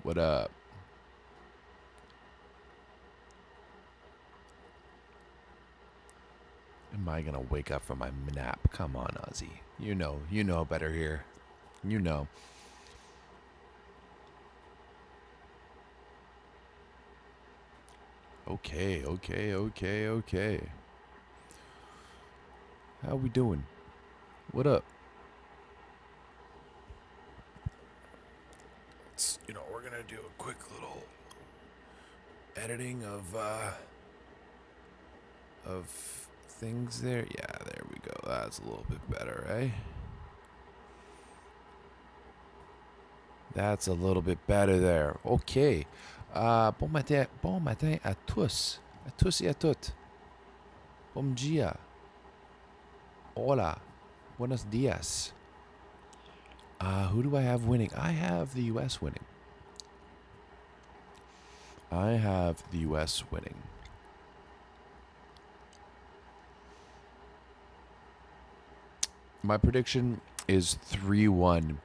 What up? Am I gonna wake up from my nap? Come on, Ozzy. You know better here. You know. Okay. How we doing? What up? We're gonna do a quick little editing of things there. Yeah, there we go. That's a little bit better, eh? That's a little bit better there. Okay. Bon matin à tous. À tous et à toutes. Bom dia. Hola. Buenos dias. Who do I have winning? I have the U.S. winning. My prediction is 3-1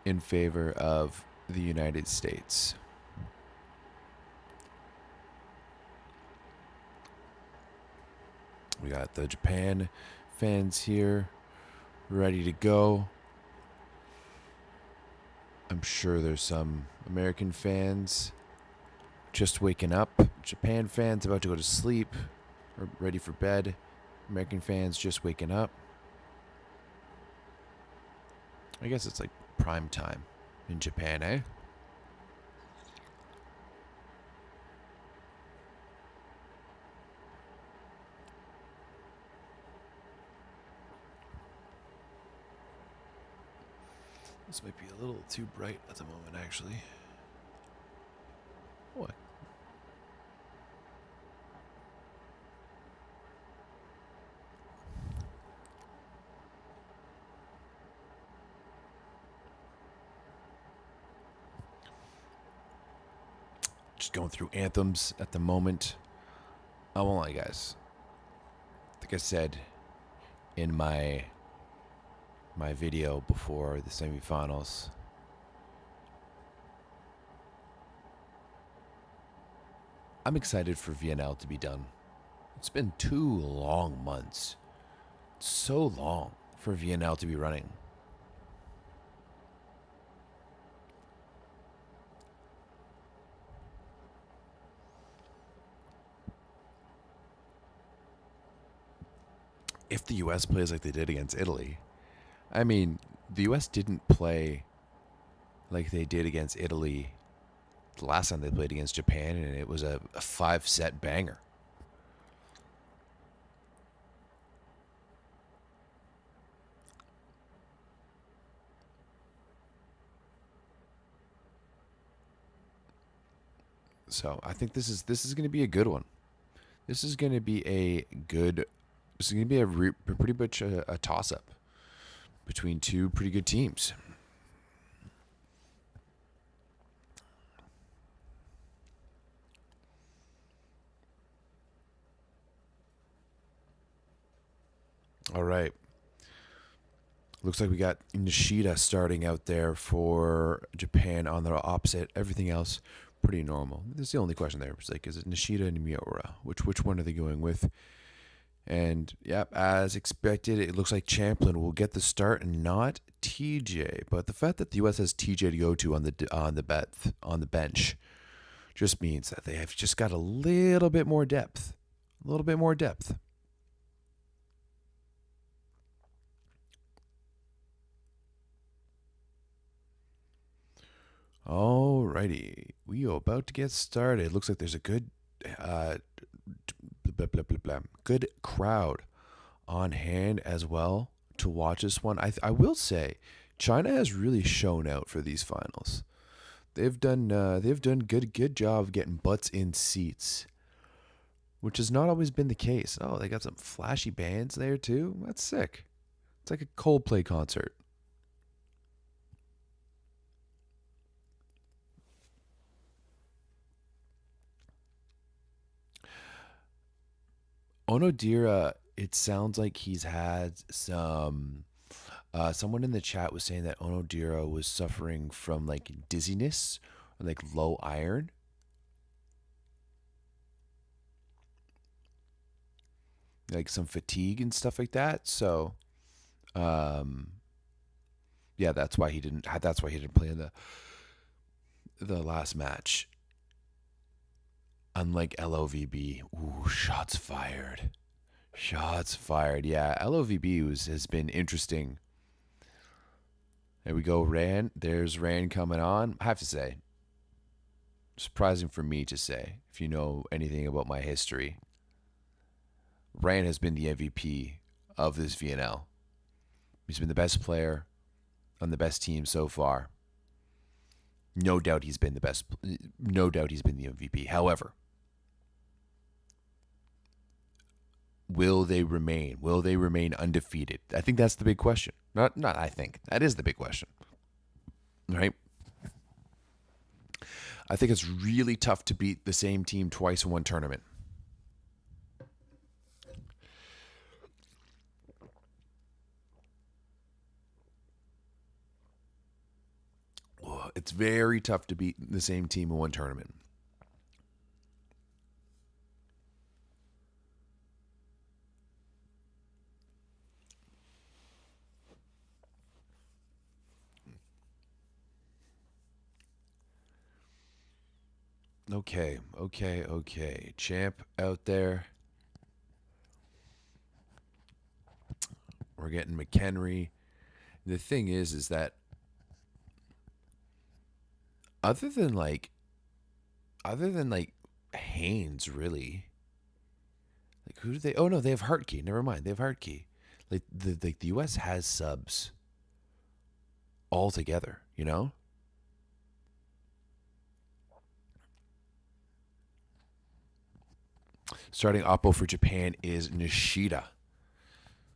in favor of the United States. We got the Japan fans here ready to go. I'm sure there's some American fans just waking up. Japan fans about to go to sleep or ready for bed. American fans just waking up. I guess it's like prime time in Japan, eh? This might be a little too bright at the moment, actually. What? Just going through anthems at the moment. I won't lie, guys. Like I said in my video before the semifinals, I'm excited for VNL to be done. It's been 2 long months. So long for VNL to be running. If the U.S. plays like they did against Italy, I mean, the U.S. didn't play like they did against Italy the last time they played against Japan, and it was a 5-set banger. So I think this is going to be a good one. This is going to be a good. This is going to be pretty much a toss up between two pretty good teams. All right. Looks like we got Nishida starting out there for Japan on the opposite. Everything else pretty normal. This is the only question there. It's like, is it Nishida and Miura? Which one are they going with? And yep, as expected, it looks like Champlin will get the start and not TJ. But the fact that the U.S. has TJ to go to on the bench just means that they have just got a little bit more depth. A little bit more depth. Alrighty, we are about to get started. Looks like there's a good, good crowd on hand as well to watch this one. I will say, China has really shown out for these finals. They've done good job getting butts in seats, which has not always been the case. Oh, they got some flashy bands there too. That's sick. It's like a Coldplay concert. Onodira, it sounds like he's had some. Someone in the chat was saying that Onodira was suffering from like dizziness, like low iron. Like some fatigue and stuff like that. So, um, yeah, that's why he didn't. That's why he didn't play in the last match. Unlike LOVB, ooh, shots fired. Shots fired. Yeah, LOVB has been interesting. There we go, Rand. There's Rand coming on. I have to say, surprising for me to say, if you know anything about my history, Rand has been the MVP of this VNL. He's been the best player on the best team so far. No doubt he's been the best. No doubt he's been the MVP. However, will they remain? Will they remain undefeated? I think that's the big question. Not I think. That is the big question. Right? I think it's really tough to beat the same team twice in one tournament. It's very tough to beat the same team in one tournament. Okay. Champ out there. We're getting McHenry. The thing is that other than like Haynes, really, like who do they? Oh no, they have Hartke. Never mind, they have Hartke. Like the U.S. has subs altogether. You know. Starting oppo for Japan is Nishida.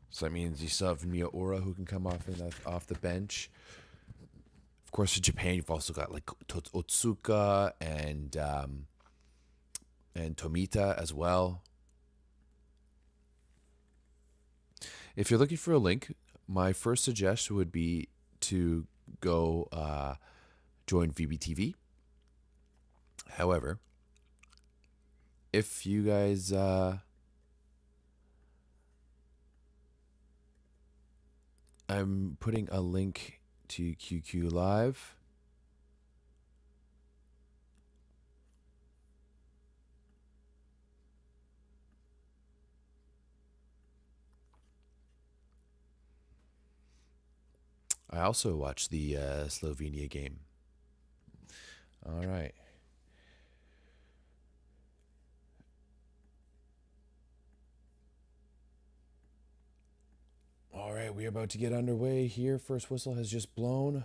So that means you still have Miyaura who can come off the bench. Of course, for Japan, you've also got like Otsuka and Tomita as well. If you're looking for a link, my first suggestion would be to go join VBTV. However, if you guys I'm putting a link to QQ Live. I also watched the Slovenia game. All right. All right, we're about to get underway here. First whistle has just blown.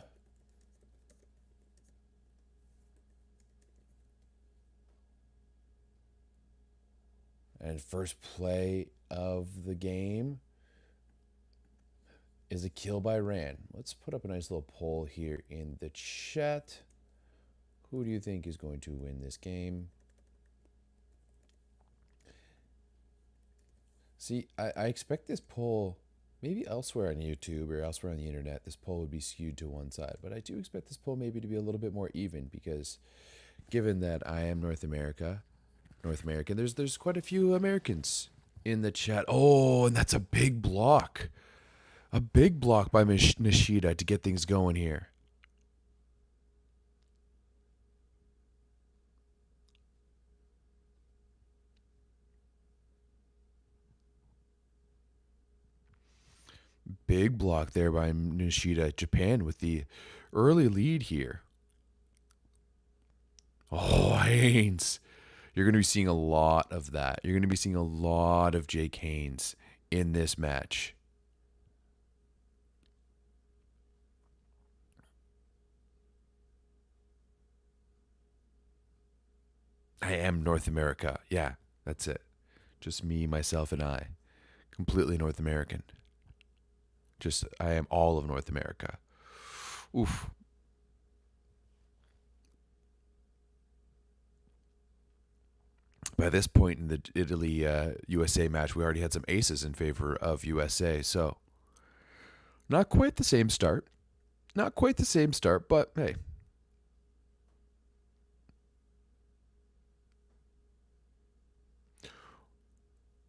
And first play of the game is a kill by Rand. Let's put up a nice little poll here in the chat. Who do you think is going to win this game? See, I expect this poll, maybe elsewhere on YouTube or elsewhere on the internet, this poll would be skewed to one side. But I do expect this poll maybe to be a little bit more even because given that I am North American, there's quite a few Americans in the chat. Oh, and that's a big block. A big block by Nishida to get things going here. Big block there by Nishida. Japan with the early lead here. Oh, Haynes. You're going to be seeing a lot of that. You're going to be seeing a lot of Jake Haynes in this match. I am North America. Yeah, that's it. Just me, myself, and I. Completely North American. I am all of North America. Oof. By this point in the Italy USA match, we already had some aces in favor of USA. So, not quite the same start. But hey.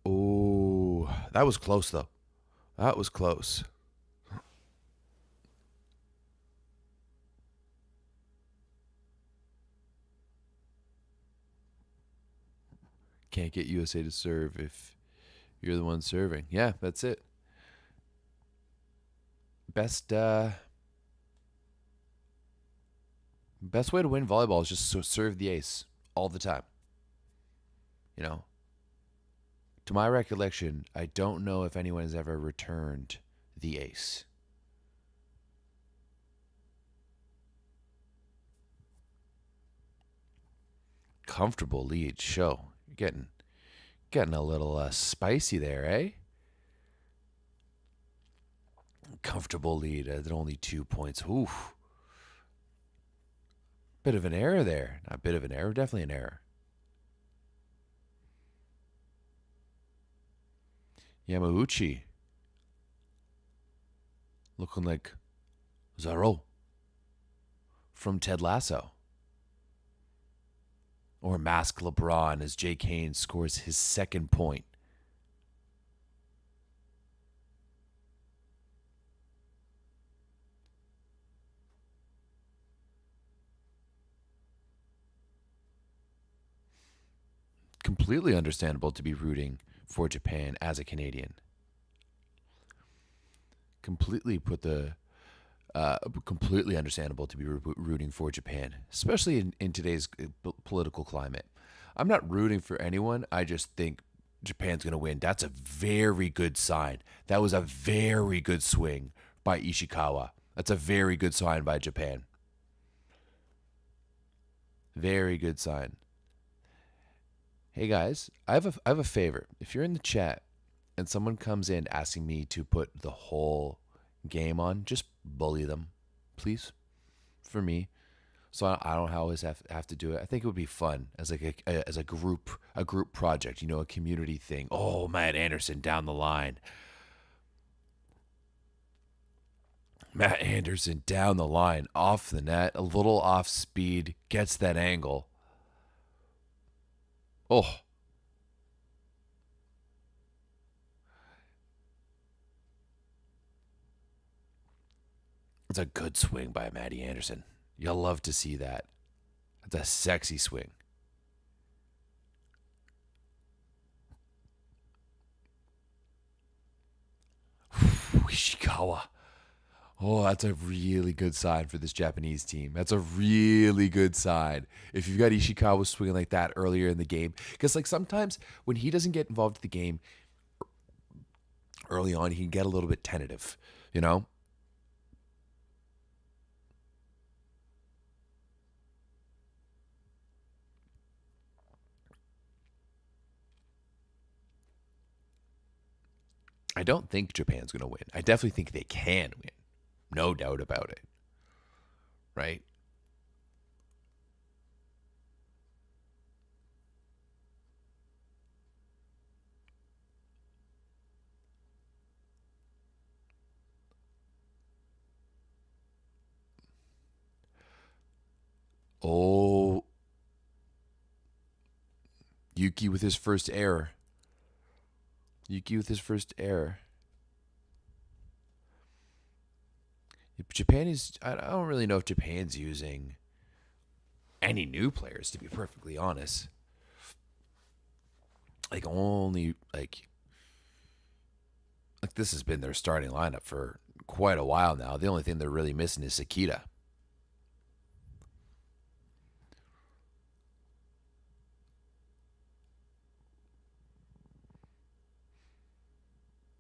Oh, that was close though. That was close. Can't get USA to serve if you're the one serving. Yeah, that's it. Best best way to win volleyball is just serve the ace all the time. You know, to my recollection, I don't know if anyone has ever returned the ace. Comfortable lead. Show. You're getting a little spicy there, eh? Comfortable lead at only 2 points. Oof. Bit of an error there. Not a bit of an error, definitely an error. Yamauchi looking like Zaro from Ted Lasso. Or Mask LeBron as Jake Haynes scores his second point. Completely understandable to be rooting for Japan as a Canadian. Completely put the completely understandable to be rooting for Japan, especially in today's political climate. I'm not rooting for anyone. I just think Japan's going to win. That's a very good sign. That was a very good swing by Ishikawa. That's a very good sign by Japan. Very good sign. Hey guys, I have a favor. If you're in the chat and someone comes in asking me to put the whole game on, just bully them, please, for me. So I don't always have to do it. I think it would be fun as like as a group project, a community thing. Oh, Matt Anderson down the line. Matt Anderson down the line, off the net, a little off speed, gets that angle. Oh, it's a good swing by Matty Anderson. You'll love to see that. It's a sexy swing. Ishikawa. Oh, that's a really good sign for this Japanese team. That's a really good sign. If you've got Ishikawa swinging like that earlier in the game, because like sometimes when he doesn't get involved in the game early on, he can get a little bit tentative, you know? I don't think Japan's going to win. I definitely think they can win. No doubt about it. Right? Oh, Yuki with his first error. Yuki with his first error. Japan is. I don't really know if Japan's using any new players, to be perfectly honest. Like, only, like this has been their starting lineup for quite a while now. The only thing they're really missing is Sakita.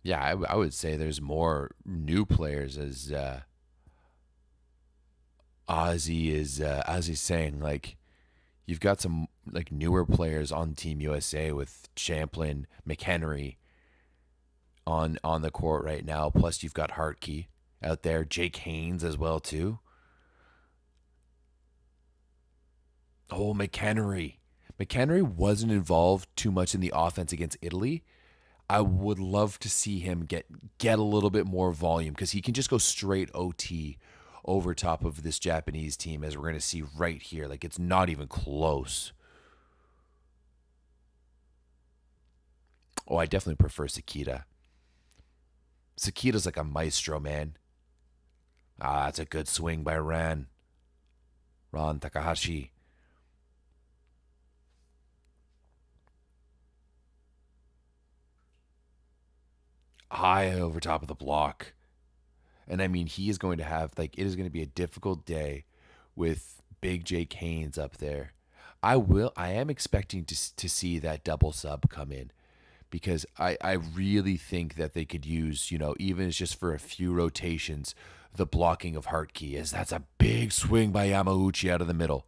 Yeah, I would say there's more new players as Ozzy's saying. Like, you've got some like newer players on Team USA with Champlin, McHenry on the court right now. Plus, you've got Hartke out there, Jake Haynes as well too. Oh, McHenry. McHenry wasn't involved too much in the offense against Italy. I would love to see him get a little bit more volume because he can just go straight OT over top of this Japanese team, as we're going to see right here. Like, it's not even close. Oh, I definitely prefer Sakita. Sakita's like a maestro, man. Ah, that's a good swing by Ran Takahashi. High over top of the block. And I mean, he is going to have, like, it is going to be a difficult day with Big Jake Haynes up there. I am expecting to see that double sub come in because I really think that they could use, even as just for a few rotations, the blocking of Hartke, as that's a big swing by Yamauchi out of the middle.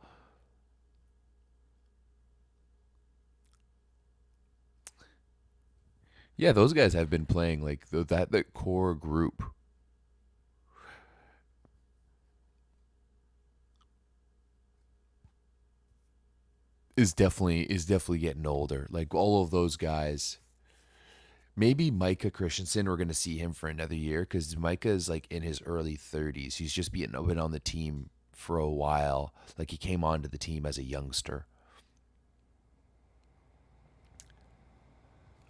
Yeah, those guys have been playing like that core group is definitely getting older. Like all of those guys. Maybe Micah Christensen, we're gonna see him for another year because Micah is like in his early 30s. He's just been on the team for a while. Like he came onto the team as a youngster.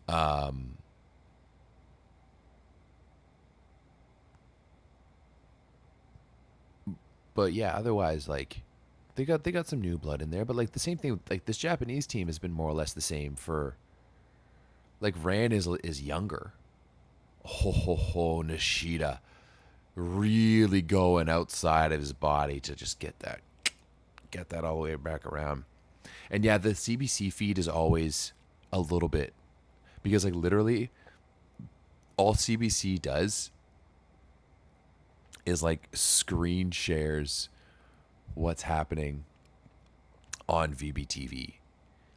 Um, but yeah, otherwise like they got some new blood in there. But like the same thing, like this Japanese team has been more or less the same for like Rand is younger. Ho ho ho Nishida really going outside of his body to just get that all the way back around. And yeah, the CBC feed is always a little bit because like literally all CBC does is like screen shares what's happening on VBTV.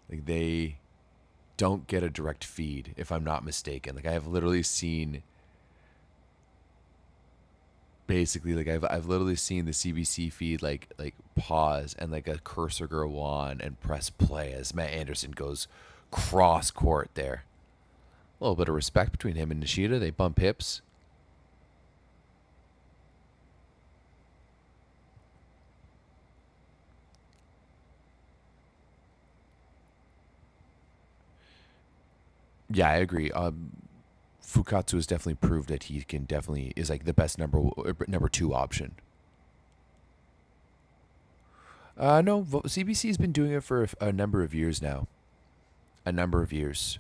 Like they don't get a direct feed if I'm not mistaken. Like I have literally seen basically like I've literally seen the CBC feed like pause and like a cursor go on and press play as Matt Anderson goes cross court there. A little bit of respect between him and Nishida. They bump hips. Yeah, I agree. Fukatsu has definitely proved that he can definitely is like the best number two option. No, CBC has been doing it for a number of years now. A number of years.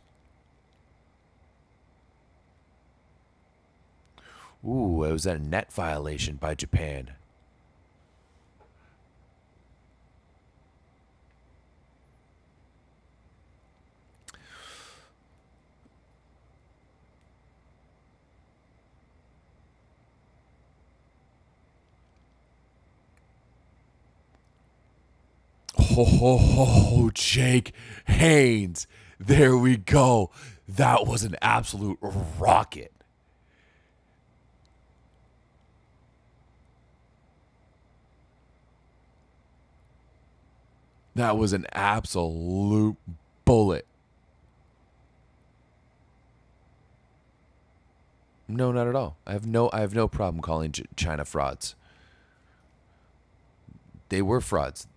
Ooh, it was a net violation by Japan. Ho ho ho, Jake Haynes. There we go. That was an absolute rocket. That was an absolute bullet. No, not at all. I have no problem calling China frauds. They were frauds.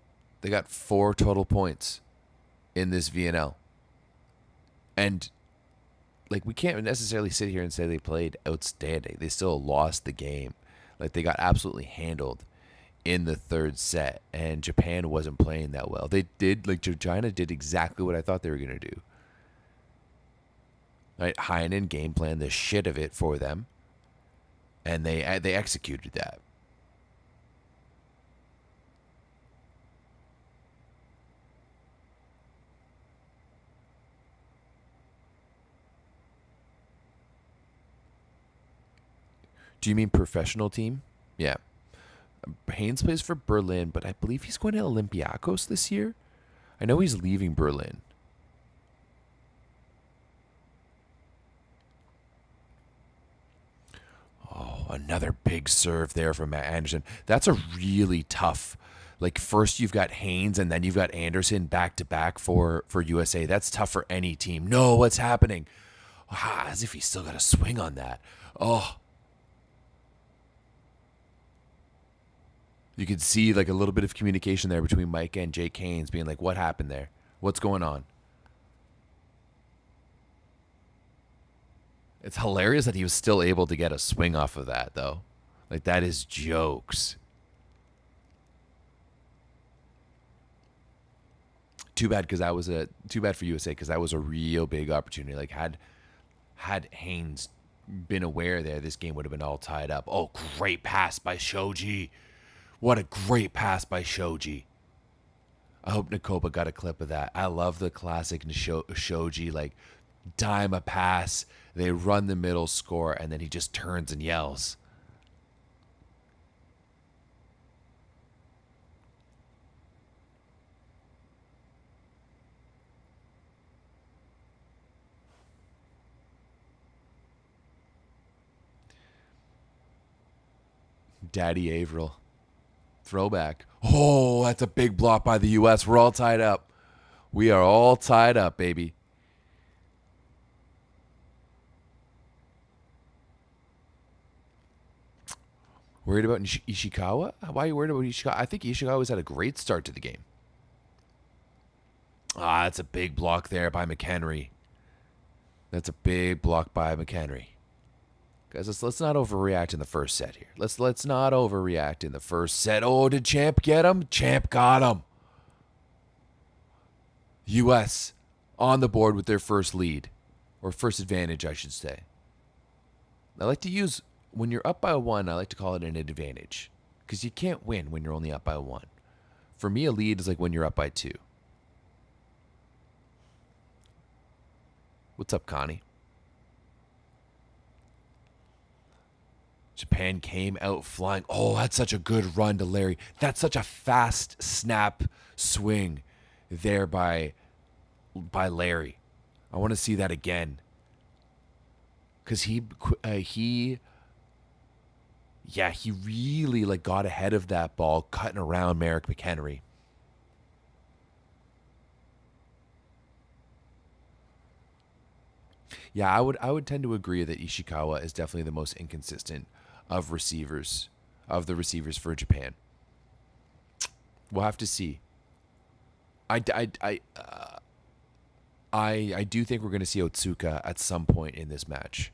They got 4 total points in this VNL. And like we can't necessarily sit here and say they played outstanding. They still lost the game. Like they got absolutely handled in the third set and Japan wasn't playing that well. They did like China did exactly what I thought they were going to do. Right? Heinen game planned the shit of it for them and they executed that. Do you mean professional team? Yeah. Haynes plays for Berlin, but I believe he's going to Olympiacos this year. I know he's leaving Berlin. Oh, another big serve there from Matt Anderson. That's a really tough. Like first you've got Haynes and then you've got Anderson back to back for USA. That's tough for any team. No, what's happening? Ah, as if he's still got a swing on that. Oh, you could see like a little bit of communication there between Mike and Jake Haynes being like, what happened there? What's going on? It's hilarious that he was still able to get a swing off of that, though. Like, that is jokes. Too bad because that was a too bad for USA because that was a real big opportunity. Like had Haynes been aware there, this game would have been all tied up. Oh, great pass by Shoji! What a great pass by Shoji! I hope Nakoba got a clip of that. I love the classic Shoji, like dime a pass. They run the middle, score, and then he just turns and yells. Daddy Averill. Throwback. Oh, that's a big block by the U.S. We're all tied up. We are all tied up, baby. Worried about Ishikawa? Why are you worried about Ishikawa? I think Ishikawa's had a great start to the game. Ah, that's a big block there by McHenry. That's a big block by McHenry. Guys, let's not overreact in the first set here. Let's not overreact in the first set. Oh, did Champ get him? Champ got him. U.S. on the board with their first lead, or first advantage, I should say. I like to use, when you're up by one, I like to call it an advantage, because you can't win when you're only up by one. For me, a lead is like when you're up by two. What's up, Connie? Japan came out flying. Oh, that's such a good run to Larry. That's such a fast snap swing there by Larry. I want to see that again. Because he really like got ahead of that ball, cutting around Merrick McHenry. Yeah, I would tend to agree that Ishikawa is definitely the most inconsistent of the receivers for Japan. We'll have to see. I do think we're going to see Otsuka at some point in this match.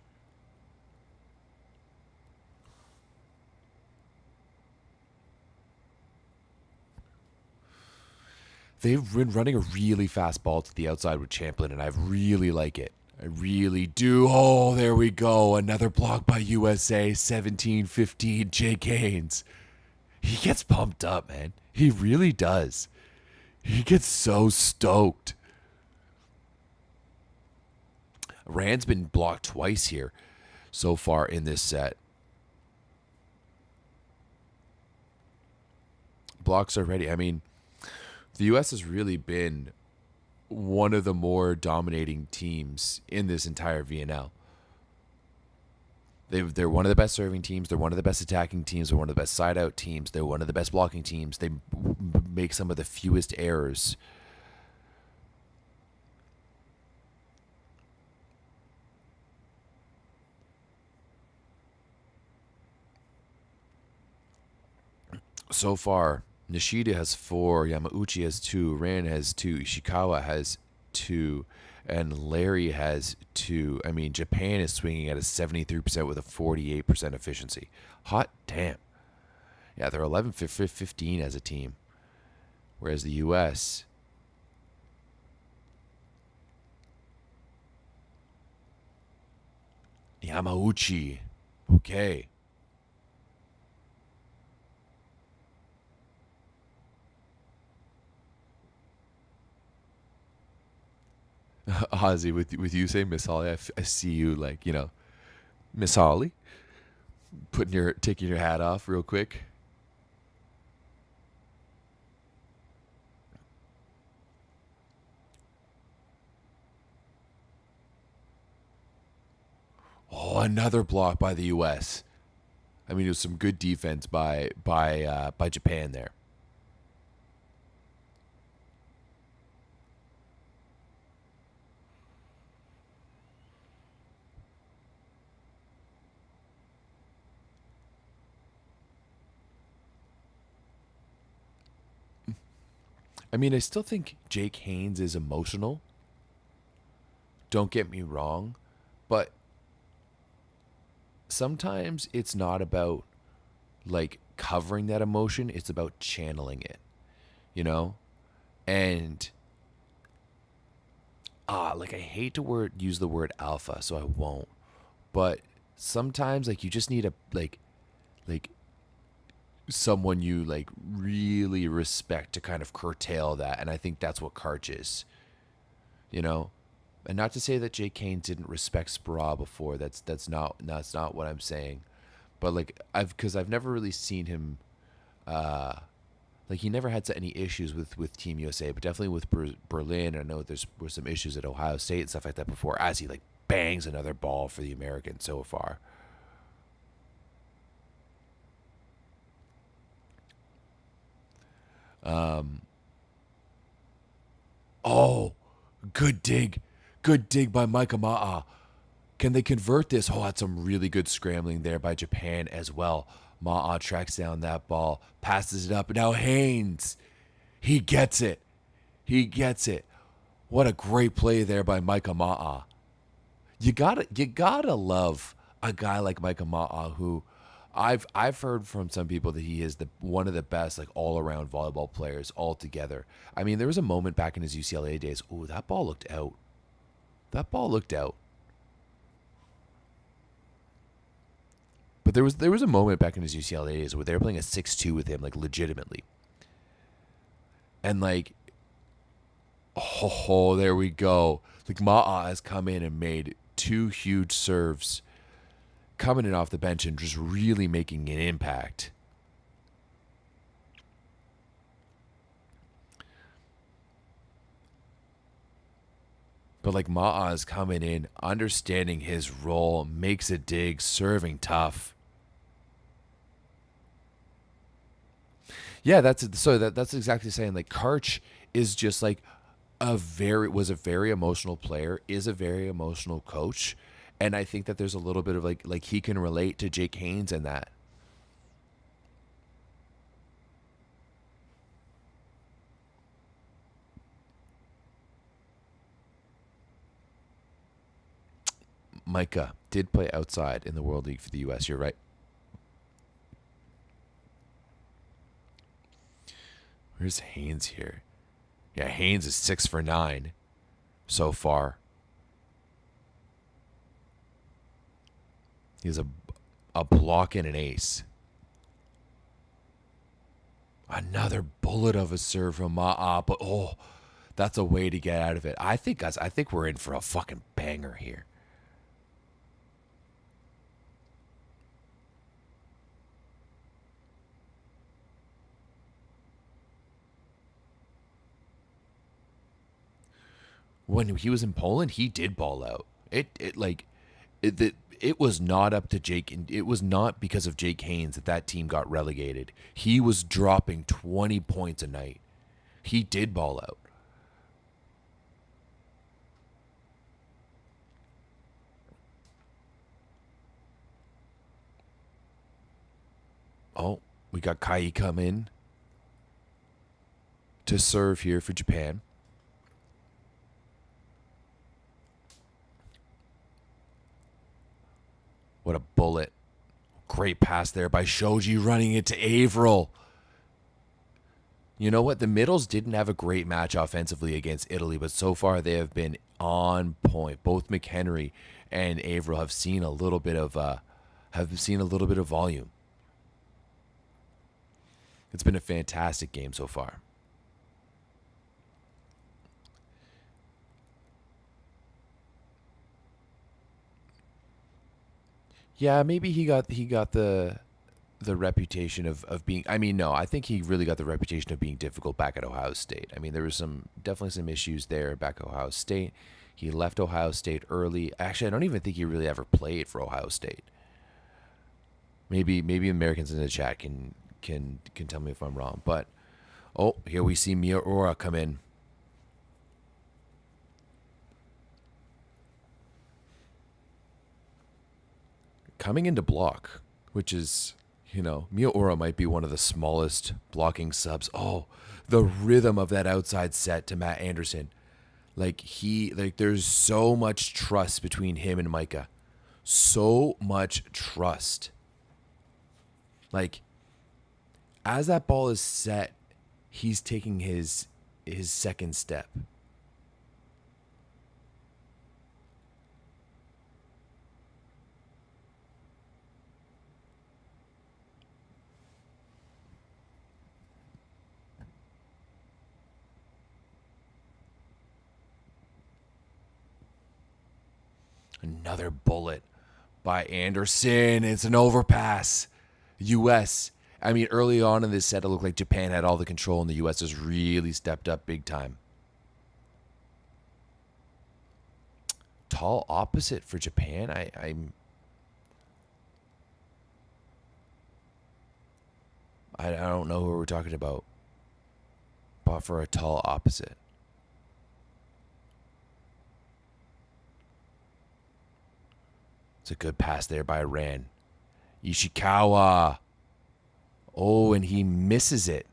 They've been running a really fast ball to the outside with Champlin, and I really like it. I really do. Oh, there we go. Another block by USA. 17-15. Jake Haynes. He gets pumped up, man. He really does. He gets so stoked. Rand's been blocked twice here so far in this set. Blocks are ready. I mean, the U.S. has really been one of the more dominating teams in this entire VNL. They're one of the best serving teams. They're one of the best attacking teams. They're one of the best side-out teams. They're one of the best blocking teams. They make some of the fewest errors. So far, Nishida has 4, Yamauchi has 2, Ran has 2, Ishikawa has 2, and Larry has 2. I mean, Japan is swinging at a 73% with a 48% efficiency. Hot damn. Yeah, they're 11-15 as a team. Whereas the U.S. Yamauchi. Okay. Ozzy, with you saying Miss Holly, I see you like, Miss Holly, taking your hat off real quick. Oh, another block by the U.S. I mean, it was some good defense by Japan there. I mean, I still think Jake Haynes is emotional. Don't get me wrong, but sometimes it's not about like covering that emotion, it's about channeling it, you know? And like I hate to use the word alpha, so I won't. But sometimes like you just need a like someone you like really respect to kind of curtail that, and I think that's what Karch is, you know. And not to say that Jake Haynes didn't respect Sproul before. That's not what I'm saying. But like I've never really seen him. Like he never had any issues with Team USA, but definitely with Berlin. I know were some issues at Ohio State and stuff like that before. As he like bangs another ball for the Americans so far. Oh, good dig, good dig by Micah Ma'a. Can they convert this? Oh, that's some really good scrambling there by Japan as well. Ma'a tracks down that ball, passes it up. Now Haynes, he gets it. He gets it. What a great play there by Micah Ma'a. You gotta love a guy like Micah Ma'a who I've heard from some people that he is the one of the best like all around volleyball players altogether. I mean, there was a moment back in his UCLA days. Ooh, that ball looked out. That ball looked out. But there was a moment back in his UCLA days where they were playing a 6-2 with him, like legitimately. And like, oh, there we go. Like Ma'a has come in and made two huge serves, coming in off the bench and just really making an impact. But like Ma'a is coming in, understanding his role, makes a dig, serving tough. Yeah, that's exactly saying like Karch is just like a very emotional player, is a very emotional coach, and I think that there's a little bit of like he can relate to Jake Haynes in that. Micah did play outside in the World League for the U.S. You're right. Where's Haynes here? Yeah, Haynes is 6 for 9 so far. He has a block and an ace. Another bullet of a serve from Ma'a, but that's a way to get out of it. I think, guys, I think we're in for a fucking banger here. When he was in Poland, he did ball out. It was not up to Jake, and it was not because of Jake Haynes that team got relegated. He was dropping 20 points a night. He did ball out. Oh, we got Kai come in to serve here for Japan. What a bullet. Great pass there by Shoji running it to Averill. You know what? The middles didn't have a great match offensively against Italy, but so far they have been on point. Both McHenry and Averill have seen a little bit of volume. It's been a fantastic game so far. Yeah, maybe he got the reputation of being. I mean, no, I think he really got the reputation of being difficult back at Ohio State. I mean, there was definitely some issues there back at Ohio State. He left Ohio State early. Actually, I don't even think he really ever played for Ohio State. Maybe Americans in the chat can tell me if I'm wrong. But here we see Miura come in. Coming into block, which is, Miura might be one of the smallest blocking subs. Oh, the rhythm of that outside set to Matt Anderson. There's so much trust between him and Micah. so much trust. Like, as that ball is set, he's taking his second step. Another bullet by Anderson. It's an overpass. U.S. I mean, early on in this set, it looked like Japan had all the control, and the U.S. has really stepped up big time. Tall opposite for Japan. I don't know who we're talking about. But for a tall opposite. It's a good pass there by Ran. Ishikawa. Oh, and he misses it.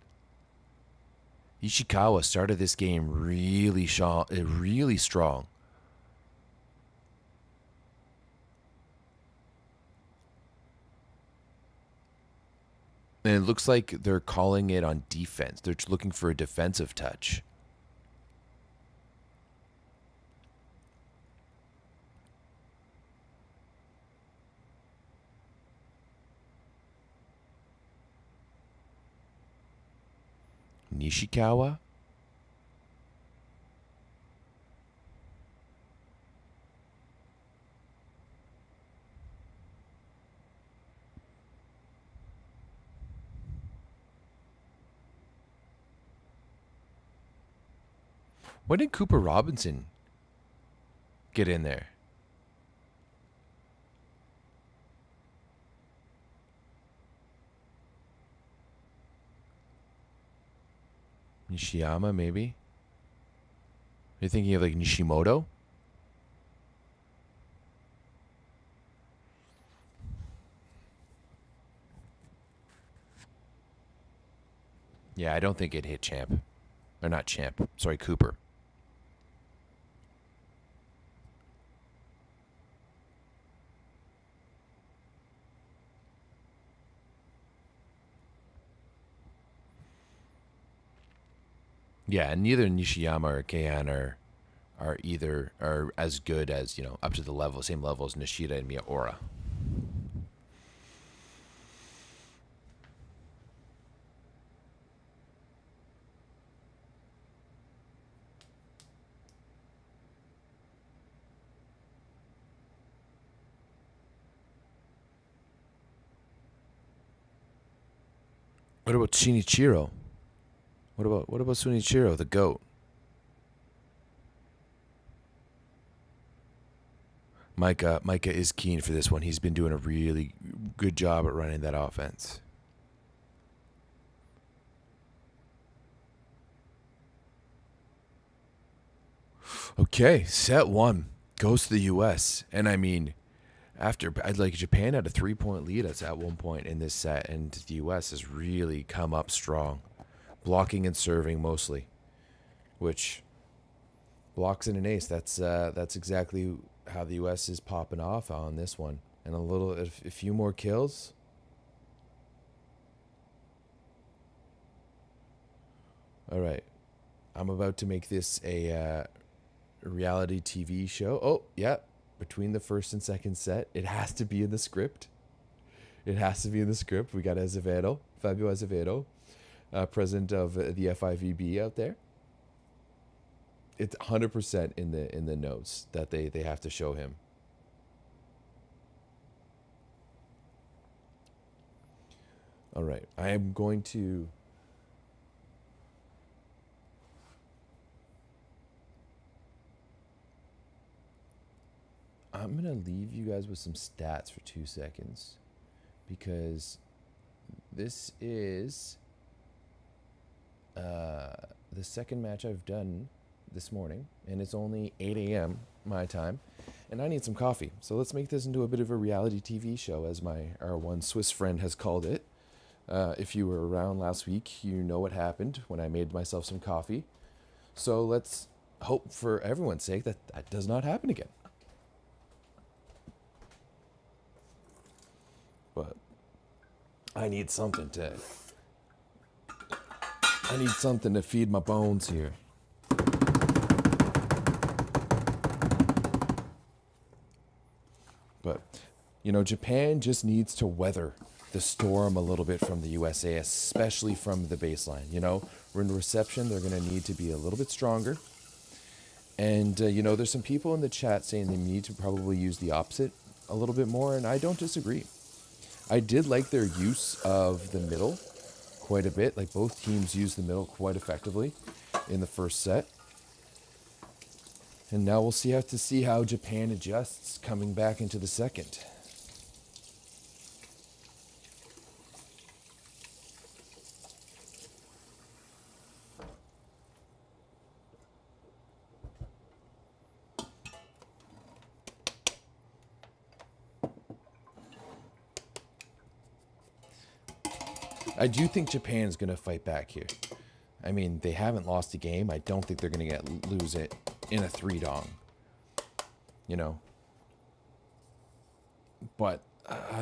Ishikawa started this game really strong. And it looks like they're calling it on defense. They're looking for a defensive touch. Nishikawa? When did Cooper Robinson get in there? Nishiyama, maybe? Are you thinking of like Nishimoto? Yeah, I don't think it hit Champ. Or not Champ. Sorry, Cooper. Yeah, and neither Nishiyama or Keihan are as good as, up to the same level as Nishida and Miyaura. What about Shinichiro? What about Shinichiro, the GOAT? Micah is keen for this one. He's been doing a really good job at running that offense. Okay, set one goes to the U.S. And I mean, Japan had a 3-point lead at one point in this set, and the U.S. has really come up strong, blocking and serving mostly, which blocks and an ace. That's exactly how the U.S. is popping off on this one, and a few more kills. All right, I'm about to make this a reality TV show. Oh, yeah. Between the first and second set, it has to be in the script. We got Azevedo, Fabio Azevedo, president of the FIVB out there. It's 100% in the notes that they have to show him. All right, I am going to. I'm going to leave you guys with some stats for 2 seconds, because this is the second match I've done this morning, and it's only 8 a.m. my time, and I need some coffee. So let's make this into a bit of a reality TV show, as our one Swiss friend has called it. If you were around last week, you know what happened when I made myself some coffee. So let's hope for everyone's sake that does not happen again. I need something to feed my bones here. But, Japan just needs to weather the storm a little bit from the USA, especially from the baseline. We're in reception, they're going to need to be a little bit stronger. And, there's some people in the chat saying they need to probably use the opposite a little bit more, and I don't disagree. I did like their use of the middle quite a bit. Like, both teams used the middle quite effectively in the first set. And now we'll have to see how Japan adjusts coming back into the second. I do think Japan's going to fight back here. I mean, they haven't lost a game. I don't think they're going to lose it in a 3-dong. But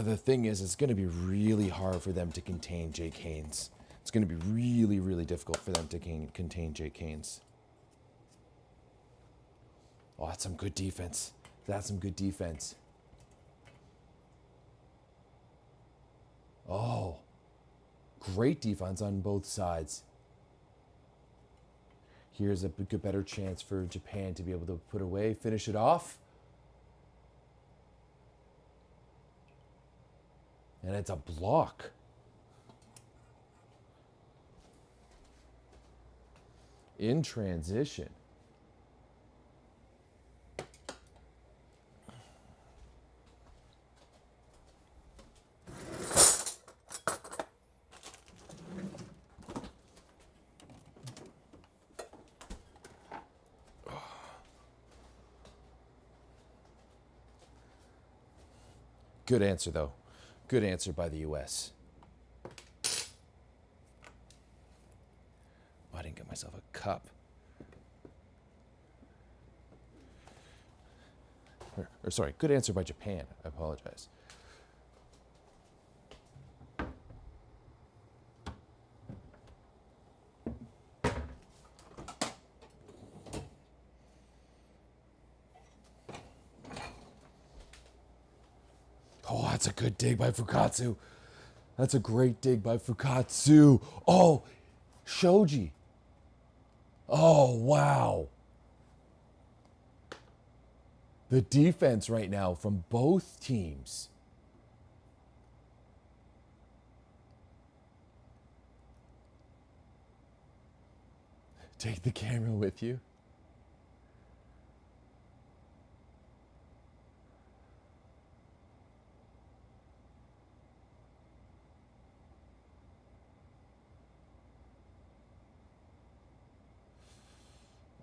the thing is, it's going to be really hard for them to contain Jake Haynes. It's going to be really, really difficult for them to contain Jake Haynes. Oh, that's some good defense. That's some good defense. Oh, great defense on both sides. Here's a better chance for Japan to be able to put away, finish it off. And it's a block. In transition. Good answer, though. Good answer by the U.S. Oh, I didn't get myself a cup. Or sorry, good answer by Japan. I apologize. Oh, that's a good dig by Fukatsu. That's a great dig by Fukatsu. Oh, Shoji. Oh, wow. The defense right now from both teams. Take the camera with you.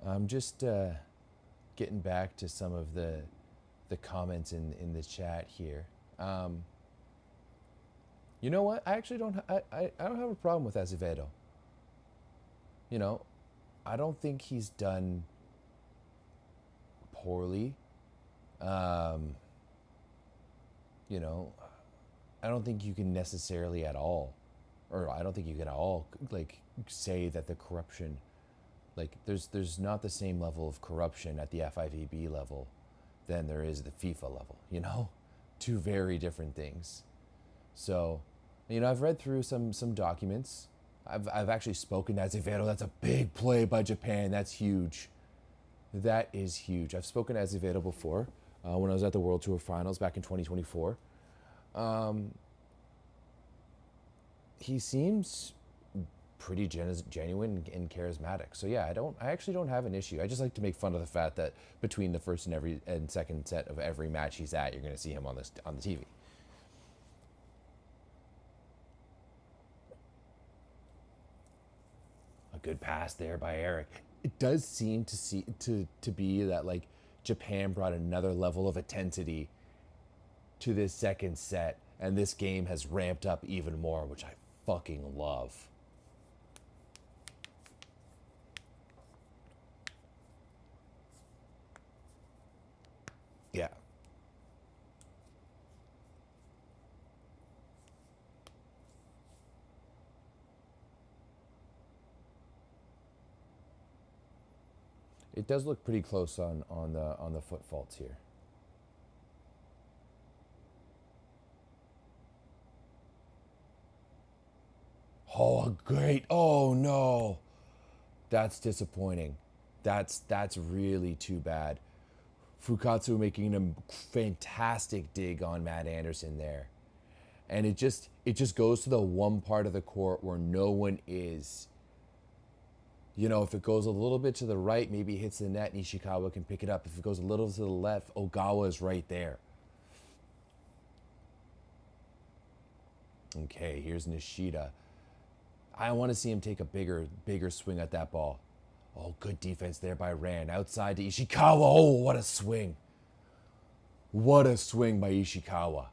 I'm just getting back to some of the comments in the chat here. You know what? I actually don't. I don't have a problem with Azevedo. I don't think he's done poorly. I don't think you can necessarily at all, or I don't think you can at all say that the corruption. There's not the same level of corruption at the FIVB level than there is the FIFA level, Two very different things. So, I've read through some documents. I've actually spoken to Azevedo. That's a big play by Japan. That's huge. That is huge. I've spoken to Azevedo before when I was at the World Tour Finals back in 2024. He seems pretty genuine and charismatic. So yeah, I actually don't have an issue. I just like to make fun of the fact that between the first and second set of every match he's at, you're going to see him on the TV. A good pass there by Eric. It does seem to be that Japan brought another level of intensity to this second set, and this game has ramped up even more, which I fucking love. Yeah. It does look pretty close on the foot faults here. Oh, great. Oh no. That's disappointing. That's really too bad. Fukatsu making a fantastic dig on Matt Anderson there. And it just goes to the one part of the court where no one is. You know, if it goes a little bit to the right, maybe it hits the net and Ishikawa can pick it up. If it goes a little to the left, Ogawa is right there. Okay, here's Nishida. I want to see him take a bigger swing at that ball. Oh, good defense there by Rand. Outside to Ishikawa. Oh, what a swing. What a swing by Ishikawa.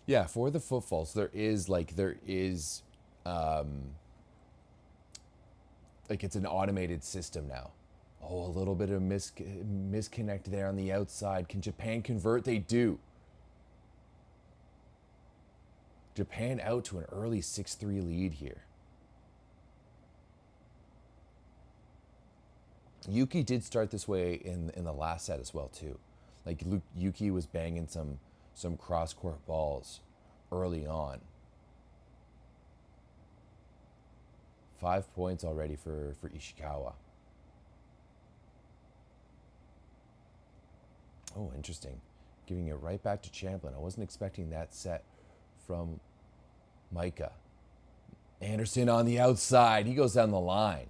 Yeah, for the foot faults, there is like it's an automated system now. Oh, a little bit of misconnect there on the outside. Can Japan convert? They do. Japan out to an early 6-3 lead here. Yuki did start this way in the last set as well too. Like Yuki was banging some cross court balls early on. 5 points already for Ishikawa. Oh, interesting. Giving it right back to Champlin. I wasn't expecting that set from Micah. Anderson on the outside. He goes down the line.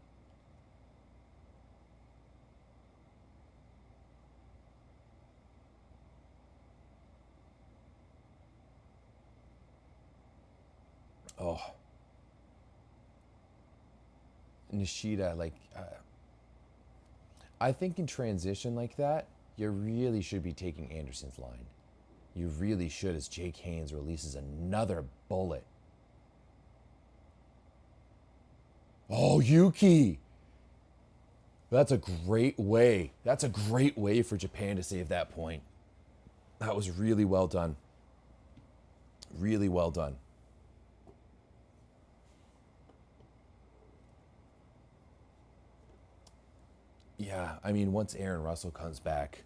Oh. Nishida, I think in transition like that, you really should be taking Anderson's line. You really should, as Jake Haynes releases another bullet. Oh, Yuki! That's a great way. That's a great way for Japan to save that point. That was really well done. Really well done. Yeah, I mean, once Aaron Russell comes back,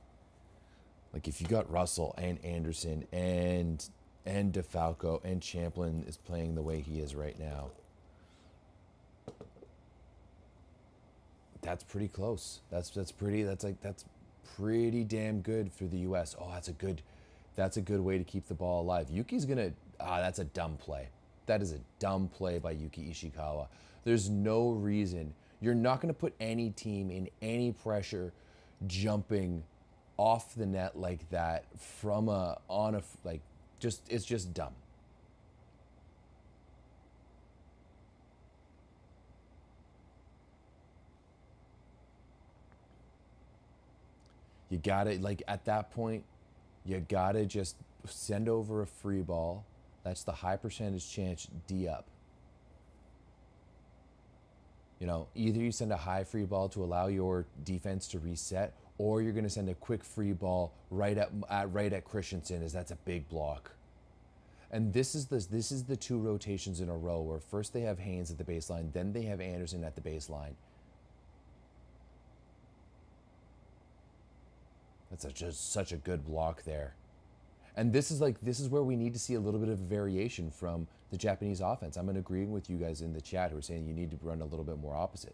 like if you got Russell and Anderson and DeFalco and Champlin is playing the way he is right now, that's pretty close. That's pretty damn good for the U.S. Oh, that's a good way to keep the ball alive. Yuki's gonna that's a dumb play. That is a dumb play by Yuki Ishikawa. There's no reason. You're not going to put any team in any pressure jumping off the net like that from it's just dumb. You got to, like, at that point, you got to just send over a free ball. That's the high percentage chance D up. You know, either you send a high free ball to allow your defense to reset, or you're going to send a quick free ball right at Christensen, as that's a big block. And this is the two rotations in a row where first they have Haynes at the baseline, then they have Anderson at the baseline. That's just such a good block there. And this is where we need to see a little bit of variation from the Japanese offense. I'm agreeing with you guys in the chat who are saying you need to run a little bit more opposite.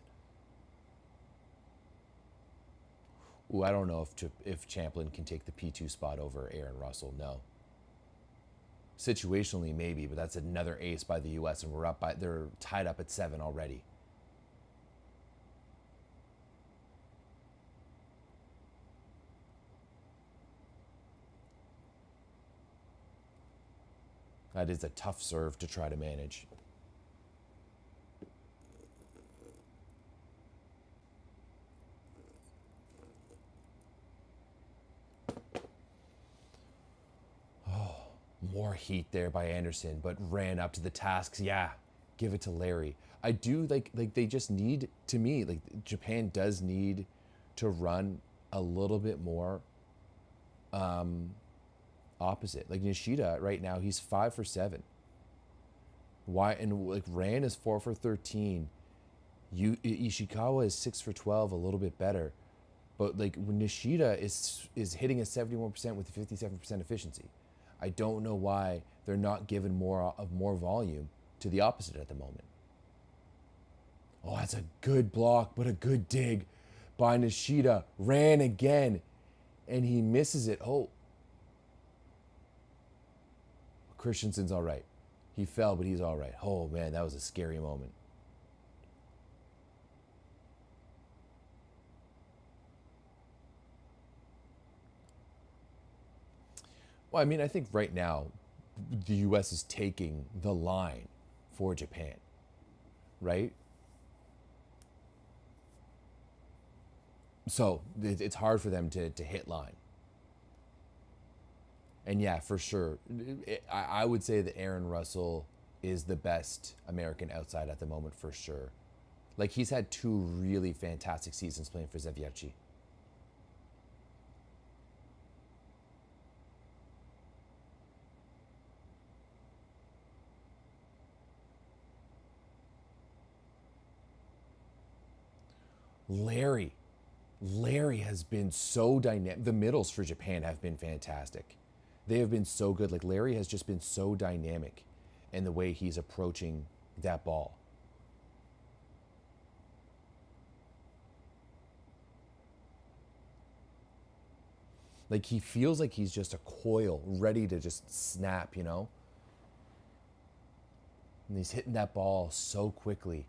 Ooh, I don't know if Champlin can take the P2 spot over Aaron Russell. No. Situationally, maybe, but that's another ace by the U.S. and they're tied up at 7 already. That is a tough serve to try to manage. Oh, more heat there by Anderson, but ran up to the tasks. Yeah, give it to Larry. I do like they just need, to me, like Japan does need to run a little bit more opposite. Like Nishida right now, he's 5 for 7. Why? And like Ran is 4 for 13. Ishikawa is 6 for 12, a little bit better. But like when Nishida is hitting a 71% with 57% efficiency. I don't know why they're not giving more volume to the opposite at the moment. Oh, that's a good block, but a good dig by Nishida. Ran again, and he misses it. Oh, Christensen's all right. He fell, but he's all right. Oh man, that was a scary moment. Well, I mean, I think right now the U.S. is taking the line for Japan, right? So it's hard for them to hit line. And yeah, for sure, I would say that Aaron Russell is the best American outside at the moment for sure. Like he's had 2 really fantastic seasons playing for Zaviachi. Larry, Larry has been so dynamic. The middles for Japan have been fantastic. They have been so good. Like Larry has just been so dynamic in the way he's approaching that ball. Like he feels like he's just a coil ready to just snap, you know? And he's hitting that ball so quickly.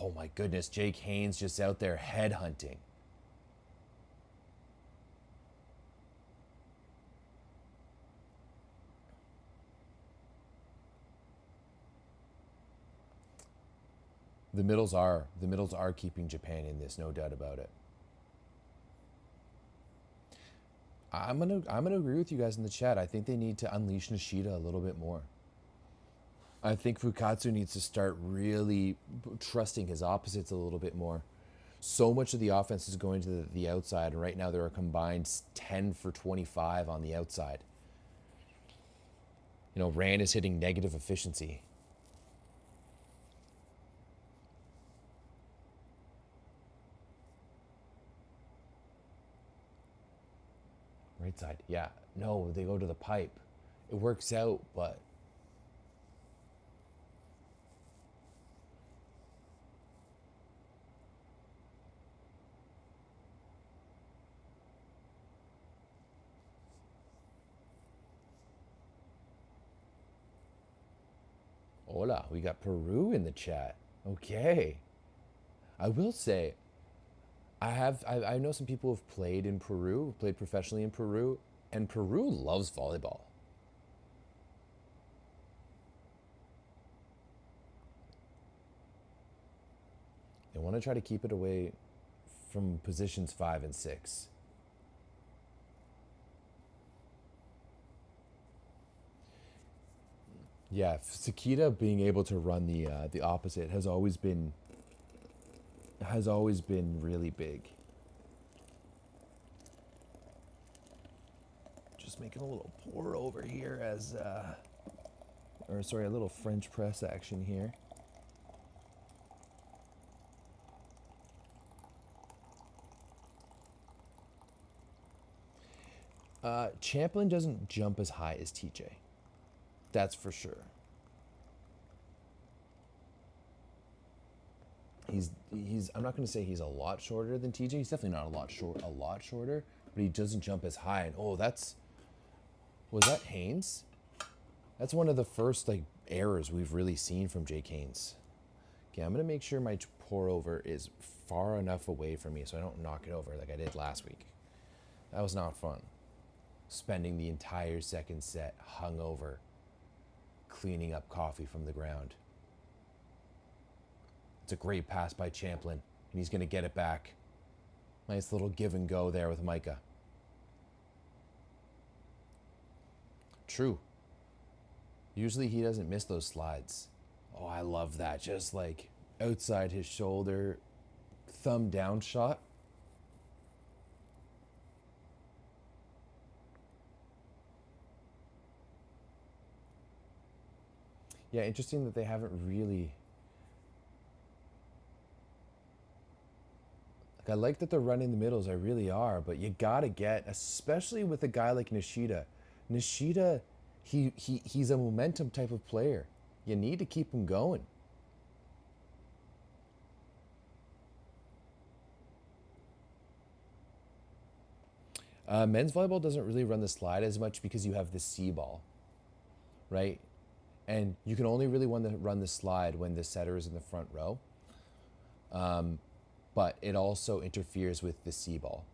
Oh my goodness, Jake Haynes just out there head hunting. The middles are keeping Japan in this, no doubt about it. I'm gonna agree with you guys in the chat. I think they need to unleash Nishida a little bit more. I think Fukatsu needs to start really trusting his opposites a little bit more. So much of the offense is going to the outside, and right now there are combined 10 for 25 on the outside. You know, Rand is hitting negative efficiency. Right side, yeah. No, they go to the pipe. It works out, but hola, we got Peru in the chat. Okay. I will say, I know some people have played in Peru, played professionally in Peru, and Peru loves volleyball. They want to try to keep it away from positions 5 and 6. Yeah, Sakita being able to run the opposite has always been really big. Just making a little pour over here as or sorry, a little French press action here. Champlin doesn't jump as high as TJ. That's for sure. He's I'm not going to say he's a lot shorter than TJ. He's definitely not a lot shorter, but he doesn't jump as high. And oh, was that Haynes? That's one of the first like errors we've really seen from Jake Haynes. Okay, I'm going to make sure my pour over is far enough away from me so I don't knock it over like I did last week. That was not fun. Spending the entire second set hungover, cleaning up coffee from the ground. It's a great pass by Champlin, and he's going to get it back. Nice little give and go there with Micah. True. Usually he doesn't miss those slides. Oh, I love that. Just like outside his shoulder, thumb down shot. Yeah, interesting that they haven't really. Like, I like that they're running the middles. I really are, but you gotta get, especially with a guy like Nishida. Nishida, he's a momentum type of player. You need to keep him going. Men's volleyball doesn't really run the slide as much because you have the C ball, right? And you can only really run the slide when the setter is in the front row. But it also interferes with the C ball.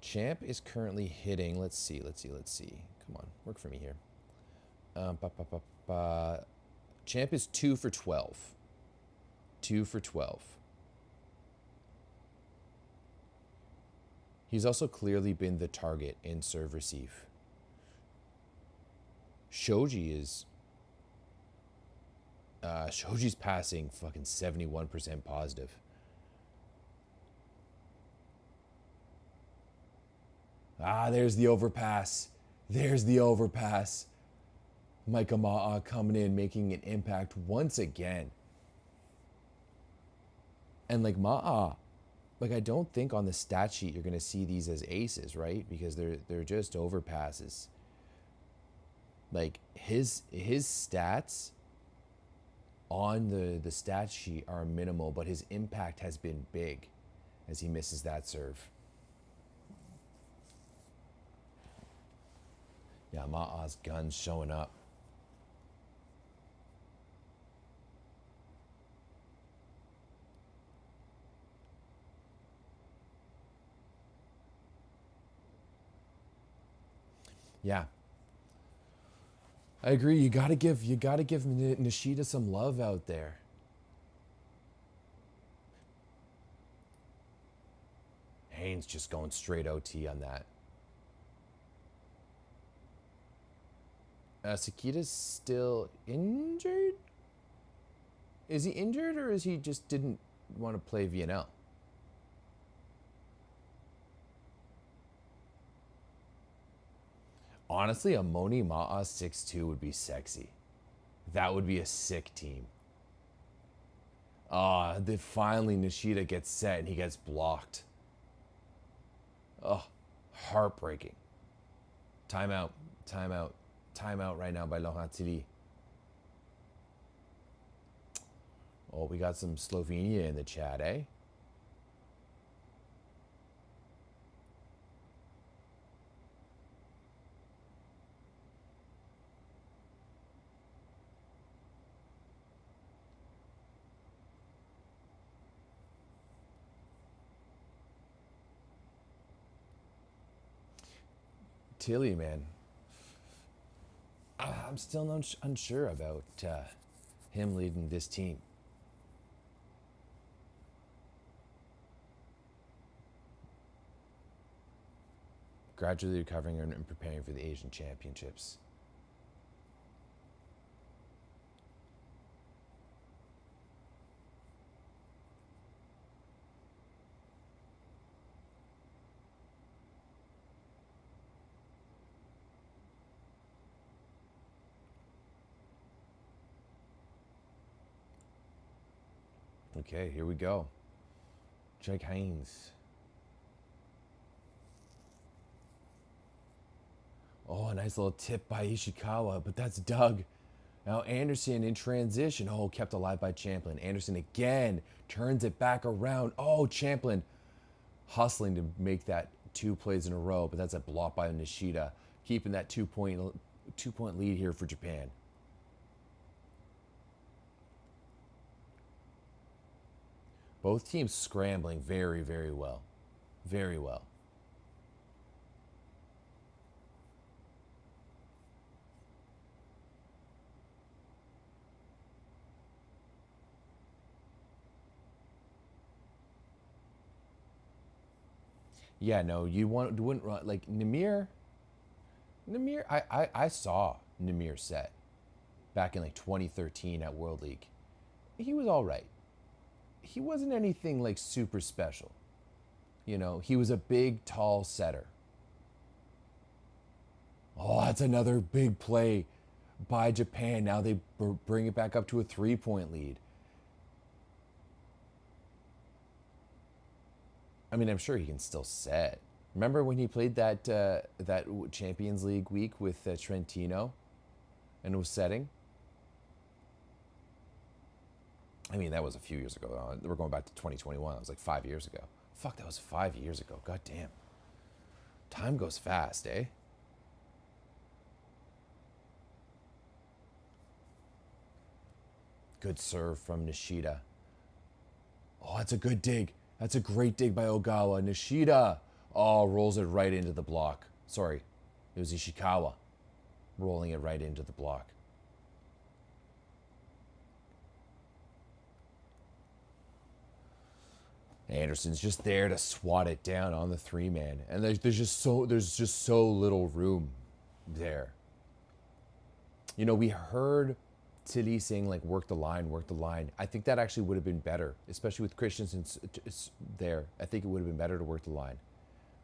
Champ is currently hitting. Let's see. Come on, work for me here. Ba, ba, ba, ba. Champ is 2 for 12. 2 for 12. He's also clearly been the target in serve receive. Shoji's passing fucking 71% positive. There's the overpass. There's the overpass. Micah Ma'a coming in, making an impact once again. And like Ma'a, like I don't think on the stat sheet you're gonna see these as aces, right? Because they're just overpasses. Like his stats on the stat sheet are minimal, but his impact has been big as he misses that serve. Yeah, Ma'a's guns showing up. Yeah, I agree. You gotta give Nishida some love out there. Haynes just going straight OT on that. Sakita's still injured? Is he injured or is he just didn't want to play VNL? Honestly, a Moni Ma'a 6'2 would be sexy. That would be a sick team. Finally Nishida gets set and he gets blocked. Oh, heartbreaking. Timeout, timeout, timeout right now by Laurent Tilly. Oh, we got some Slovenia in the chat, eh? Tilly, man. I'm still unsure about him leading this team. Gradually recovering and preparing for the Asian Championships. Okay, here we go. Jake Haynes. Oh, a nice little tip by Ishikawa, but that's Doug. Now Anderson in transition. Oh, kept alive by Champlin. Anderson again turns it back around. Oh, Champlin hustling to make that 2 plays in a row, but that's a block by Nishida, keeping that 2-point lead here for Japan. Both teams scrambling very, very well. Very well. Yeah, no, wouldn't run like Namir. I saw Namir set. back in like 2013 at World League. He was all right. He wasn't anything like super special. You know, he was a big, tall setter. Oh, that's another big play by Japan. Now they bring it back up to a 3-point lead. I mean, I'm sure he can still set. Remember when he played that Champions League week with Trentino and was setting? I mean, that was a few years ago. We're going back to 2021. That was like 5 years ago. Fuck, that was 5 years ago. God damn. Time goes fast, eh? Good serve from Nishida. Oh, that's a good dig. That's a great dig by Ogawa. Nishida. Oh, rolls it right into the block. Sorry, it was Ishikawa rolling it right into the block. Anderson's just there to swat it down on the 3-man, and there's just so little room there. You know, we heard Tilly saying like work the line, work the line. I think that actually would have been better, especially with Christensen there. I think it would have been better to work the line.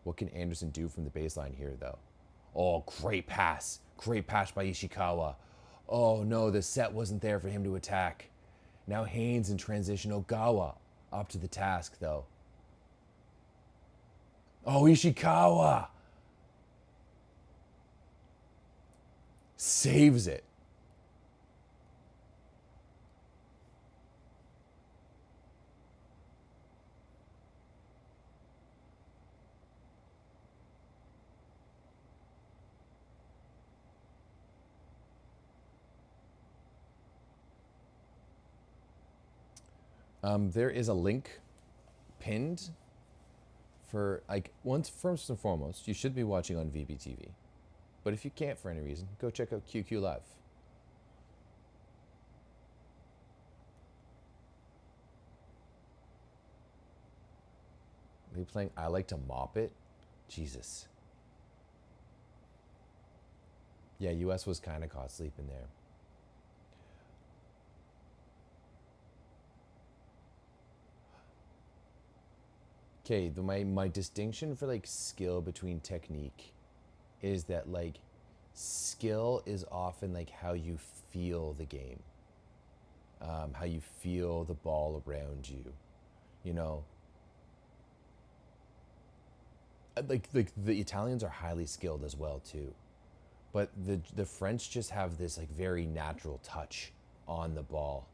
What can Anderson do from the baseline here, though? Oh, great pass. Great pass by Ishikawa. Oh, no, the set wasn't there for him to attack. Now Haynes in transition. Ogawa up to the task, though. Oh, Ishikawa saves it. There is a link pinned for, like, first and foremost, you should be watching on VBTV. But if you can't for any reason, go check out QQ Live. Are you playing I Like to Mop It? Jesus. Yeah, US was kind of caught sleeping there. Okay, my distinction for like skill between technique is that like skill is often like how you feel the game, how you feel the ball around you, you know. Like the Italians are highly skilled as well too, but the French just have this like very natural touch on the ball.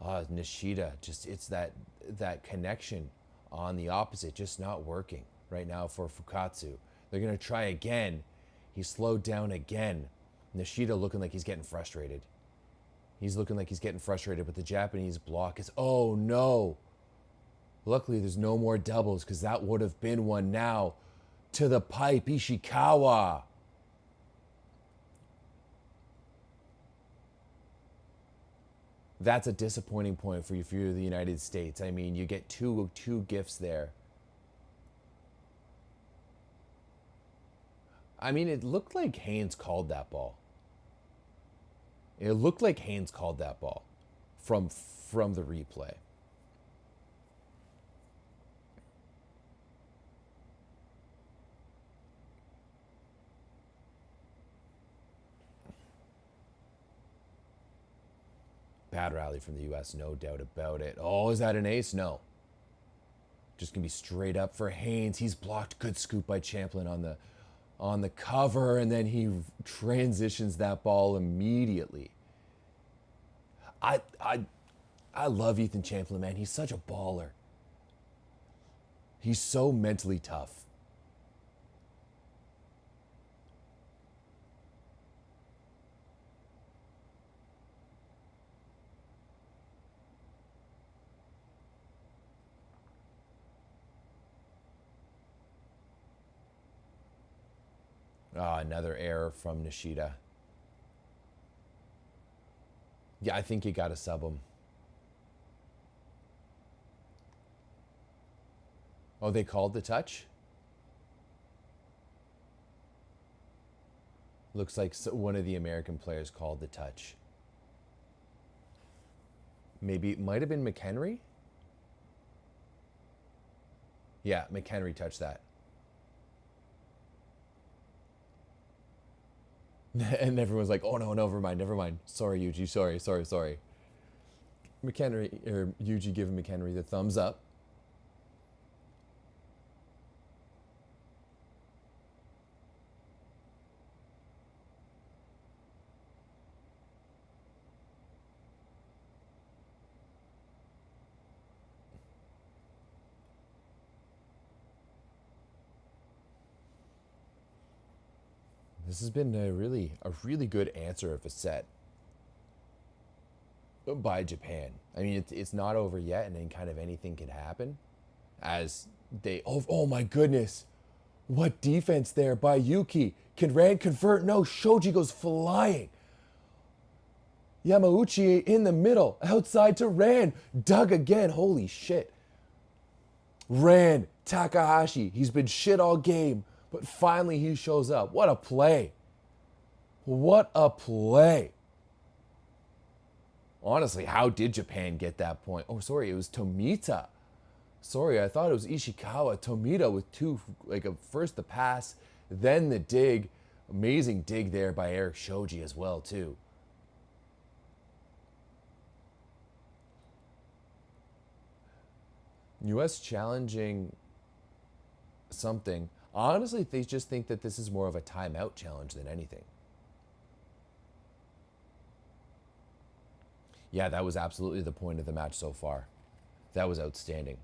Nishida, just it's that connection on the opposite just not working right now for Fukatsu. They're gonna try again. He's slowed down again. Nishida looking like he's getting frustrated. He's looking like he's getting frustrated, but the Japanese block is, oh no. Luckily there's no more doubles because that would have been one now. To the pipe, Ishikawa. That's a disappointing point for you if you're the United States. I mean, you get two gifts there. I mean, it looked like Haynes called that ball. It looked like Haynes called that ball from the replay. Bad rally from the U.S., no doubt about it. Oh, is that an ace? No. Just going to be straight up for Haynes. He's blocked. Good scoop by Champlin on the cover, and then he transitions that ball immediately. I love Ethan Champlin, man. He's such a baller. He's so mentally tough. Another error from Nishida. Yeah, I think you got to sub him. Oh, they called the touch? Looks like one of the American players called the touch. Maybe it might have been McHenry. Yeah, McHenry touched that. And everyone's like, oh no, never mind, never mind. Sorry, Yuji, sorry. McHenry, or Yuji giving McHenry the thumbs up. This has been a really good answer of a set by Japan. I mean, it's not over yet, and then kind of anything can happen. As they, oh my goodness, what defense there by Yuki? Can Rand convert? No, Shoji goes flying. Yamauchi in the middle, outside to Rand, dug again. Holy shit. Rand, Takahashi, he's been shit all game, but finally he shows up. What a play. What a play. Honestly, how did Japan get that point? Oh, sorry, it was Tomita. Sorry, I thought it was Ishikawa. Tomita with two, first the pass, then the dig. Amazing dig there by Eric Shoji as well, too. U.S. challenging something. Honestly, they just think that this is more of a timeout challenge than anything. Yeah, that was absolutely the point of the match so far. That was outstanding.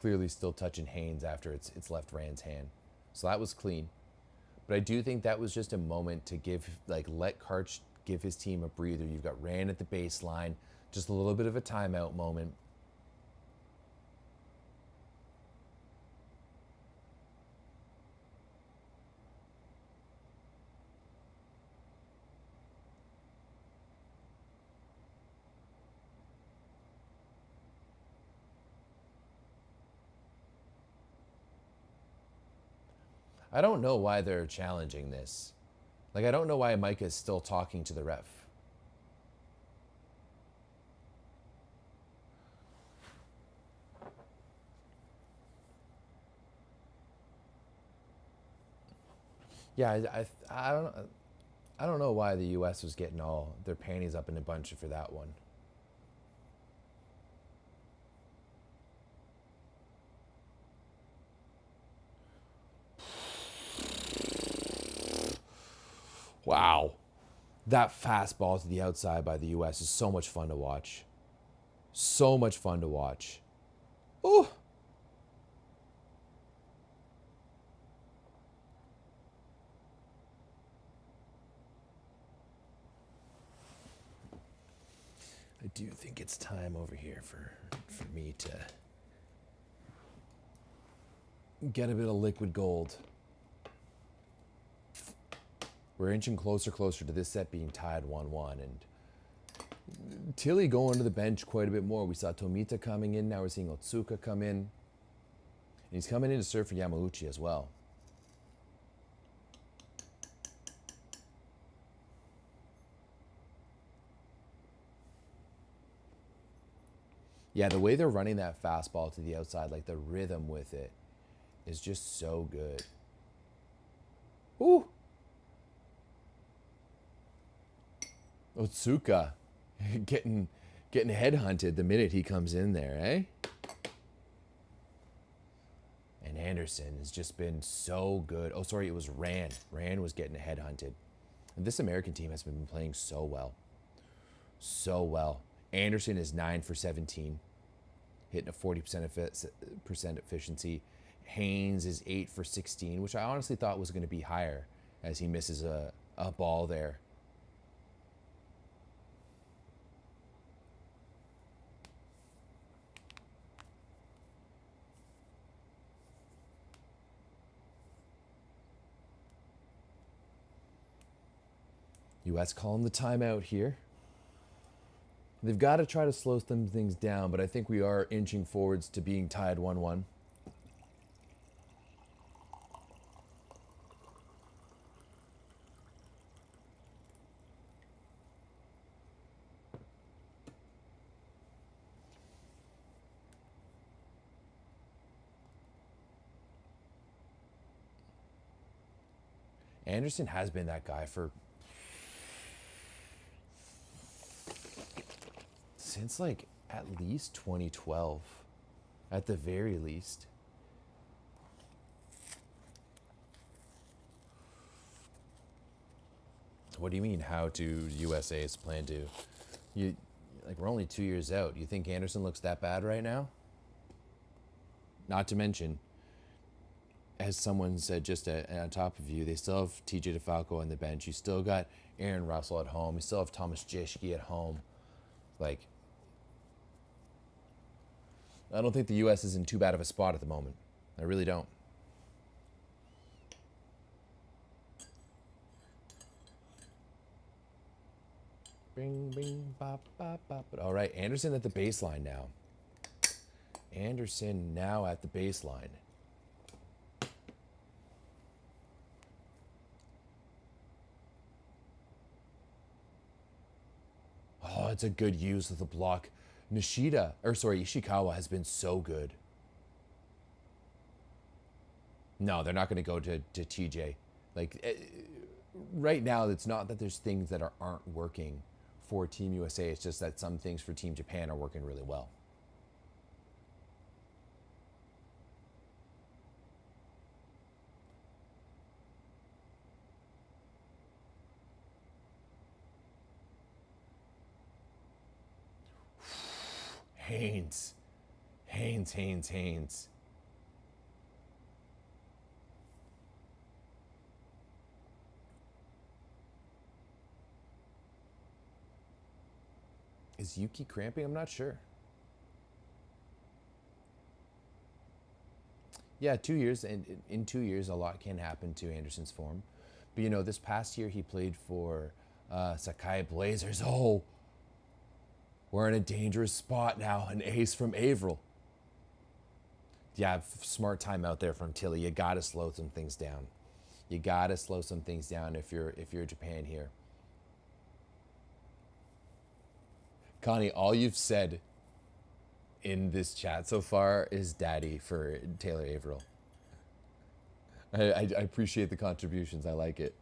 Clearly still touching Haynes after it's left Rand's hand. So that was clean. But I do think that was just a moment to let Karch give his team a breather. You've got Rand at the baseline, just a little bit of a timeout moment. I don't know why they're challenging this. I don't know why Micah is still talking to the ref. Yeah, I don't know why the U.S. was getting all their panties up in a bunch for that one. Wow. That fastball to the outside by the U.S. is so much fun to watch. So much fun to watch. Ooh. I do think it's time over here for me to get a bit of liquid gold. We're inching closer to this set being tied 1-1, and Tilly going to the bench quite a bit more. We saw Tomita coming in, now we're seeing Otsuka come in. And he's coming in to serve for Yamauchi as well. Yeah, the way they're running that fastball to the outside, the rhythm with it is just so good. Ooh. Otsuka getting headhunted the minute he comes in there, eh? And Anderson has just been so good. Oh, sorry, it was Rand. Rand was getting headhunted. And this American team has been playing so well. So well. Anderson is 9 for 17, hitting a 40% efficiency. Haynes is 8 for 16, which I honestly thought was going to be higher as he misses a ball there. U.S. calling the timeout here. They've got to try to slow some things down, but I think we are inching forwards to being tied 1-1. Anderson has been that guy since like at least 2012, at the very least. What do you mean? How do USA's plan to? You like we're only 2 years out. You think Anderson looks that bad right now? Not to mention, as someone said just on top of you, they still have TJ DeFalco on the bench. You still got Aaron Russell at home. You still have Thomas Jischke at home. Like, I don't think the U.S. is in too bad of a spot at the moment. I really don't. Bing, bing, bop, bop, bop. All right, Anderson at the baseline now. Anderson now at the baseline. Oh, it's a good use of the block. Ishikawa has been so good. No, they're not going to go to TJ. Like, right now, it's not that there's things that aren't working for Team USA. It's just that some things for Team Japan are working really well. Haynes. Is Yuki cramping? I'm not sure. Yeah, 2 years, and in 2 years, a lot can happen to Anderson's form. But, you know, this past year he played for Sakai Blazers. Oh, we're in a dangerous spot now. An ace from Averill. Yeah, smart time out there from Tilly. You got to slow some things down. You got to slow some things down if you're Japan here. Connie, all you've said in this chat so far is daddy for Taylor Averill. I appreciate the contributions. I like it.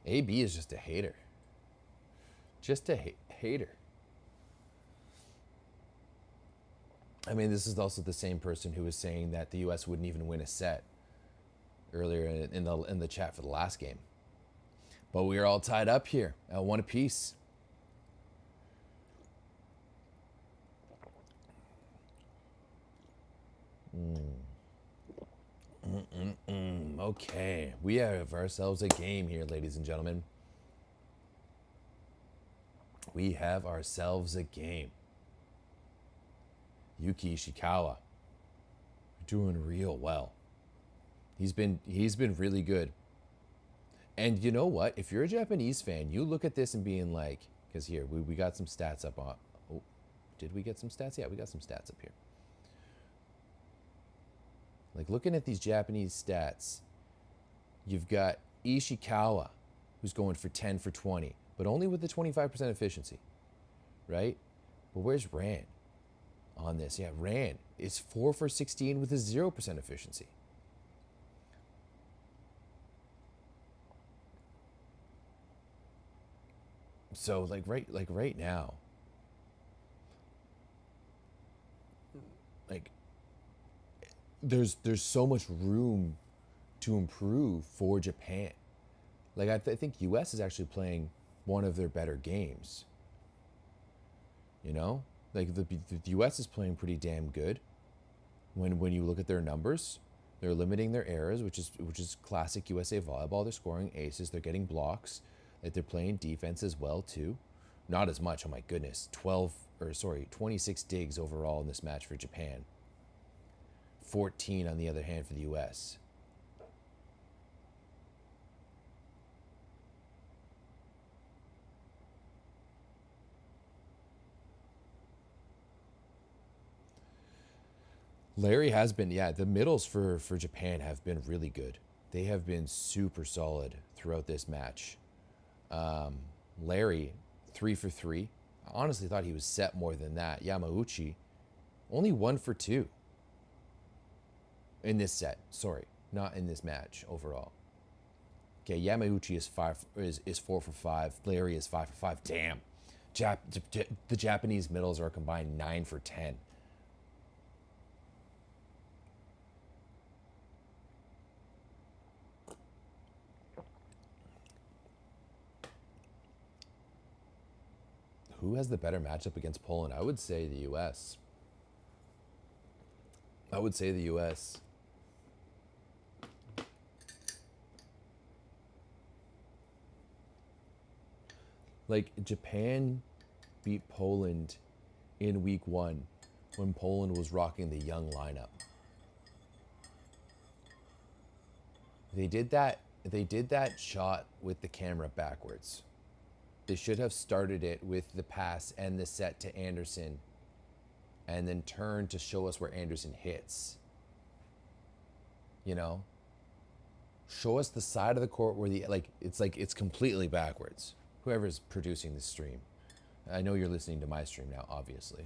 AB is just a hater. Just a hater. I mean, this is also the same person who was saying that the U.S. wouldn't even win a set earlier in the chat for the last game. But we are all tied up here at 1 apiece. Okay, we have ourselves a game here, ladies and gentlemen. We have ourselves a game. Yuki Ishikawa doing real well. He's been really good. And you know what? If you're a Japanese fan, you look at this and being like, because here we got some stats up on. Oh, did we get some stats? Yeah, we got some stats up here. Like, looking at these Japanese stats, you've got Ishikawa, who's going for 10 for 20, but only with the 25% efficiency, right? But where's Ran on this? Yeah, Ran is 4 for 16 with a 0% efficiency. So, right now, like, there's so much room to improve for Japan. Like, I think U.S. is actually playing one of their better games. You know, like the U.S. is playing pretty damn good. When you look at their numbers, they're limiting their errors, which is classic USA volleyball. They're scoring aces. They're getting blocks. Like they're playing defense as well too. Not as much. Oh my goodness, 26 digs overall in this match for Japan. 14 on the other hand for the U.S. Larry has been, yeah, the middles for Japan have been really good. They have been super solid throughout this match. Larry, 3 for 3. I honestly thought he was set more than that. Yamauchi, only 1 for 2 in this set. Sorry, not in this match overall. Okay, Yamauchi is 4 for 5. Larry is 5 for 5. Damn, the Japanese middles are combined 9 for 10. Who has the better matchup against Poland? I would say the U.S. I would say the U.S. Like, Japan beat Poland in week 1 when Poland was rocking the young lineup. They did that shot with the camera backwards. They should have started it with the pass and the set to Anderson and then turned to show us where Anderson hits. You know? Show us the side of the court where it's completely backwards. Whoever's producing the stream. I know you're listening to my stream now, obviously.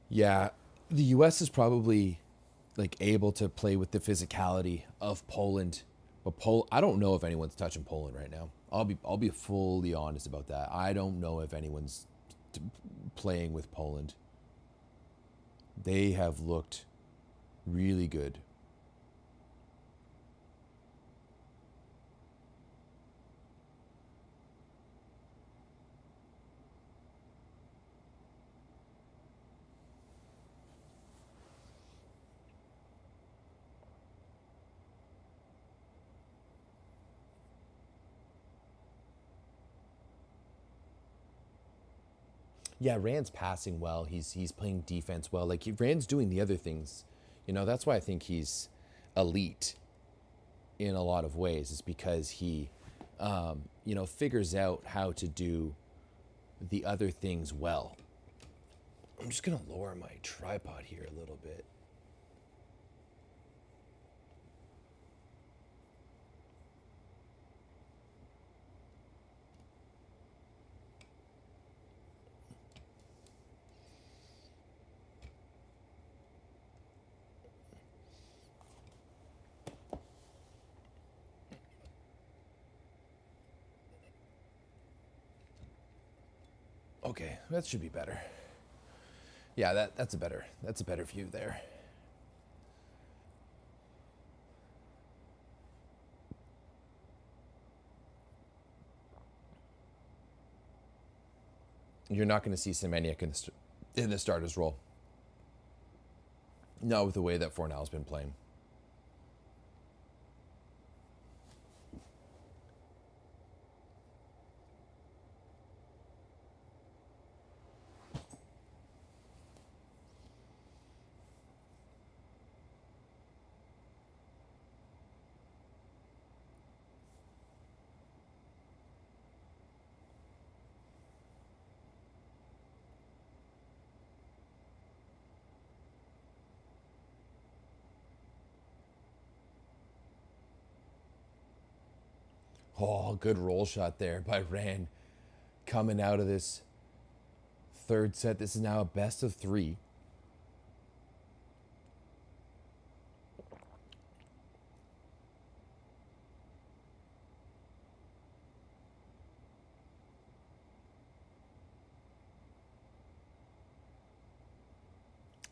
Yeah, the U.S. is probably like able to play with the physicality of Poland, but I don't know if anyone's touching Poland right now. I'll be fully honest about that. I don't know if anyone's playing with Poland. They have looked really good. Yeah, Rand's passing well. He's playing defense well. Like Rand's doing the other things. You know, that's why I think he's elite in a lot of ways. Is because he, figures out how to do the other things well. I'm just gonna lower my tripod here a little bit. Okay, that should be better. Yeah, that's a better view there. You're not going to see Semeniuk in the starter's role. Not with the way that Fornal's been playing. Oh, good roll shot there by Rand coming out of this third set. This is now a best of 3.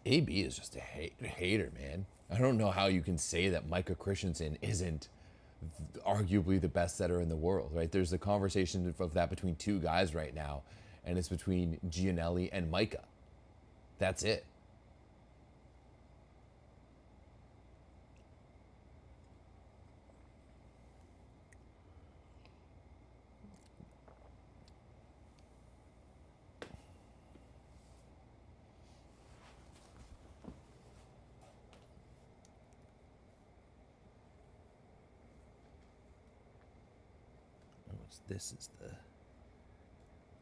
AB is just a hater, man. I don't know how you can say that Micah Christensen isn't arguably the best setter in the world, right? There's a conversation of that between two guys right now, and it's between Gianelli and Micah. That's it. This is the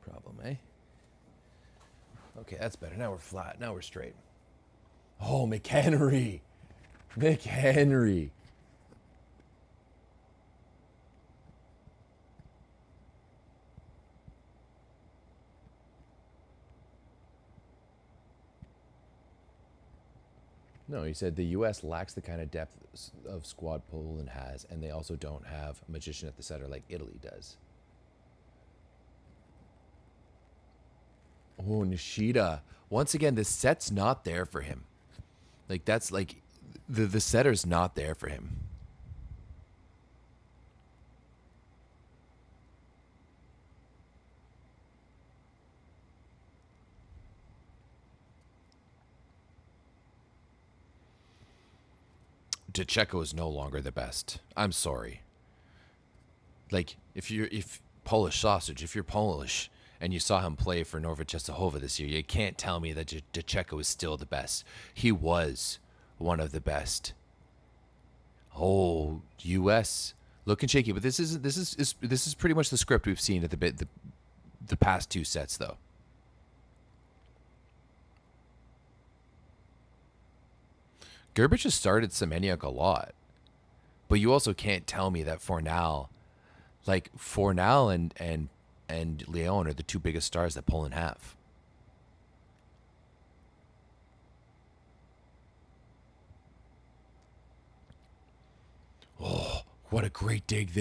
problem, eh? Okay, that's better. Now we're flat. Now we're straight. Oh, McHenry. McHenry. No, he said the U.S. lacks the kind of depth of squad Poland has, and they also don't have a magician at the center like Italy does. Oh, Nishida. Once again, the set's not there for him. Like, that's like, the setter's not there for him. DeCecco is no longer the best. I'm sorry. Like, if Polish sausage, if you're Polish and you saw him play for Norwich Czestochowa this year, you can't tell me that DeCecco is still the best. He was one of the best. Oh, U.S. looking shaky, but this is pretty much the script we've seen at the past two sets though. Gerbich has started Semeniuk a lot, but you also can't tell me that Fornal and Leon are the two biggest stars that Poland have. Oh, what a great dig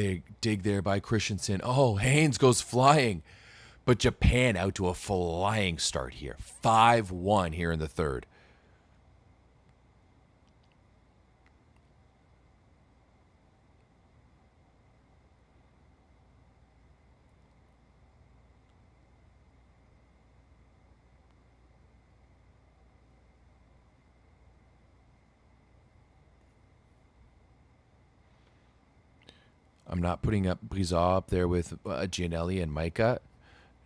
there by Christensen. Oh, Haynes goes flying. But Japan out to a flying start here. 5-1 here in the third. I'm not putting up Brizard up there with Gianelli and Micah.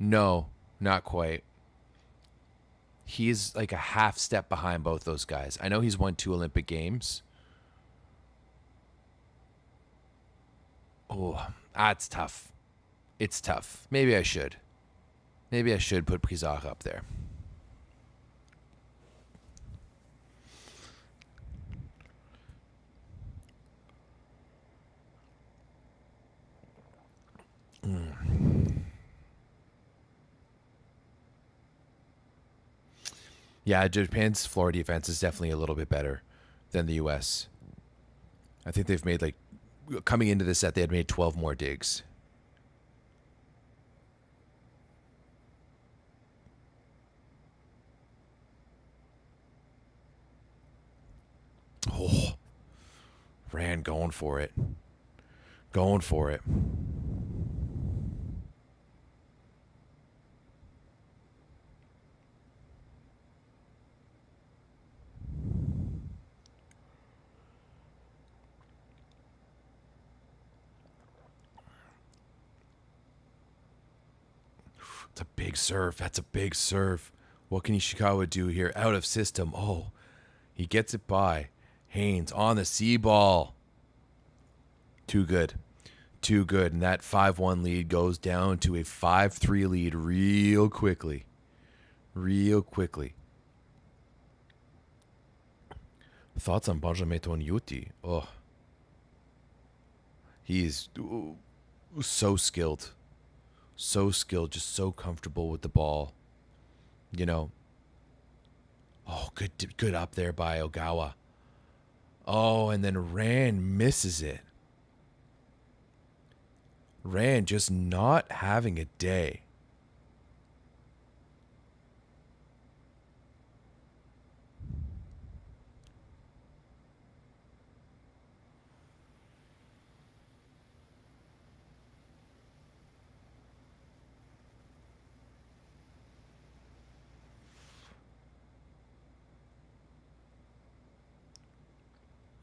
No, not quite. He's like a half step behind both those guys. I know he's won 2 Olympic Games. Oh, that's tough. It's tough. Maybe I should. Maybe I should put Brizard up there. Yeah, Japan's floor defense is definitely a little bit better than the U.S. I think they've made coming into the set, they had made 12 more digs. Oh, Rand going for it. Going for it. It's a big serve. That's a big serve. What can Ishikawa do here? Out of system. Oh, he gets it by. Haynes on the C ball. Too good. Too good. And that 5-1 lead goes down to a 5-3 lead real quickly. Real quickly. Thoughts on Benjamin Tonyuti? Oh. He's so skilled. So skilled, just so comfortable with the ball. You know. Oh, good up there by Ogawa. Oh, and then Rand misses it. Rand just not having a day.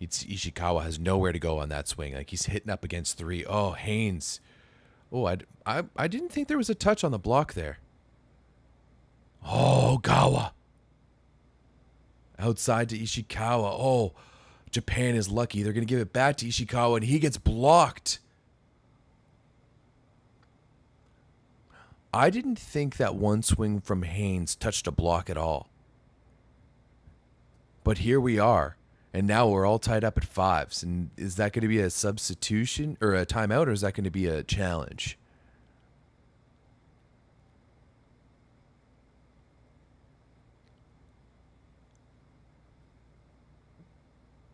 Ishikawa has nowhere to go on that swing. Like, he's hitting up against three. Oh, Haynes. Oh, I didn't think there was a touch on the block there. Oh, Gawa. Outside to Ishikawa. Oh, Japan is lucky. They're going to give it back to Ishikawa, and he gets blocked. I didn't think that one swing from Haynes touched a block at all. But here we are. And now we're all tied up at fives. And is that going to be a substitution or a timeout, or is that going to be a challenge?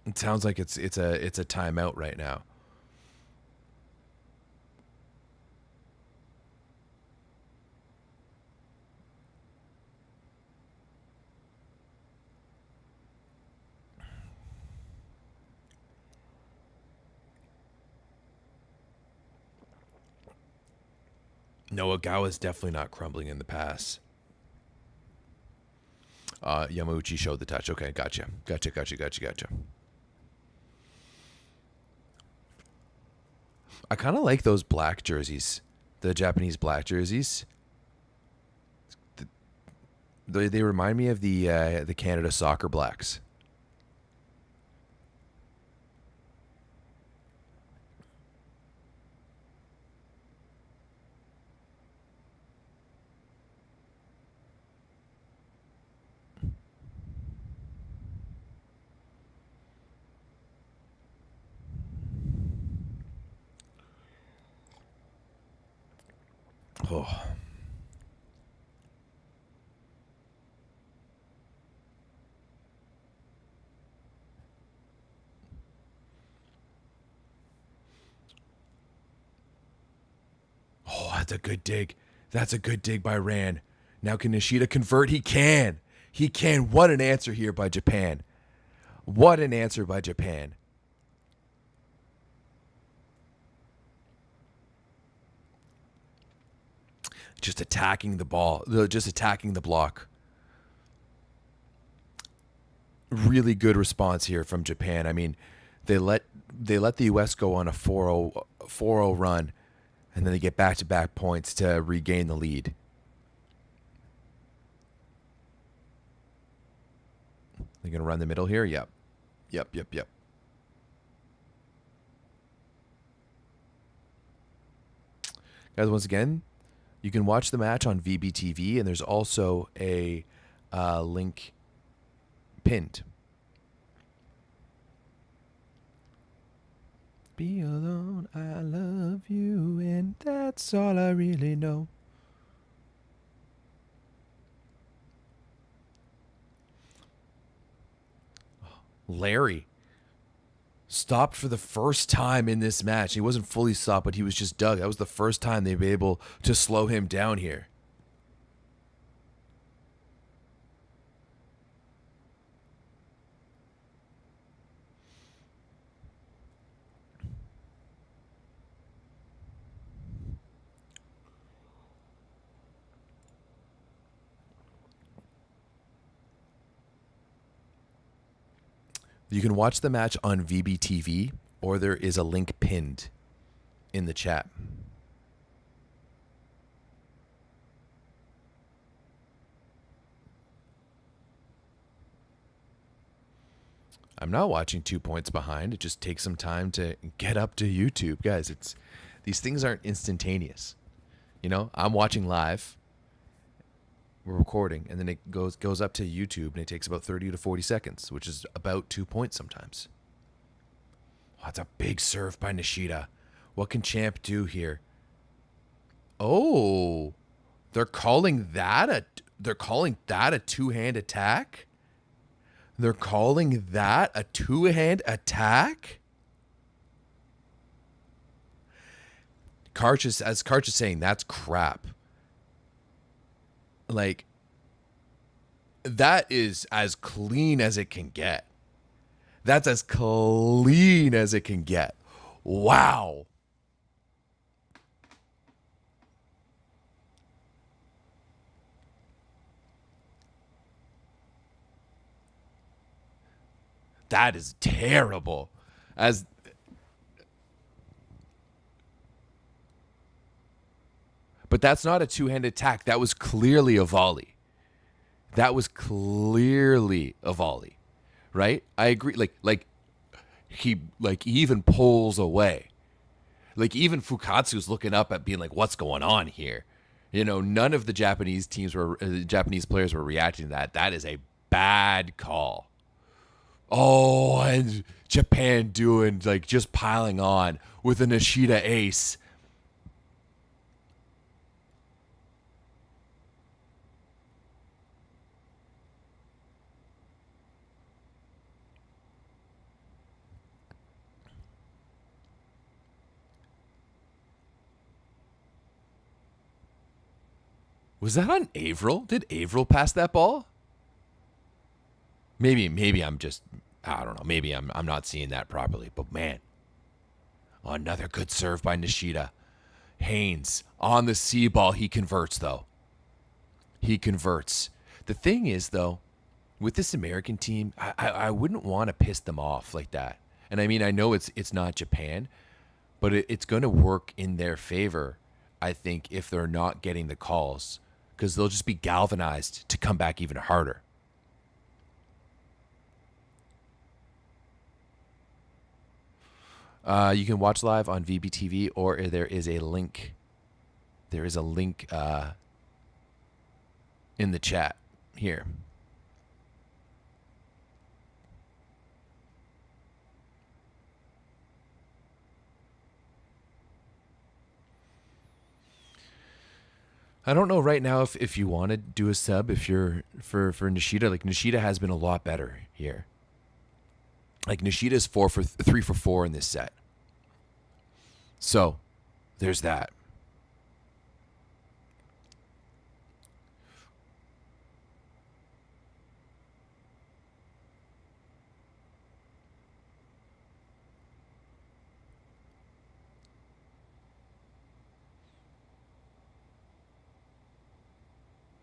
It sounds like it's a timeout right now. No, Agawa's definitely not crumbling in the pass. Yamauchi showed the touch. Okay, gotcha. I kind of like those black jerseys, the Japanese black jerseys. They remind me of the Canada Soccer Blacks. Oh. Oh, that's a good dig. That's a good dig by Ran. Now can Nishida convert? He can. He can. What an answer here by Japan. What an answer by Japan. Just attacking the ball. Just attacking the block. Really good response here from Japan. I mean, they let the US go on a 4-0 run, and then they get back-to-back points to regain the lead. They're going to run the middle here? Yep. Guys, once again, you can watch the match on VBTV, and there's also a link pinned. Be alone, I love you, and that's all I really know. Larry stopped for the first time in this match. He wasn't fully stopped, but he was just dug. That was the first time they'd be able to slow him down here. You can watch the match on VBTV, or there is a link pinned in the chat. I'm not watching 2 points behind. It just takes some time to get up to YouTube. Guys, these things aren't instantaneous. You know, I'm watching live. We're recording, and then it goes up to YouTube, and it takes about 30 to 40 seconds, which is about 2 points sometimes. Oh, that's a big serve by Nishida. What can Champ do here? Oh, they're calling that a two-hand attack? They're calling that a two-hand attack? Karch is saying, that's crap. Like, that is as clean as it can get. That's as clean as it can get. Wow. That is terrible. As But that's not a two-handed attack. That was clearly a volley. That was clearly a volley. Right? I agree. He even pulls away. Like even Fukatsu's looking up at being like, what's going on here? None of the Japanese players were reacting to that. That is a bad call. Oh, and Japan doing just piling on with a Nishida ace. Was that on Averill? Did Averill pass that ball? Maybe I don't know. Maybe I'm not seeing that properly. But man, another good serve by Nishida. Haynes on the C ball. He converts though. He converts. The thing is though, with this American team, I wouldn't want to piss them off like that. And I mean, I know it's not Japan, but it's going to work in their favor, I think, if they're not getting the calls, because they'll just be galvanized to come back even harder. You can watch live on VBTV, or there is a link. There is a link in the chat here. I don't know right now if you want to do a sub if you're for Nishida. Like Nishida has been a lot better here. Like Nishida's 3 for 4 in this set. So there's that.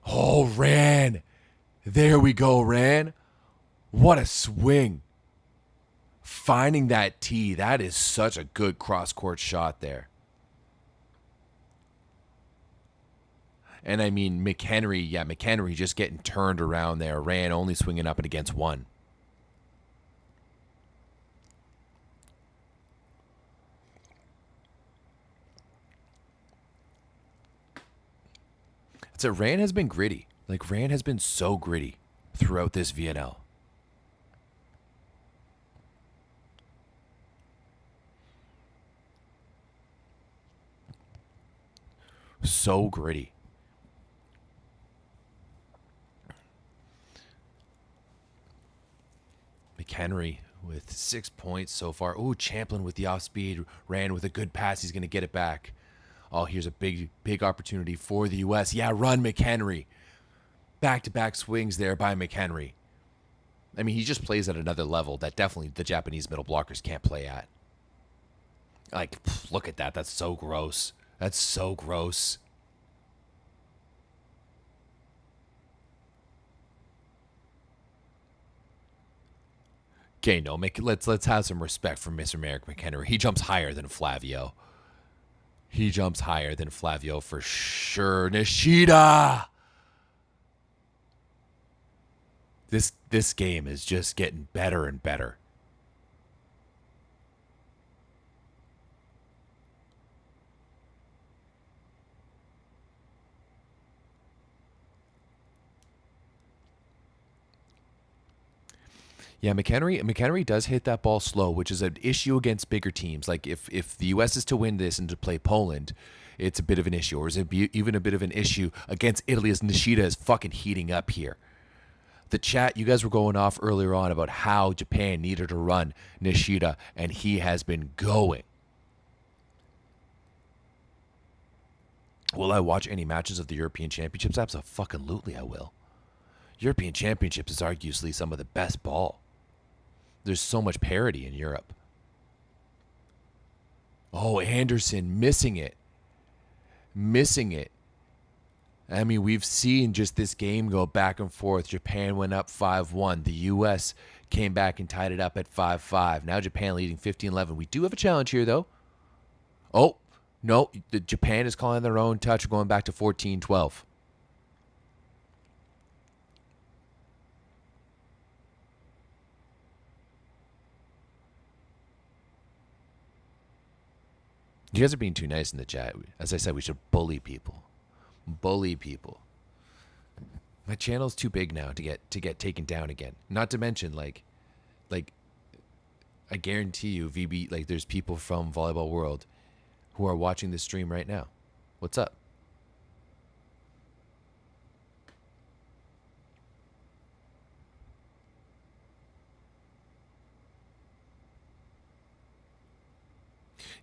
Oh, Ran. There we go, Ran. What a swing. Finding that tee. That is such a good cross-court shot there. And I mean, McHenry just getting turned around there. Ran only swinging up and against one. So Ran has been gritty. Like Ran has been so gritty throughout this VNL. So gritty. McHenry with 6 points so far. Ooh, Champlin with the off speed. Ran with a good pass. He's going to get it back. Oh, here's a big opportunity for the U.S. Yeah, run McHenry. Back-to-back swings there by McHenry. I mean, he just plays at another level that definitely the Japanese middle blockers can't play at. Like, look at that. That's so gross. That's so gross. Okay, no, let's have some respect for Mr. Merrick McHenry. He jumps higher than Flavio. He jumps higher than Flavio for sure. Nishida! This game is just getting better and better. Yeah, McHenry does hit that ball slow, which is an issue against bigger teams. Like if the U.S. is to win this and to play Poland, it's a bit of an issue. Or is it even a bit of an issue against Italy as Nishida is fucking heating up here? The chat, you guys were going off earlier on about how Japan needed to run Nishida, and he has been going. Will I watch any matches of the European Championships? Absolutely, I will. European Championships is arguably some of the best ball. There's so much parity in Europe. Oh, Anderson missing it. Missing it. I mean, we've seen just this game go back and forth. Japan went up 5-1. The U.S. came back and tied it up at 5-5. Now Japan leading 15-11. We do have a challenge here, though. Oh, no. Japan is calling their own touch. We're going back to 14-12. You guys are being too nice in the chat. As I said, we should bully people. Bully people. My channel's too big now to get taken down again. Not to mention, like I guarantee you, VB, like there's people from Volleyball World who are watching this stream right now. What's up?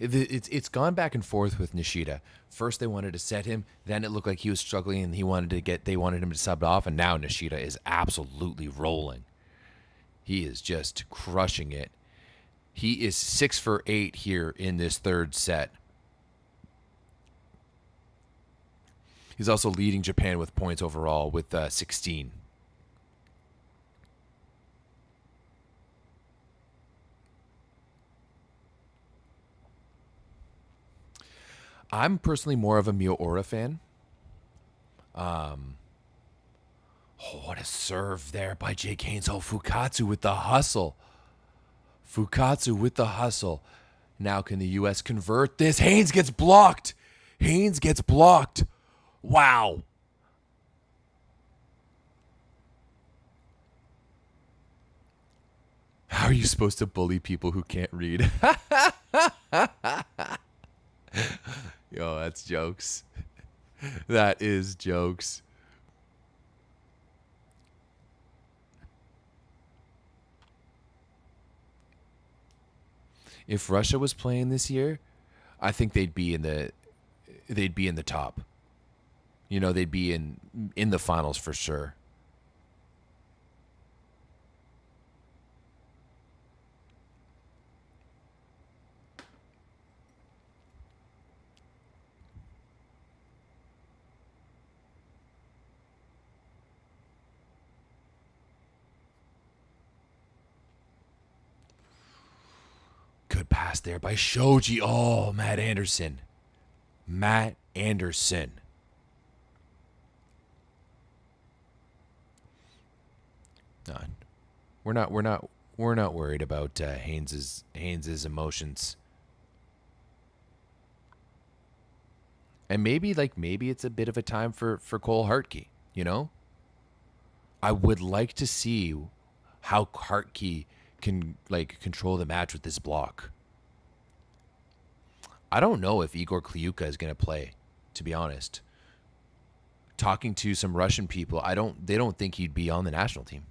It's gone back and forth with Nishida. First they wanted to set him, then it looked like he was struggling and they wanted him to sub off, and now Nishida is absolutely rolling. He is just crushing it. He is 6 for 8 here in this third set. He's also leading Japan with points overall with 16. I'm personally more of a Miura fan. Oh, what a serve there by Jake Haynes. Oh, Fukatsu with the hustle. Fukatsu with the hustle. Now can the U.S. convert this? Haynes gets blocked. Haynes gets blocked. Wow. How are you supposed to bully people who can't read? Yo, that's jokes. That is jokes. If Russia was playing this year, I think they'd be in the top. You know, they'd be in the finals for sure. Good pass there by Shoji. Oh, Matt Anderson. Matt Anderson. No, we're not worried about Haynes's emotions. And maybe it's a bit of a time for Cole Hartke, you know? I would like to see how Hartke can control the match with this block. I don't know if Igor Kliuka is going to play, to be honest. Talking to some Russian people, they don't think he'd be on the national team.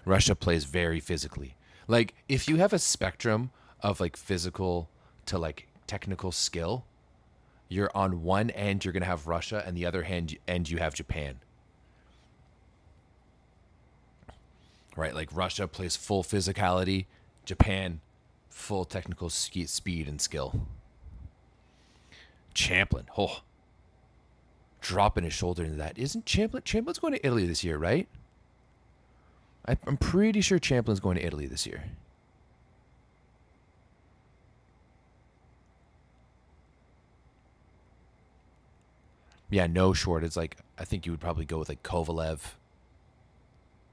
Russia plays very physically. Like, if you have a spectrum of physical to technical skill, you're on one end you're going to have Russia, and the other end you have Japan. Right? Like, Russia plays full physicality, Japan full technical speed and skill. Champlin, dropping his shoulder into that. Isn't Champlin's going to Italy this year, right? I'm pretty sure Champlin's going to Italy this year. Yeah, no short. It's I think you would probably go with Kovalev.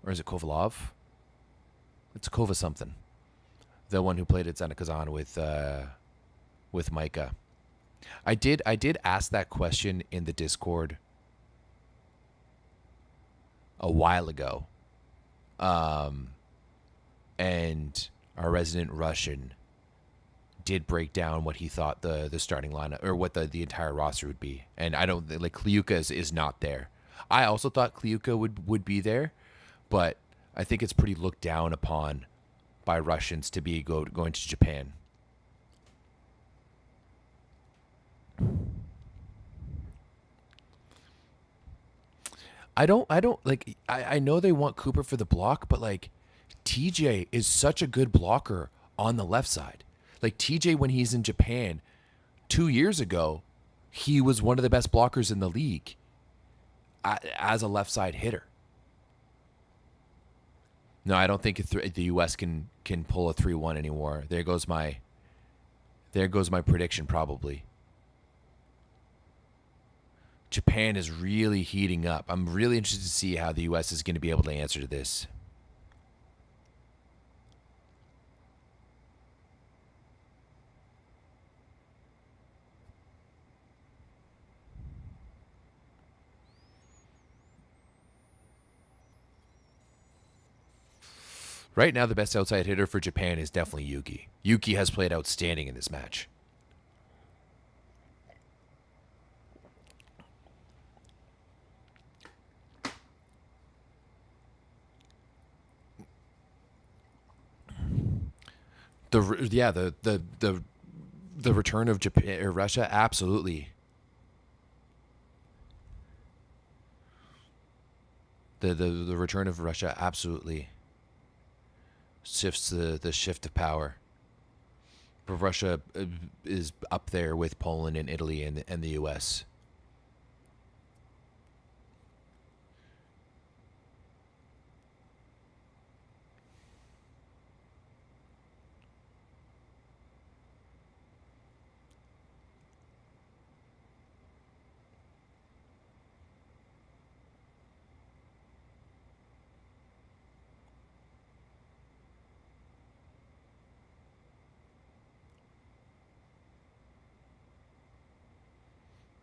Or is it Kovalov? It's Kova something. The one who played at Zenit Kazan with Micah. I did ask that question in the Discord a while ago. And our resident Russian did break down what he thought the starting lineup or what the entire roster would be. And I don't Kliuka is not there. I also thought Kliuka would be there, but I think it's pretty looked down upon by Russians to be going to Japan. I don't like. I know they want Cooper for the block, but like, TJ is such a good blocker on the left side. Like TJ, when he's in Japan 2 years ago, he was one of the best blockers in the league as a left side hitter. No, I don't think the U.S. can pull a 3-1 anymore. There goes my prediction probably. Japan is really heating up. I'm really interested to see how the U.S. is going to be able to answer to this. Right now, the best outside hitter for Japan is definitely Yuki. Yuki has played outstanding in this match. The return of Japan or Russia, absolutely. The return of Russia absolutely shifts the shift of power. But Russia is up there with Poland and Italy and the U.S.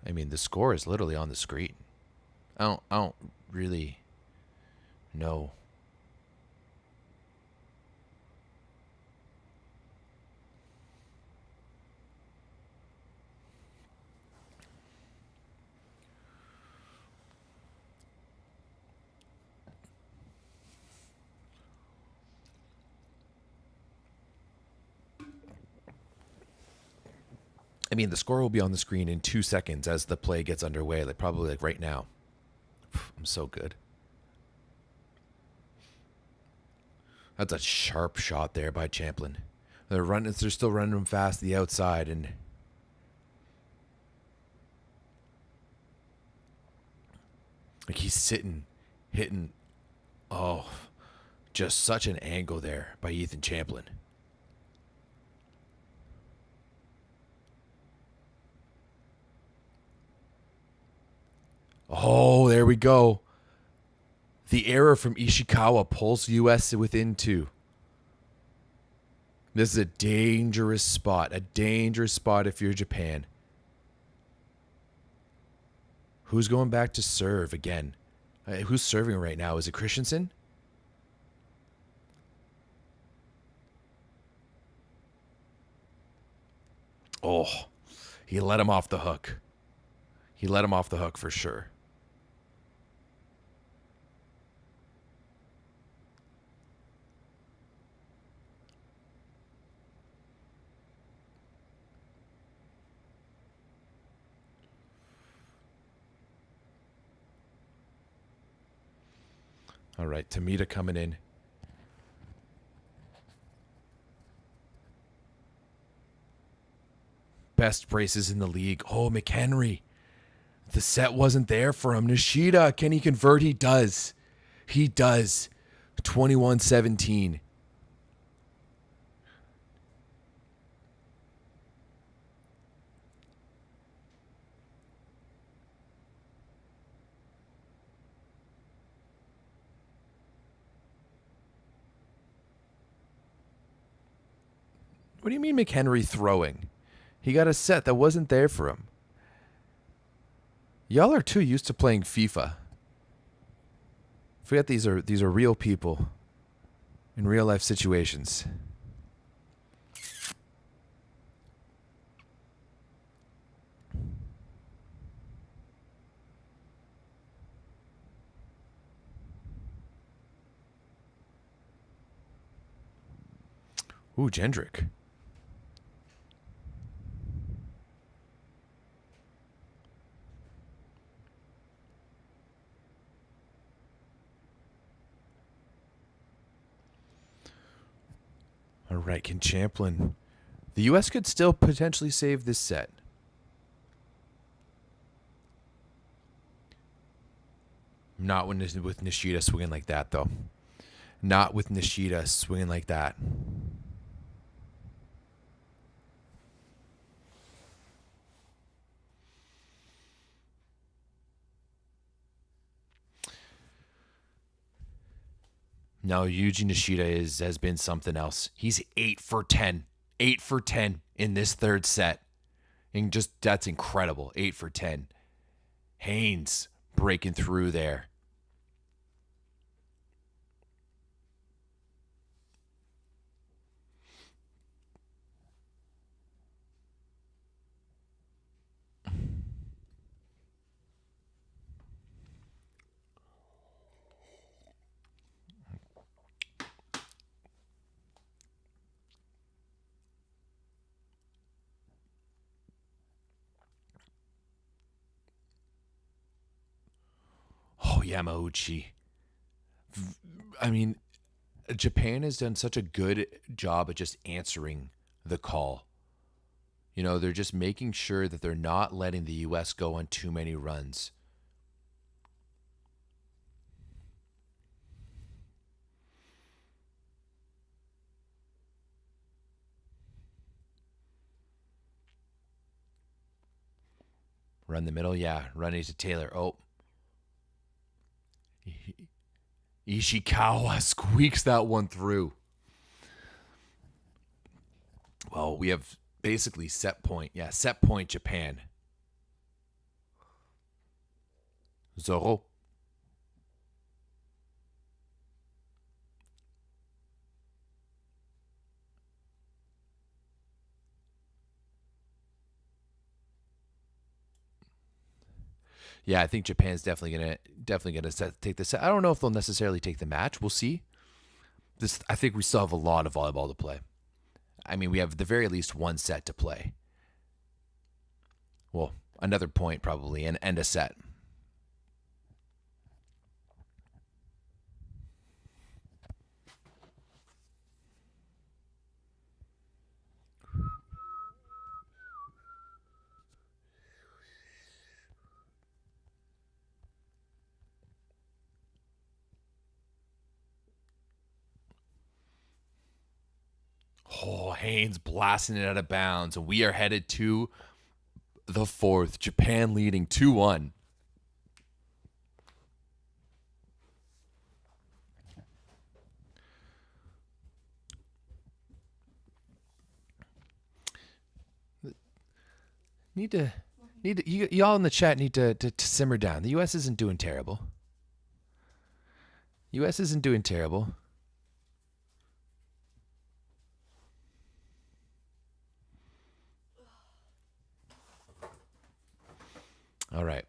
I mean, the score is literally on the screen. I don't really know. I mean, the score will be on the screen in 2 seconds as the play gets underway, like probably like right now. I'm so good. That's a sharp shot there by Champlin. They're still running him fast to the outside, and like he's sitting, hitting. Oh, just such an angle there by Ethan Champlin. Oh, there we go. The error from Ishikawa pulls U.S. within 2. This is a dangerous spot. A dangerous spot if you're Japan. Who's going back to serve again? Who's serving right now? Is it Christensen? Oh, he let him off the hook. He let him off the hook for sure. All right, Tamita coming in. Best braces in the league. Oh, McHenry. The set wasn't there for him. Nishida, can he convert? He does. He does. 21-17. What do you mean McHenry throwing? He got a set that wasn't there for him. Y'all are too used to playing FIFA. Forget these are real people in real life situations. Ooh, Jendrick. All right, can Champlin... The U.S. could still potentially save this set. Not with Nishida swinging like that, though. Not with Nishida swinging like that. No, Yuji Nishida has been something else. He's 8 for 10. 8 for 10 in this third set. And just, that's incredible. 8 for 10. Haynes breaking through there. Oh, Yamauchi. I mean, Japan has done such a good job at just answering the call. You know, they're just making sure that they're not letting the U.S. go on too many runs. Run the middle, yeah. Running to Taylor. Oh. Ishikawa squeaks that one through. Well, we have basically set point. Yeah, set point Japan. Zoro. Yeah, I think Japan's definitely gonna take this. I don't know if they'll necessarily take the match. We'll see. I think we still have a lot of volleyball to play. I mean, we have at the very least one set to play. Well, another point probably, and a set. Oh, Haynes blasting it out of bounds. We are headed to the fourth. Japan leading 2-1. Y'all in the chat need to simmer down. The U.S. isn't doing terrible. U.S. isn't doing terrible. All right.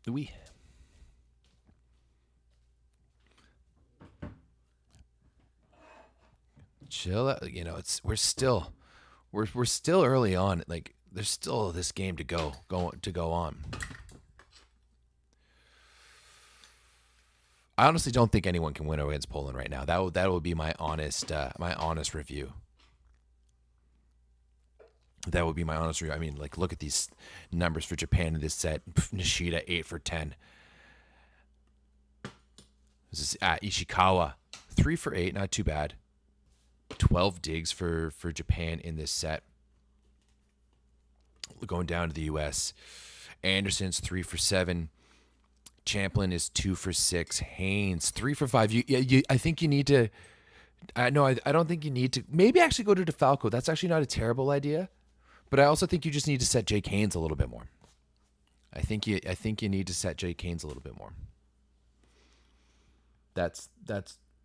We chill out. You know, we're still early on. Like there's still this game to go on. I honestly don't think anyone can win against Poland right now. That would be my honest review. That would be my honest review. I mean, like, look at these numbers for Japan in this set. Nishida, 8 for 10. This is Ishikawa, 3 for 8. Not too bad. 12 digs for Japan in this set. Going down to the U.S. Anderson's 3 for 7. Champlin is 2 for 6. Haynes, 3 for 5. I think you need to... I don't think you need to... Maybe actually go to DeFalco. That's actually not a terrible idea. But I also think you just need to set Jake Haynes a little bit more. I think you need to set Jake Haynes a little bit more. That's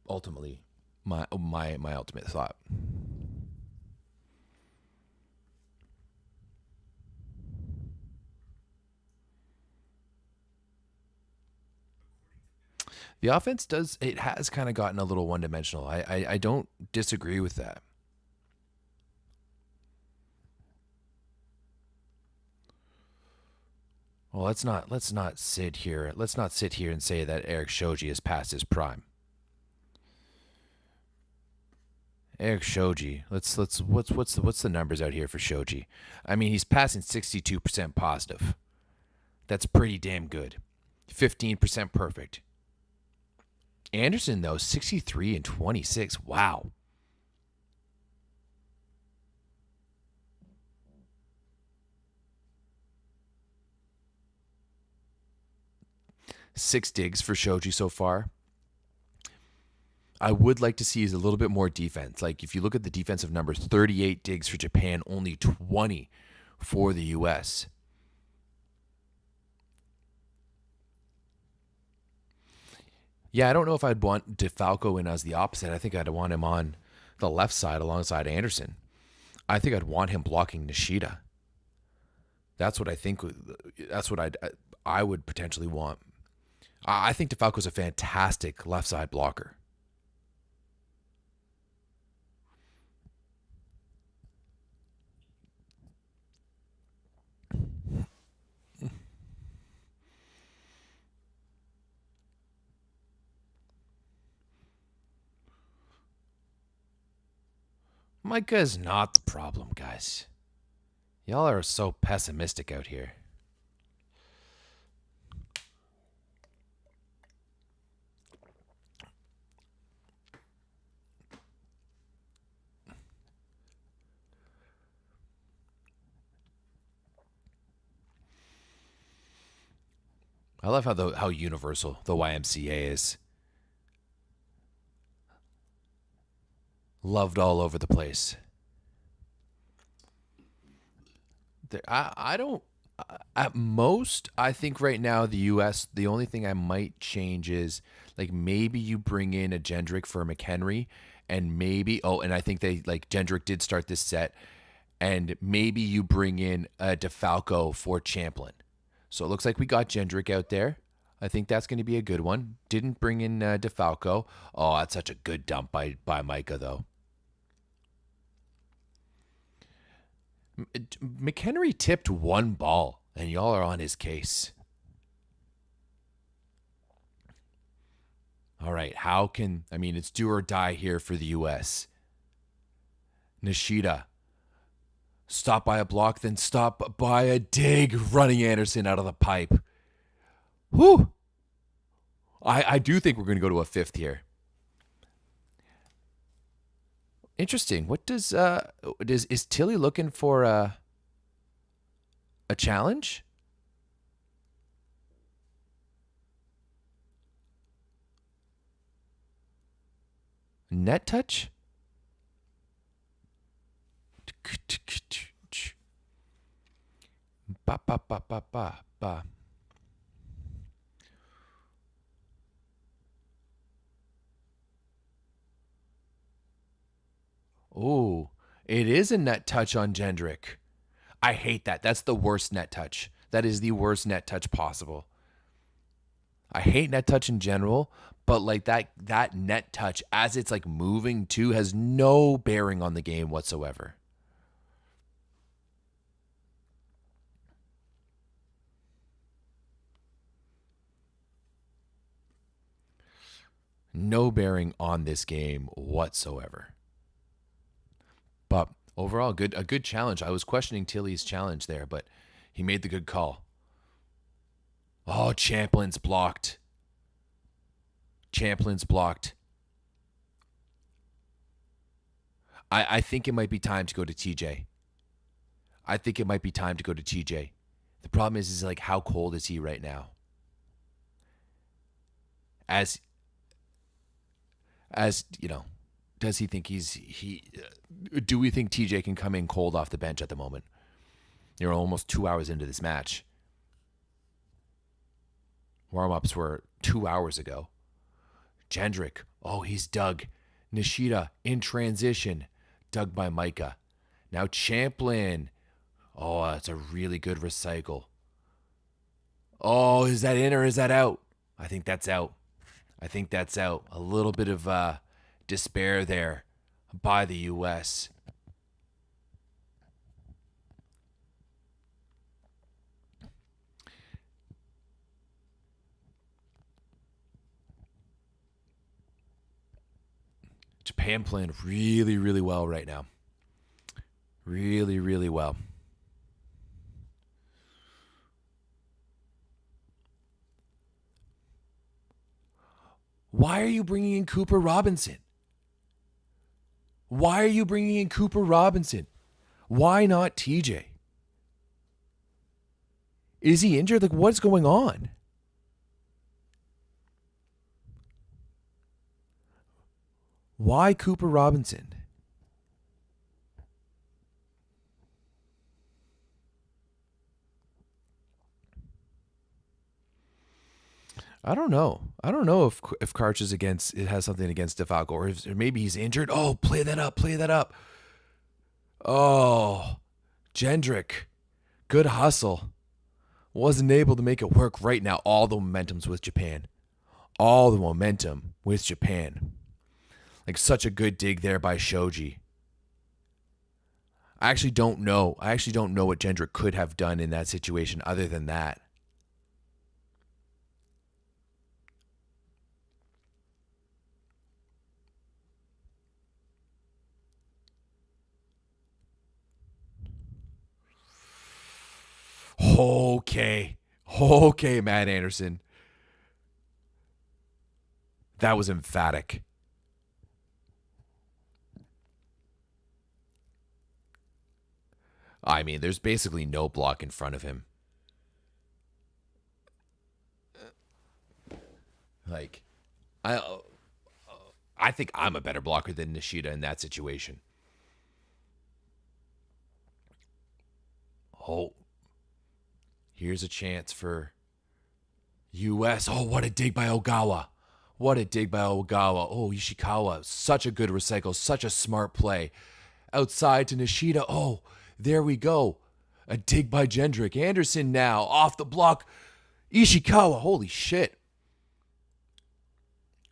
ultimately my ultimate thought. The offense has kind of gotten a little one-dimensional. I don't disagree with that. Well, let's not sit here. Let's not sit here and say that Eric Shoji is past his prime. Eric Shoji. What's the numbers out here for Shoji? I mean, he's passing 62% positive. That's pretty damn good. 15% perfect. Anderson though, 63 and 26. Wow. 6 digs for Shoji so far. I would like to see is a little bit more defense. Like if you look at the defensive numbers, 38 digs for Japan, only 20 for the US. Yeah, I don't know if I'd want DeFalco in as the opposite. I think I'd want him on the left side alongside Anderson. I think I'd want him blocking Nishida. That's what I think. That's what I would potentially want. I think DeFalco's a fantastic left side blocker. Micah is not the problem, guys. Y'all are so pessimistic out here. I love how universal the YMCA is. Loved all over the place. I don't. At most, I think right now the U.S. The only thing I might change is like maybe you bring in a Jendrick for a McHenry, and maybe and I think they like Jendrick did start this set, and maybe you bring in a DeFalco for Champlin. So it looks like we got Jendrick out there. I think that's going to be a good one. Didn't bring in DeFalco. Oh, that's such a good dump by Micah though. McHenry tipped one ball, and y'all are on his case. All right, it's do or die here for the U.S. Nishida, stop by a block, then stop by a dig, running Anderson out of the pipe. Whew. I do think we're going to go to a fifth here. Interesting. What is Tilly looking for a challenge? Net touch? Ba ba ba ba ba ba. Oh, it is a net touch on Jendrick. I hate that. That's the worst net touch. That is the worst net touch possible. I hate net touch in general, but like that net touch as it's like moving too has no bearing on the game whatsoever. No bearing on this game whatsoever. But overall, a good challenge. I was questioning Tilly's challenge there, but he made the good call. Oh, Champlin's blocked. Champlin's blocked. I think it might be time to go to TJ. I think it might be time to go to TJ. The problem is like how cold is he right now? As you know, does he think do we think TJ can come in cold off the bench at the moment? You're almost 2 hours into this match. Warm-ups were 2 hours ago. Jendrick, he's dug. Nishida in transition, dug by Micah. Now Champlin. Oh, that's a really good recycle. Oh, is that in or is that out? I think that's out. A little bit of despair there by the U.S. Japan playing really, really well right now. Really, really well. Why are you bringing in Cooper Robinson? Why are you bringing in Cooper Robinson? Why not TJ? Is he injured? Like, what's going on? Why Cooper Robinson? I don't know. I don't know if Karch is against, it has something against DeFalco, or maybe he's injured. Oh, play that up. Play that up. Oh, Jendrick. Good hustle. Wasn't able to make it work right now. All the momentum's with Japan. All the momentum with Japan. Like, such a good dig there by Shoji. I actually don't know. I actually don't know what Jendrick could have done in that situation other than that. Okay. Okay, Matt Anderson. That was emphatic. I mean, there's basically no block in front of him. Like, I think I'm a better blocker than Nishida in that situation. Oh, here's a chance for U.S. Oh, what a dig by Ogawa. What a dig by Ogawa. Oh, Ishikawa. Such a good recycle. Such a smart play. Outside to Nishida. Oh, there we go. A dig by Jendrick. Anderson now off the block. Ishikawa. Holy shit.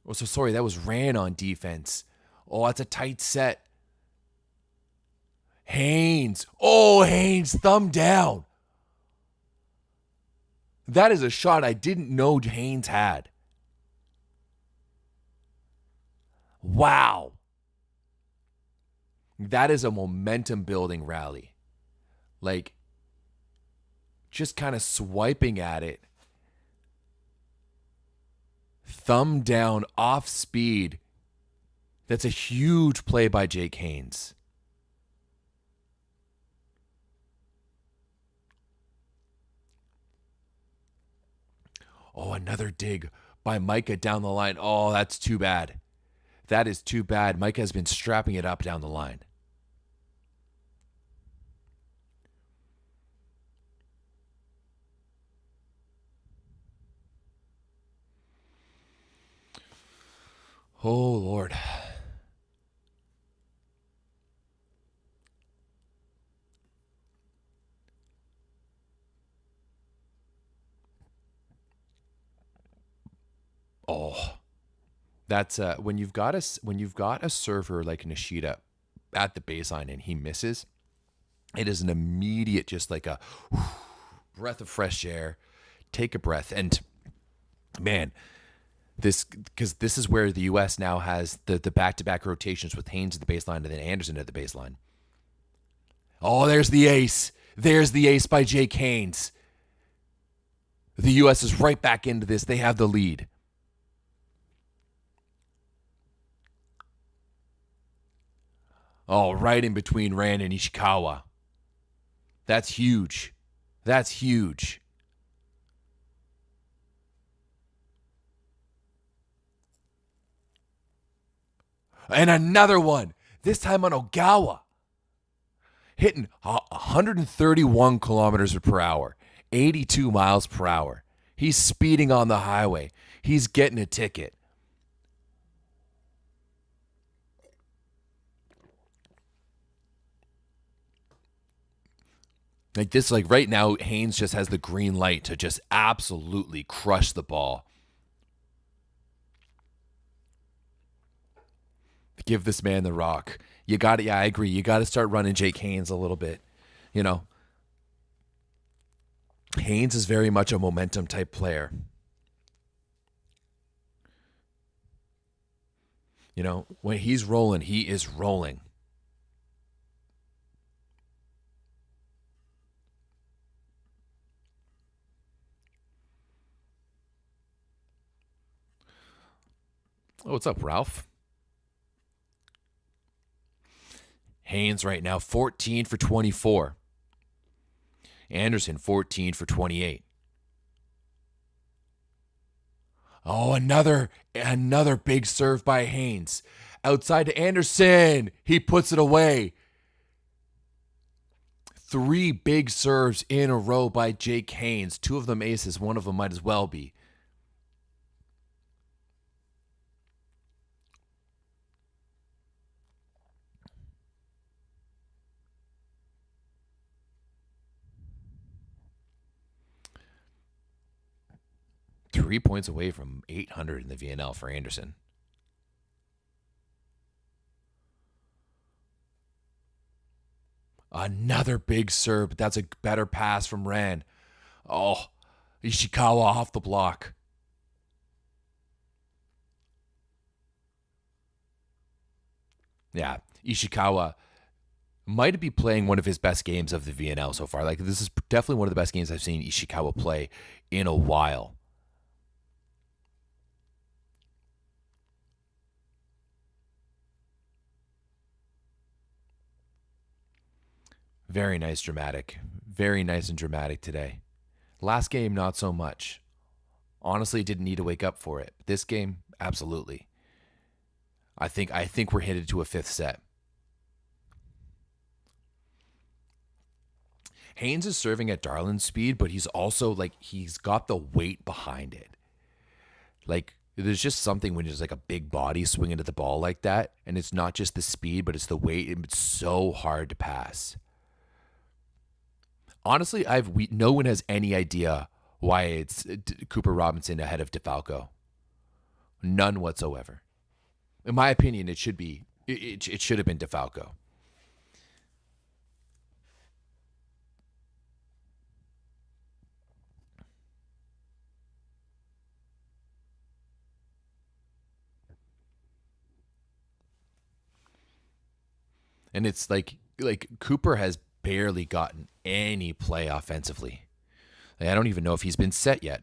Oh, so sorry. That was Ran on defense. Oh, that's a tight set. Haynes. Oh, Haynes. Thumb down. That is a shot I didn't know Haynes had. Wow. That is a momentum building rally. Like, just kind of swiping at it. Thumb down off speed. That's a huge play by Jake Haynes. Oh, another dig by Micah down the line. Oh, that's too bad. That is too bad. Micah has been strapping it up down the line. Oh, Lord. Oh, that's when you've got a server like Nishida at the baseline and he misses, it is an immediate, just like a breath of fresh air. Take a breath. And man, because this is where the U.S. now has the back-to-back rotations with Haynes at the baseline and then Anderson at the baseline. Oh, there's the ace. There's the ace by Jake Haynes. The U.S. is right back into this. They have the lead. Oh, right in between Rand and Ishikawa. That's huge. That's huge. And another one. This time on Ogawa. Hitting 131 kilometers per hour. 82 miles per hour. He's speeding on the highway. He's getting a ticket. Like this, like right now, Haynes just has the green light to just absolutely crush the ball. Give this man the rock. You got it. Yeah, I agree. You got to start running Jake Haynes a little bit. You know, Haynes is very much a momentum type player. You know, when he's rolling, he is rolling. Oh, what's up, Ralph? Haynes right now, 14 for 24. Anderson, 14 for 28. Oh, another big serve by Haynes. Outside to Anderson. He puts it away. 3 big serves in a row by Jake Haynes. 2 of them aces. One of them might as well be. Three points away from 800 in the VNL for Anderson. Another big serve, but that's a better pass from Rand. Oh, Ishikawa off the block. Yeah, Ishikawa might be playing one of his best games of the VNL so far. Like, this is definitely one of the best games I've seen Ishikawa play in a while. Very nice, dramatic. Very nice and dramatic today. Last game, not so much. Honestly, didn't need to wake up for it. This game, absolutely. I think we're headed to a 5th set. Haynes is serving at Darlin speed, but he's also like he's got the weight behind it. Like, there's just something when there's like a big body swinging at the ball like that, and it's not just the speed, but it's the weight. It's so hard to pass. Honestly, no one has any idea why it's Cooper Robinson ahead of DeFalco. None whatsoever. In my opinion, it should be. It should have been DeFalco. And it's like Cooper has barely gotten any play offensively. Like, I don't even know if he's been set yet.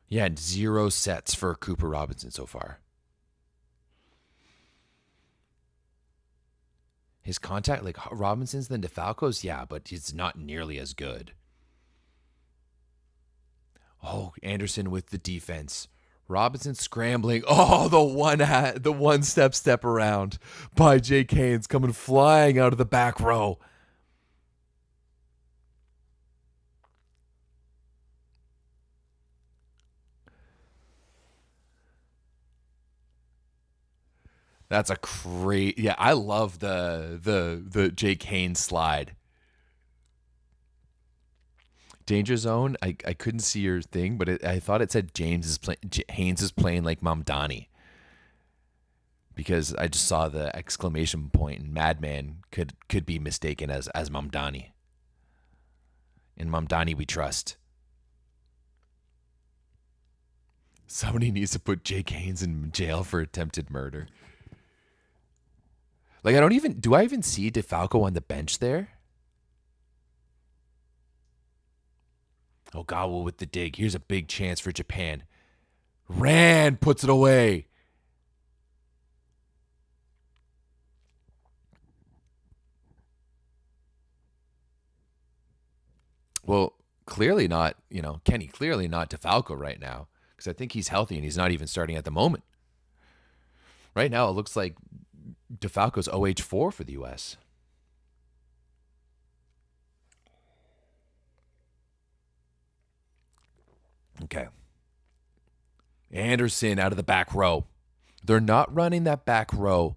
Yeah, 0 sets for Cooper Robinson so far. His contact, like Robinson's than DeFalco's, yeah, but it's not nearly as good. Oh, Anderson with the defense. Robinson scrambling. Oh, the one step around by Jake Haynes coming flying out of the back row. That's a great. Yeah, I love the Jake Haynes slide. Danger Zone. I couldn't see your thing, but I thought it said Haynes is playing like Mamdani, because I just saw the exclamation point, and Madman could be mistaken as Mamdani. In Mamdani we trust. Somebody needs to put Jake Haynes in jail for attempted murder. Like, do I even see DeFalco on the bench there? Oh, Gawa with the dig. Here's a big chance for Japan. Rand puts it away. Well, clearly not, Kenny, clearly not DeFalco right now, because I think he's healthy and he's not even starting at the moment. Right now, it looks like DeFalco's OH4 for the U.S. Okay. Anderson out of the back row. They're not running that back row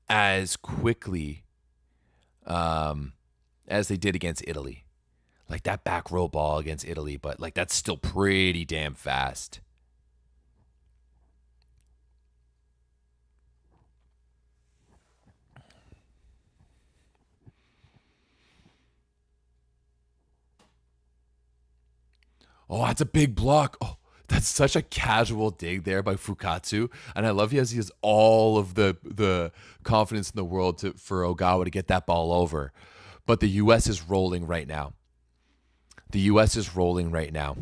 as quickly as they did against Italy. Like that back row ball against Italy, but like that's still pretty damn fast. Oh, that's a big block. Oh, that's such a casual dig there by Fukatsu, and I love he has all of the confidence in the world for Ogawa to get that ball over. But the U.S. is rolling right now. The U.S. is rolling right now.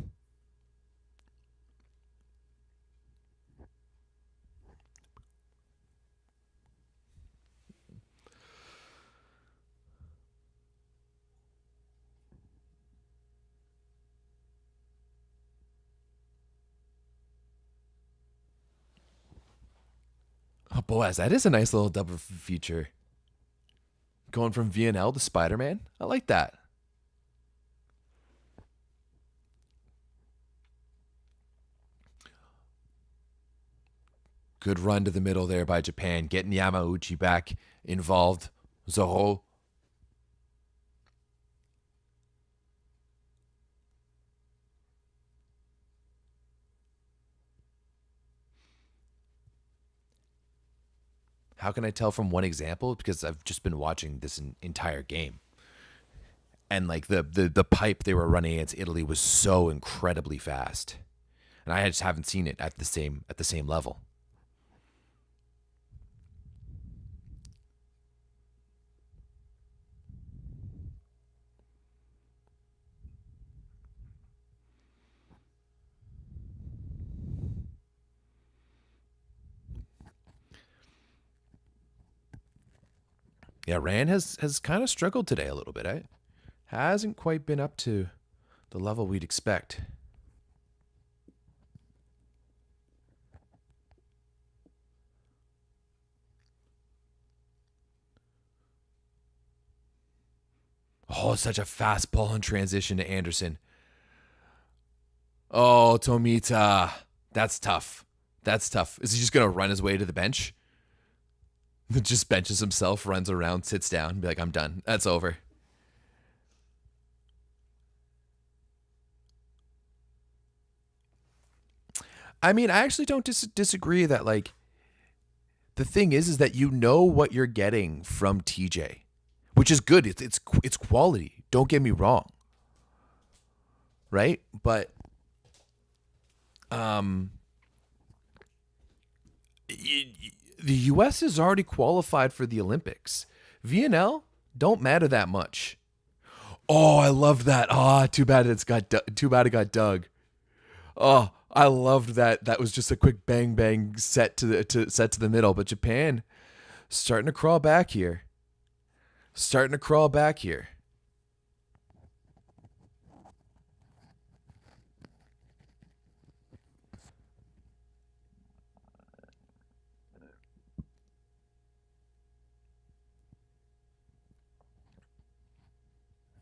Oh, Boaz, that is a nice little double feature. Going from VNL to Spider Man. I like that. Good run to the middle there by Japan, getting Yamauchi back involved. Zoho. How can I tell from one example? Because I've just been watching this entire game. And like the pipe they were running against Italy was so incredibly fast. And I just haven't seen it at the same level. Yeah, Rand has kind of struggled today a little bit. Hasn't quite been up to the level we'd expect. Oh, such a fast ball in transition to Anderson. Oh, Tomita. That's tough. That's tough. Is he just going to run his way to the bench? Just benches himself, runs around, sits down, be like, I'm done. That's over. I mean, I actually don't disagree that, like, the thing is that you know what you're getting from TJ, which is good. It's quality. Don't get me wrong. Right? But um the US is already qualified for the Olympics. VNL don't matter that much. Oh, I loved that. Ah, too bad it got dug. Oh, I loved that. That was just a quick bang bang set to the middle, but Japan starting to crawl back here. Starting to crawl back here.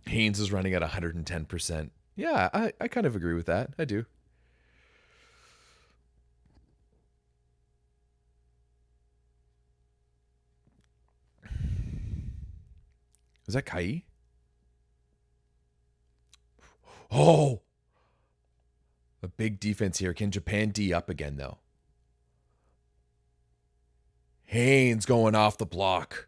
Haynes is running at 110%. Yeah, I kind of agree with that. I do. Is that Kai? Oh, a big defense here. Can Japan D up again, though? Haynes going off the block.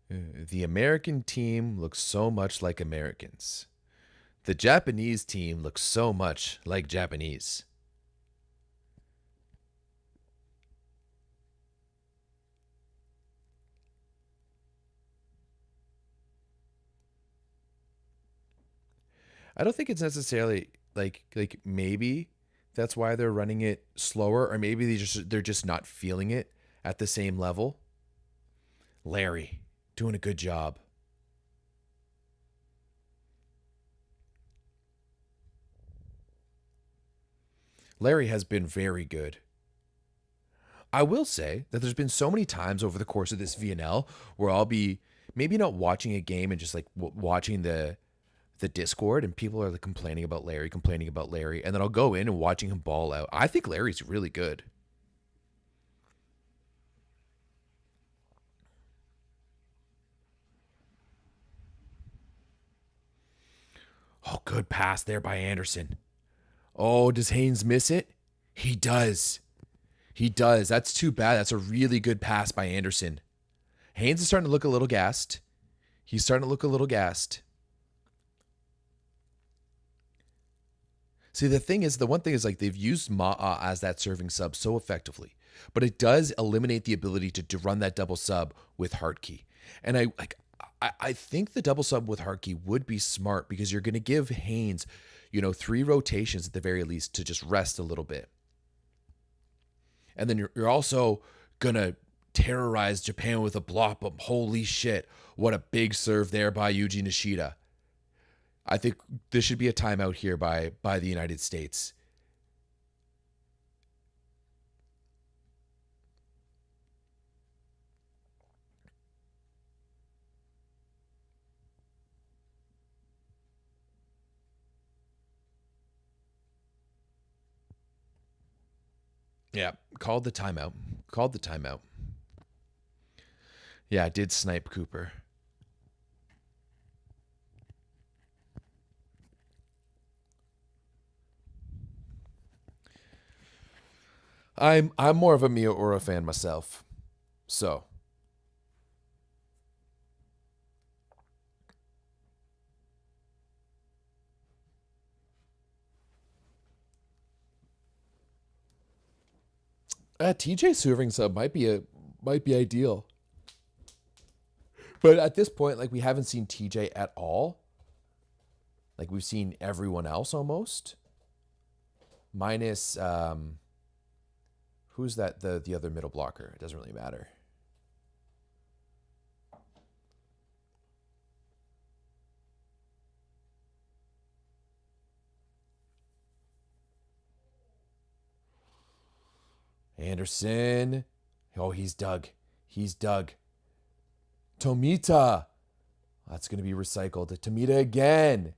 The American team looks so much like Americans. The Japanese team looks so much like Japanese. I don't think it's necessarily like maybe that's why they're running it slower, or maybe they're just not feeling it at the same level. Larry doing a good job. Larry has been very good. I will say that there's been so many times over the course of this VNL where I'll be maybe not watching a game and just like watching the Discord, and people are like complaining about Larry, and then I'll go in and watching him ball out. I think Larry's really good. Oh, good pass there by Anderson. Oh, does Haynes miss it? He does. He does. That's too bad. That's a really good pass by Anderson. Haynes is starting to look a little gassed. He's starting to look a little gassed. See, the one thing is like they've used Ma'a as that serving sub so effectively, but it does eliminate the ability to run that double sub with Hartke. And I think the double sub with Hartke would be smart because you're going to give Haynes, 3 rotations at the very least to just rest a little bit. And then you're also going to terrorize Japan with a block. But holy shit, what a big serve there by Yuji Nishida. I think this should be a timeout here by the United States. Yeah, called the timeout. Called the timeout. Yeah, did snipe Cooper. I'm more of a Miyaura fan myself. So TJ serving sub might be ideal. But at this point, like we haven't seen TJ at all. Like we've seen everyone else almost. Minus who's that the other middle blocker? It doesn't really matter. Anderson. Oh, he's dug. He's dug. Tomita. That's going to be recycled. Tomita again.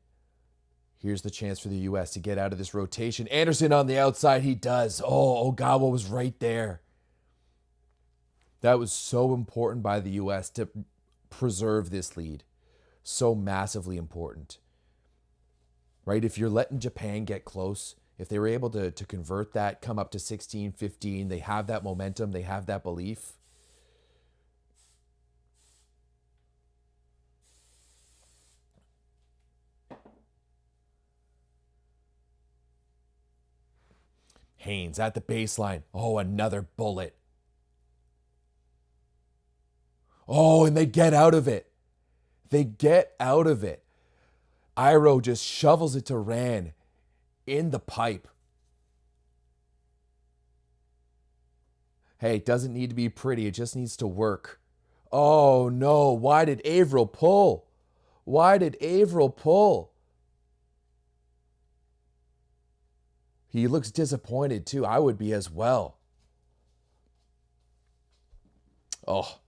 Here's the chance for the U.S. to get out of this rotation. Anderson on the outside. He does. Oh, Ogawa was right there. That was so important by the U.S. to preserve this lead. So massively important. Right? If you're letting Japan get close, if they were able to convert that, come up to 16, 15, they have that momentum, they have that belief. Haynes at the baseline. Oh, another bullet. Oh, and they get out of it. They get out of it. Iro just shovels it to Ran in the pipe. Hey, it doesn't need to be pretty. It just needs to work. Oh, no. Why did Averill pull? Why did Averill pull? He looks disappointed, too. I would be as well. Oh.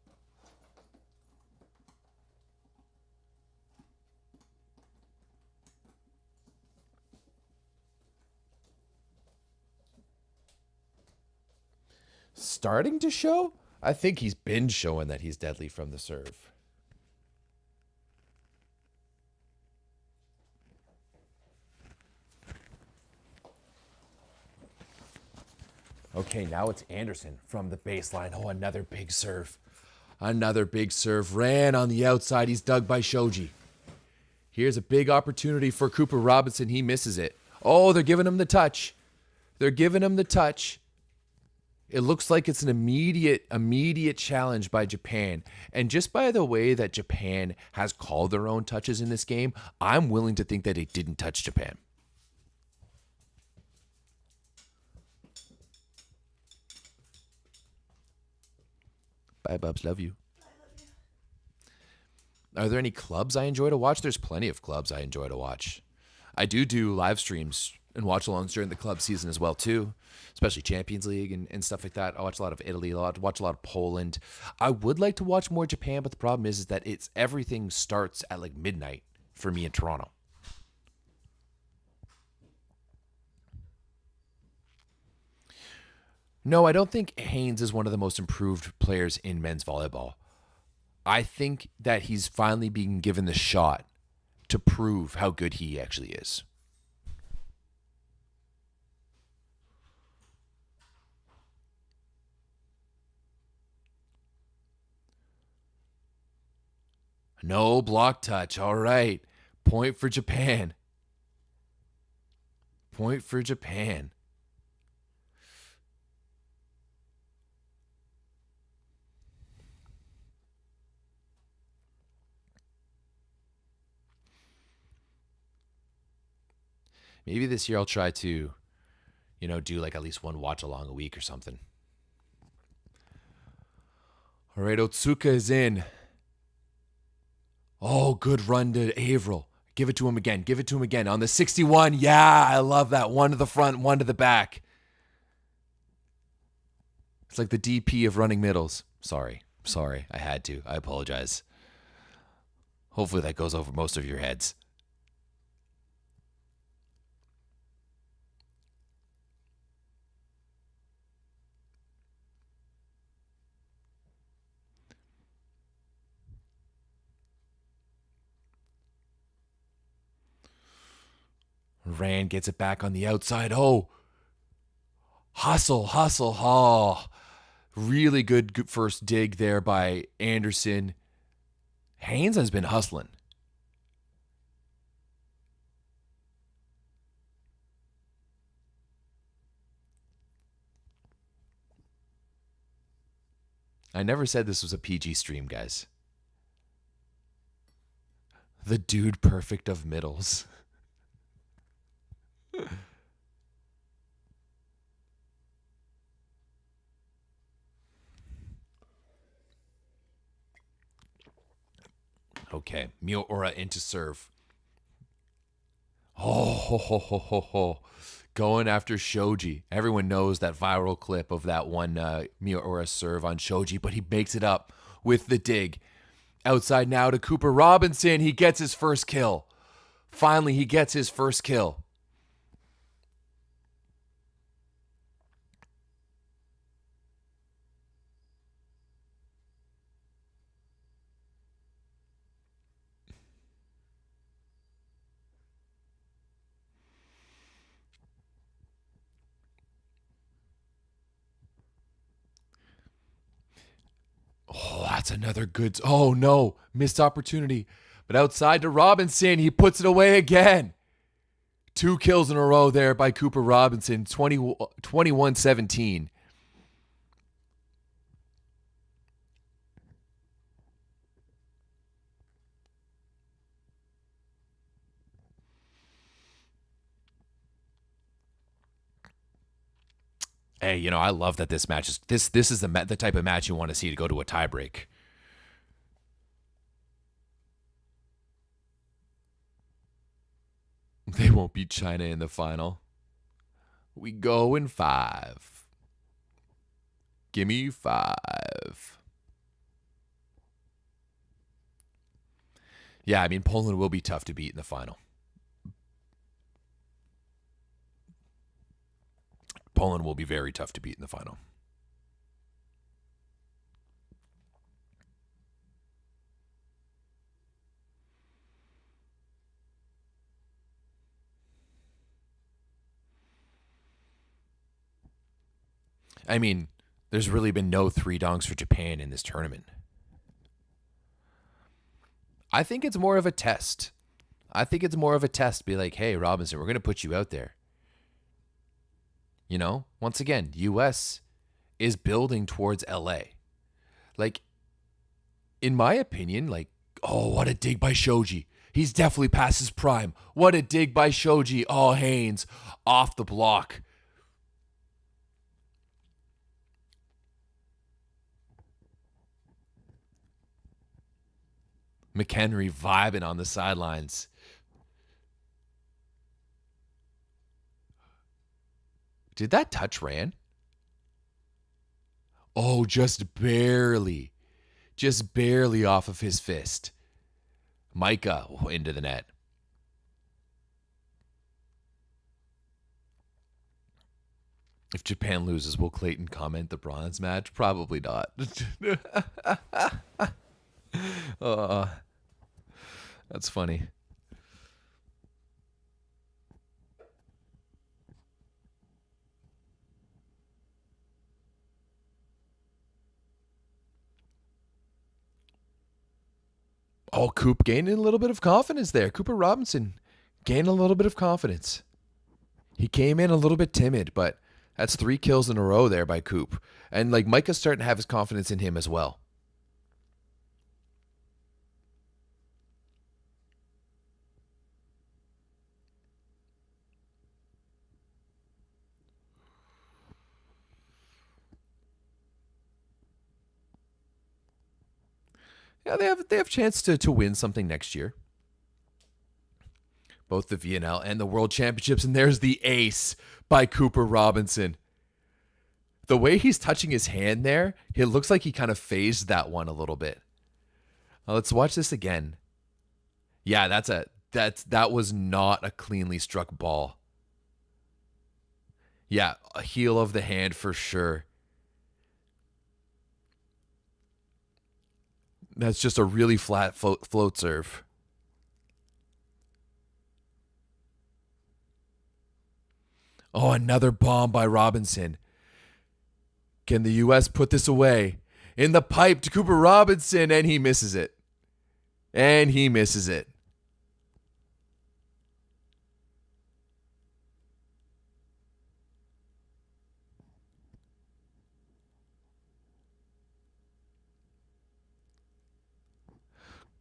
Starting to show? I think he's been showing that he's deadly from the serve. Okay, now it's Anderson from the baseline. Oh, another big serve. Another big serve. Ran on the outside. He's dug by Shoji. Here's a big opportunity for Cooper Robinson. He misses it. Oh, they're giving him the touch. They're giving him the touch. It looks like it's an immediate challenge by Japan. And just by the way that Japan has called their own touches in this game, I'm willing to think that it didn't touch Japan. Bye, Bubs. Love you. Are there any clubs I enjoy to watch? There's plenty of clubs I enjoy to watch. I do live streams and watch alongs during the club season as well, too. Especially Champions League and stuff like that. I watch a lot of Italy, watch a lot of Poland. I would like to watch more Japan, but the problem is that everything starts at like midnight for me in Toronto. No, I don't think Haynes is one of the most improved players in men's volleyball. I think that he's finally being given the shot to prove how good he actually is. No block touch. All right. Point for Japan. Point for Japan. Maybe this year I'll try to, do like at least one watch along a week or something. All right, Otsuka is in. Oh, good run to Averill. Give it to him again. Give it to him again. On the 61. Yeah, I love that. One to the front, one to the back. It's like the DP of running middles. Sorry. I had to. I apologize. Hopefully that goes over most of your heads. Rand gets it back on the outside. Oh, hustle. Oh, really good first dig there by Anderson. Haynes has been hustling. I never said this was a PG stream, guys. The dude perfect of middles. Okay, Miura into serve. Oh, going after Shoji. Everyone knows that viral clip of that one Miura serve on Shoji, but he makes it up with the dig. Outside now to Cooper Robinson. He gets his first kill. Finally, he gets his first kill. Oh, that's another good. Oh, no. Missed opportunity. But outside to Robinson. He puts it away again. 2 kills in a row there by Cooper Robinson. 21-17. Hey, I love that this match is this is the type of match you want to see to go to a tiebreak. They won't beat China in the final. We go in 5. Gimme 5. Yeah, I mean, Poland will be tough to beat in the final. Poland will be very tough to beat in the final. I mean, there's really been no 3 dongs for Japan in this tournament. I think it's more of a test. Be like, hey, Robinson, we're going to put you out there. Once again, U.S. is building towards L.A. Like, in my opinion, what a dig by Shoji. He's definitely past his prime. What a dig by Shoji. Oh, Haynes off the block. McHenry vibing on the sidelines. Did that touch Rand? Oh, just barely. Just barely off of his fist. Micah into the net. If Japan loses, will Clayton comment the bronze match? Probably not. That's funny. Oh, Coop gaining a little bit of confidence there. Cooper Robinson gaining a little bit of confidence. He came in a little bit timid, but that's 3 kills in a row there by Coop. And like Micah's starting to have his confidence in him as well. Yeah, they have a chance to win something next year. Both the VNL and the World Championships. And there's the ace by Cooper Robinson. The way he's touching his hand there, it looks like he kind of phased that one a little bit. Let's watch this again. Yeah, that was not a cleanly struck ball. Yeah, a heel of the hand for sure. That's just a really flat float serve. Oh, another bomb by Robinson. Can the U.S. put this away? In the pipe to Cooper Robinson, and he misses it. And he misses it.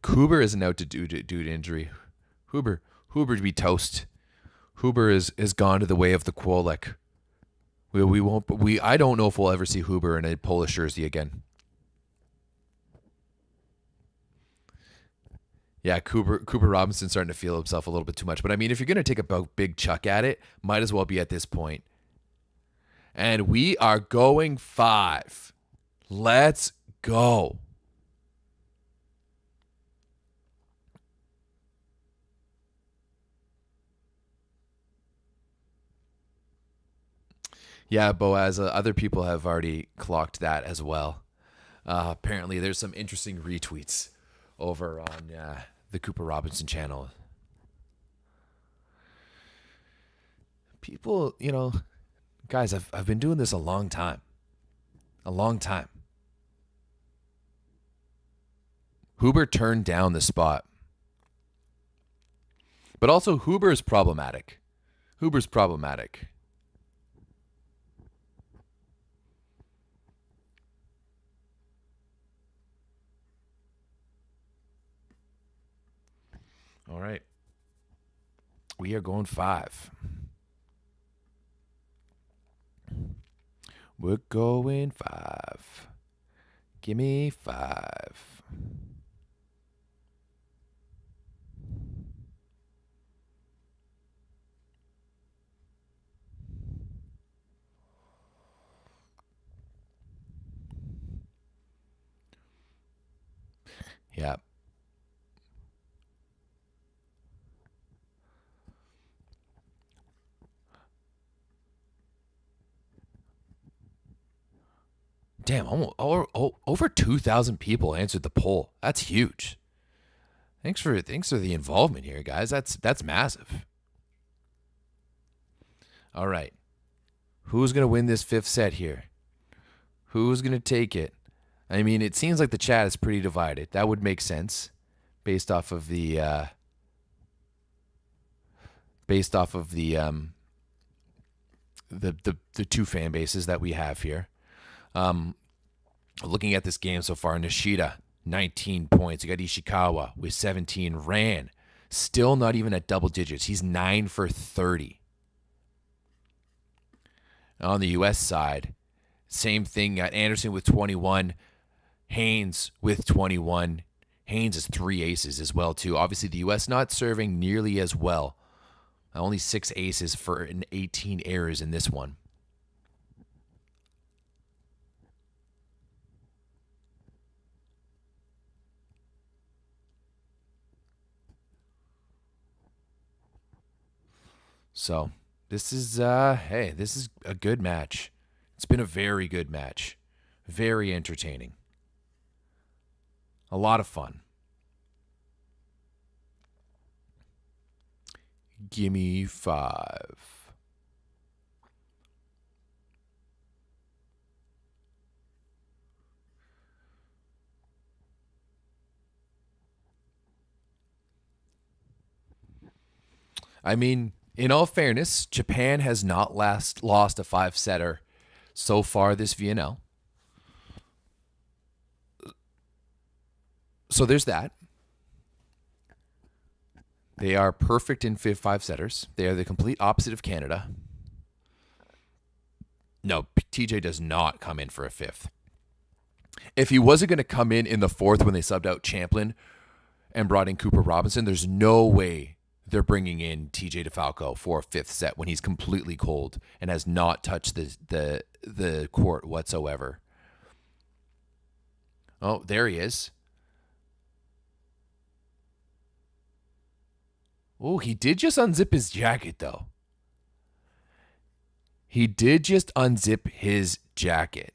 Huber isn't out due to injury. Huber to be toast. Huber is gone to the way of the Kwolek. We won't. I don't know if we'll ever see Huber in a Polish jersey again. Yeah, Cooper Robinson's starting to feel himself a little bit too much. But I mean, if you're gonna take a big chuck at it, might as well be at this point. And we are going 5. Let's go. Yeah, Boaz, other people have already clocked that as well. Apparently, there's some interesting retweets over on the Cooper Robinson channel. People, guys, I've been doing this a long time. A long time. Huber turned down the spot. But also, Huber's problematic. Huber's problematic. All right. We are going 5. We're going 5. Give me 5. Yeah. Damn, almost over 2,000 people answered the poll. That's huge. Thanks for the involvement here, guys. That's massive. All right. Who's going to win this 5th set here? Who's going to take it? I mean, it seems like the chat is pretty divided. That would make sense based off of the the 2 fan bases that we have here. Looking at this game so far, Nishida, 19 points. You got Ishikawa with 17. Ran, still not even at double digits. He's 9 for 30. On the U.S. side, same thing. Got Anderson with 21. Haynes with 21. Haynes has 3 aces as well, too. Obviously, the U.S. not serving nearly as well. Only 6 aces for an 18 errors in this one. So this is this is a good match. It's been a very good match. Very entertaining. A lot of fun. Gimme 5. I mean, in all fairness, Japan has not lost a five setter so far this VNL. So there's that. They are perfect in five setters. They are the complete opposite of Canada. No, TJ does not come in for a fifth. If he wasn't going to come in the fourth when they subbed out Champlin and brought in Cooper Robinson, there's no way they're bringing in TJ DeFalco for a fifth set when he's completely cold and has not touched the court whatsoever. Oh, there he is. Oh, he did just unzip his jacket, though. He did just unzip his jacket.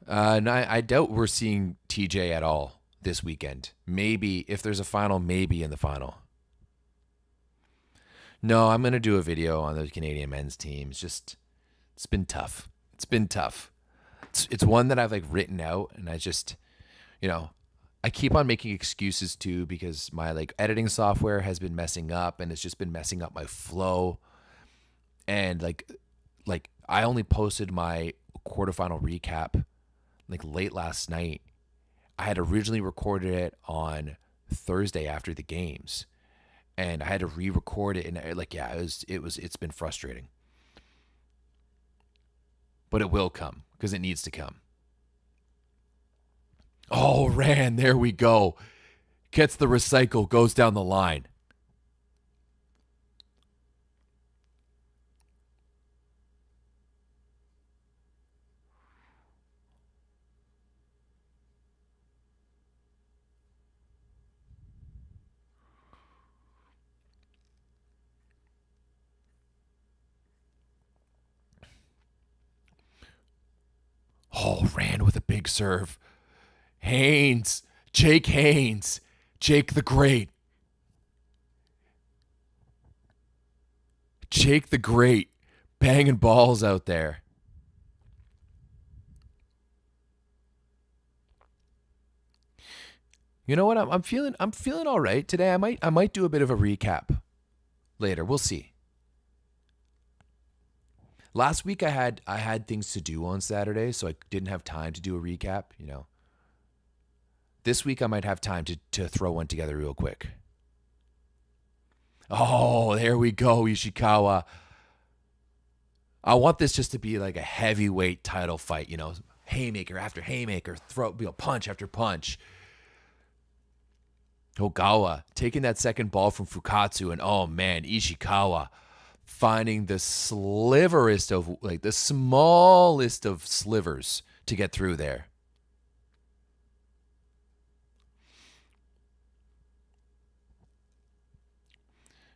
And I doubt we're seeing TJ at all this weekend. Maybe if there's a final, maybe in the final. No, I'm going to do a video on the Canadian men's team. It's been tough. It's been tough. It's one that I've like written out, and I just, I keep on making excuses too because my like editing software has been messing up, and it's just been messing up my flow. And like I only posted my quarterfinal recap like late last night. I had originally recorded it on Thursday after the games, and I had to re-record it. And it's been frustrating, but it will come because it needs to come. Oh, Rand, there we go. Gets the recycle, goes down the line. Oh, Rand with a big serve. Haynes, Jake Haynes, Jake the Great. Jake the Great, banging balls out there. You know what? I'm feeling all right today. I might do a bit of a recap later. We'll see. Last week I had things to do on Saturday, so I didn't have time to do a recap, This week I might have time to throw one together real quick. Oh, there we go, Ishikawa. I want this just to be like a heavyweight title fight, haymaker after haymaker, punch after punch. Ogawa taking that second ball from Fukatsu, and oh man, Ishikawa finding the sliverest of, like the smallest of slivers to get through there.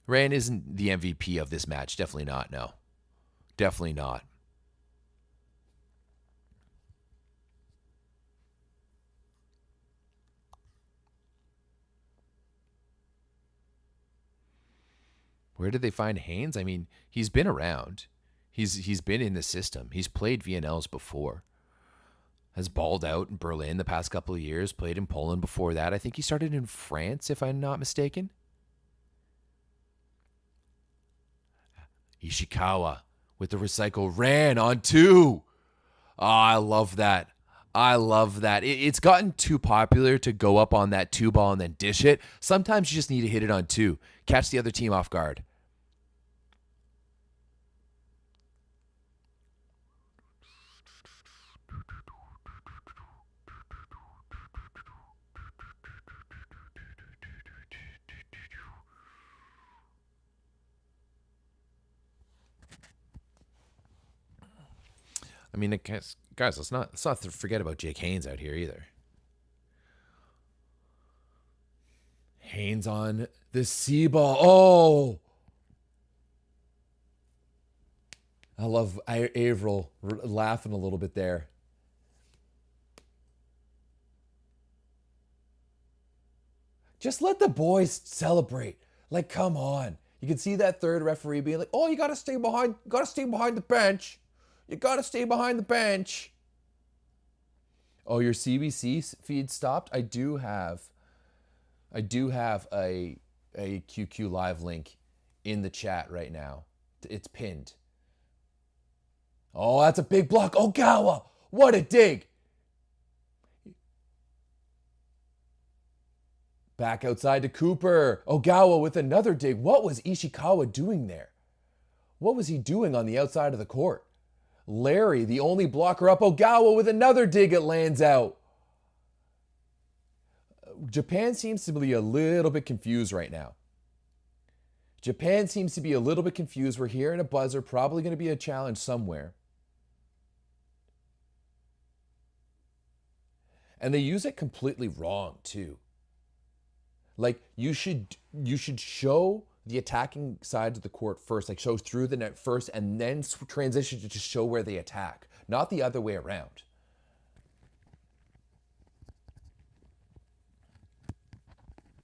Rand isn't the MVP of this match. Definitely not, no. Definitely not. Where did they find Haynes? I mean, he's been around. He's been in the system. He's played VNLs before. Has balled out in Berlin the past couple of years. Played in Poland before that. I think he started in France, if I'm not mistaken. Ishikawa with the recycle ran on two. Oh, I love that. I love that. It's gotten too popular to go up on that two ball and then dish it. Sometimes you just need to hit it on two. Catch the other team off guard. I mean, guys, let's not forget about Jake Haynes out here either. Haynes on the C ball. Oh, I love Averill laughing a little bit there. Just let the boys celebrate. Like, come on. You can see that third referee being like, "Oh, you got to stay behind the bench. You got to stay behind the bench." Oh, your CBC feed stopped? I do have a QQ live link in the chat right now. It's pinned. Oh, that's a big block. Ogawa, what a dig. Back outside to Cooper. Ogawa with another dig. What was Ishikawa doing there? What was he doing on the outside of the court? Larry, the only blocker up. Ogawa with another dig. It lands out. Japan seems to be a little bit confused right now. Japan seems to be a little bit confused. We're hearing a buzzer. Probably going to be a challenge somewhere. And they use it completely wrong, too. Like, you should show the attacking side of the court first, like show through the net first, and then transition to just show where they attack, not the other way around.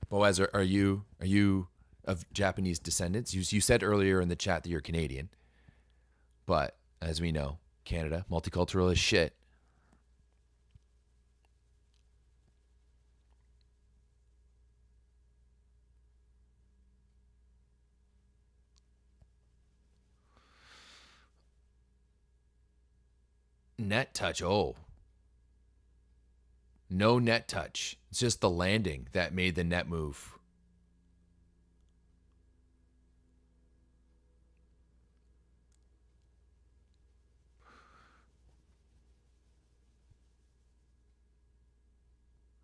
Boaz, are you of Japanese descendants? You said earlier in the chat that you're Canadian, but as we know, Canada, multicultural as shit. Net touch. Oh. No net touch. It's just the landing that made the net move.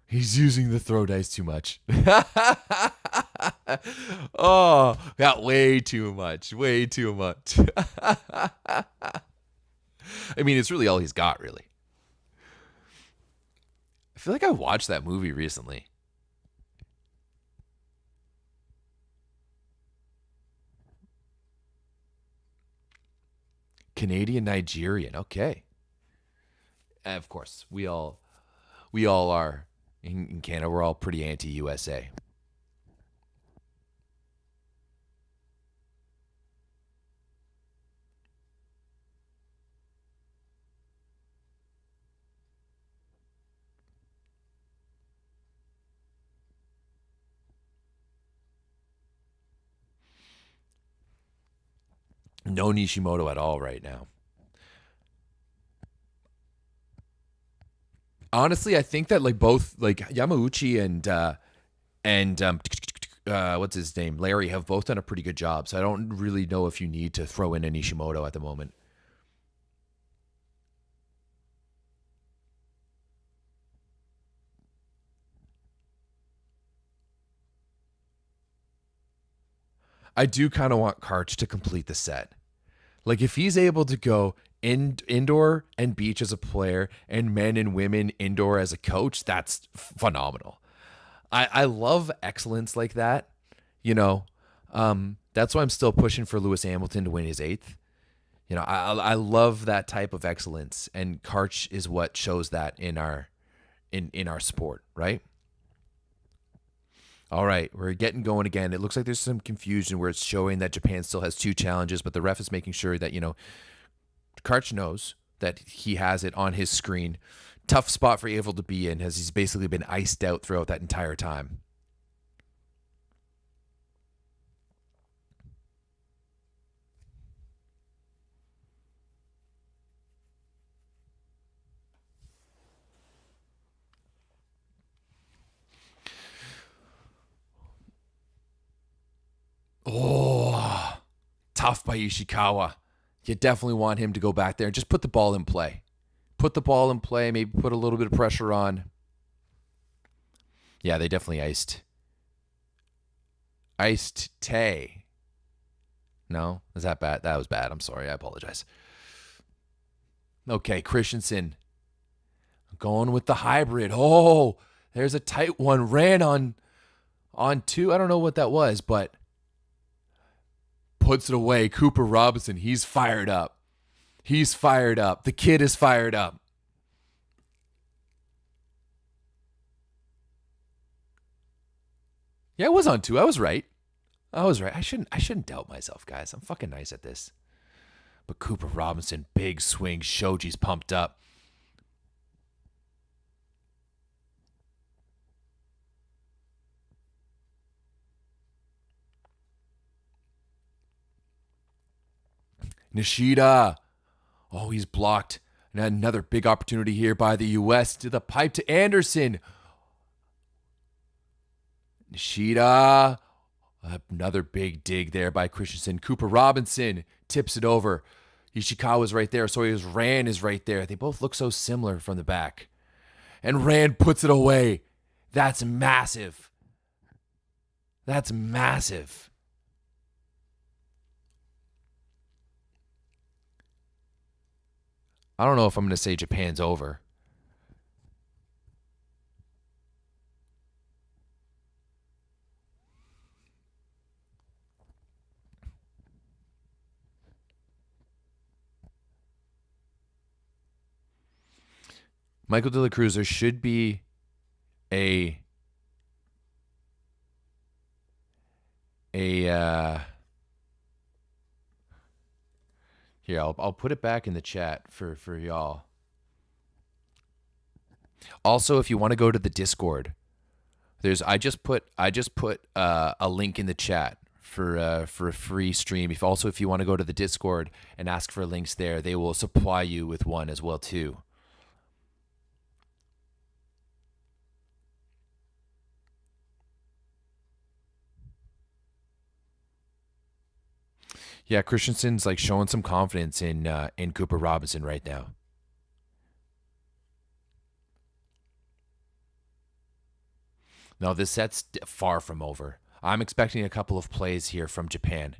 He's using the throw dice too much. Oh, got way too much. Way too much. I mean, it's really all he's got, really. I feel like I watched that movie recently. Canadian Nigerian. Okay. Of course, we all are in Canada. We're all pretty anti-USA. No Nishimoto at all right now. Honestly, I think that like both like Yamauchi and what's his name, Larry, have both done a pretty good job. So I don't really know if you need to throw in a Nishimoto at the moment. I do kind of want Karch to complete the set. Like if he's able to go indoor and beach as a player and men and women indoor as a coach, that's phenomenal. I love excellence like that, you know. That's why I'm still pushing for Lewis Hamilton to win his 8th. You know, I love that type of excellence, and Karch is what shows that in our sport, right? All right, we're getting going again. It looks like there's some confusion where it's showing that Japan still has 2 challenges, but the ref is making sure that, you know, Karch knows that he has it on his screen. Tough spot for Avil to be in, as he's basically been iced out throughout that entire time. Oh, tough by Ishikawa. You definitely want him to go back there and just put the ball in play. Put the ball in play, maybe put a little bit of pressure on. Yeah, they definitely iced. Iced Tay. No? Is that bad? That was bad. I'm sorry. I apologize. Okay, Christensen. Going with the hybrid. Oh, there's a tight one. Ran on 2. I don't know what that was, but puts it away. Cooper Robinson, he's fired up. He's fired up. The kid is fired up. Yeah, I was on 2. I was right. I was right. I shouldn't doubt myself, guys. I'm fucking nice at this. But Cooper Robinson, big swing. Shoji's pumped up. Nishida. Oh, he's blocked. And another big opportunity here by the U.S. to the pipe to Anderson. Nishida. Another big dig there by Christensen. Cooper Robinson tips it over. Ishikawa's right there. So his Rand is right there. They both look so similar from the back. And Rand puts it away. That's massive. That's massive. I don't know if I'm going to say Japan's over. Michael De La Cruz, there should be a here, I'll put it back in the chat for y'all. Also, if you want to go to the Discord, I just put a link in the chat for a free stream. If you want to go to the Discord and ask for links there, they will supply you with one as well too. Yeah, Christensen's like showing some confidence in Cooper Robinson right now. No, this set's far from over. I'm expecting a couple of plays here from Japan.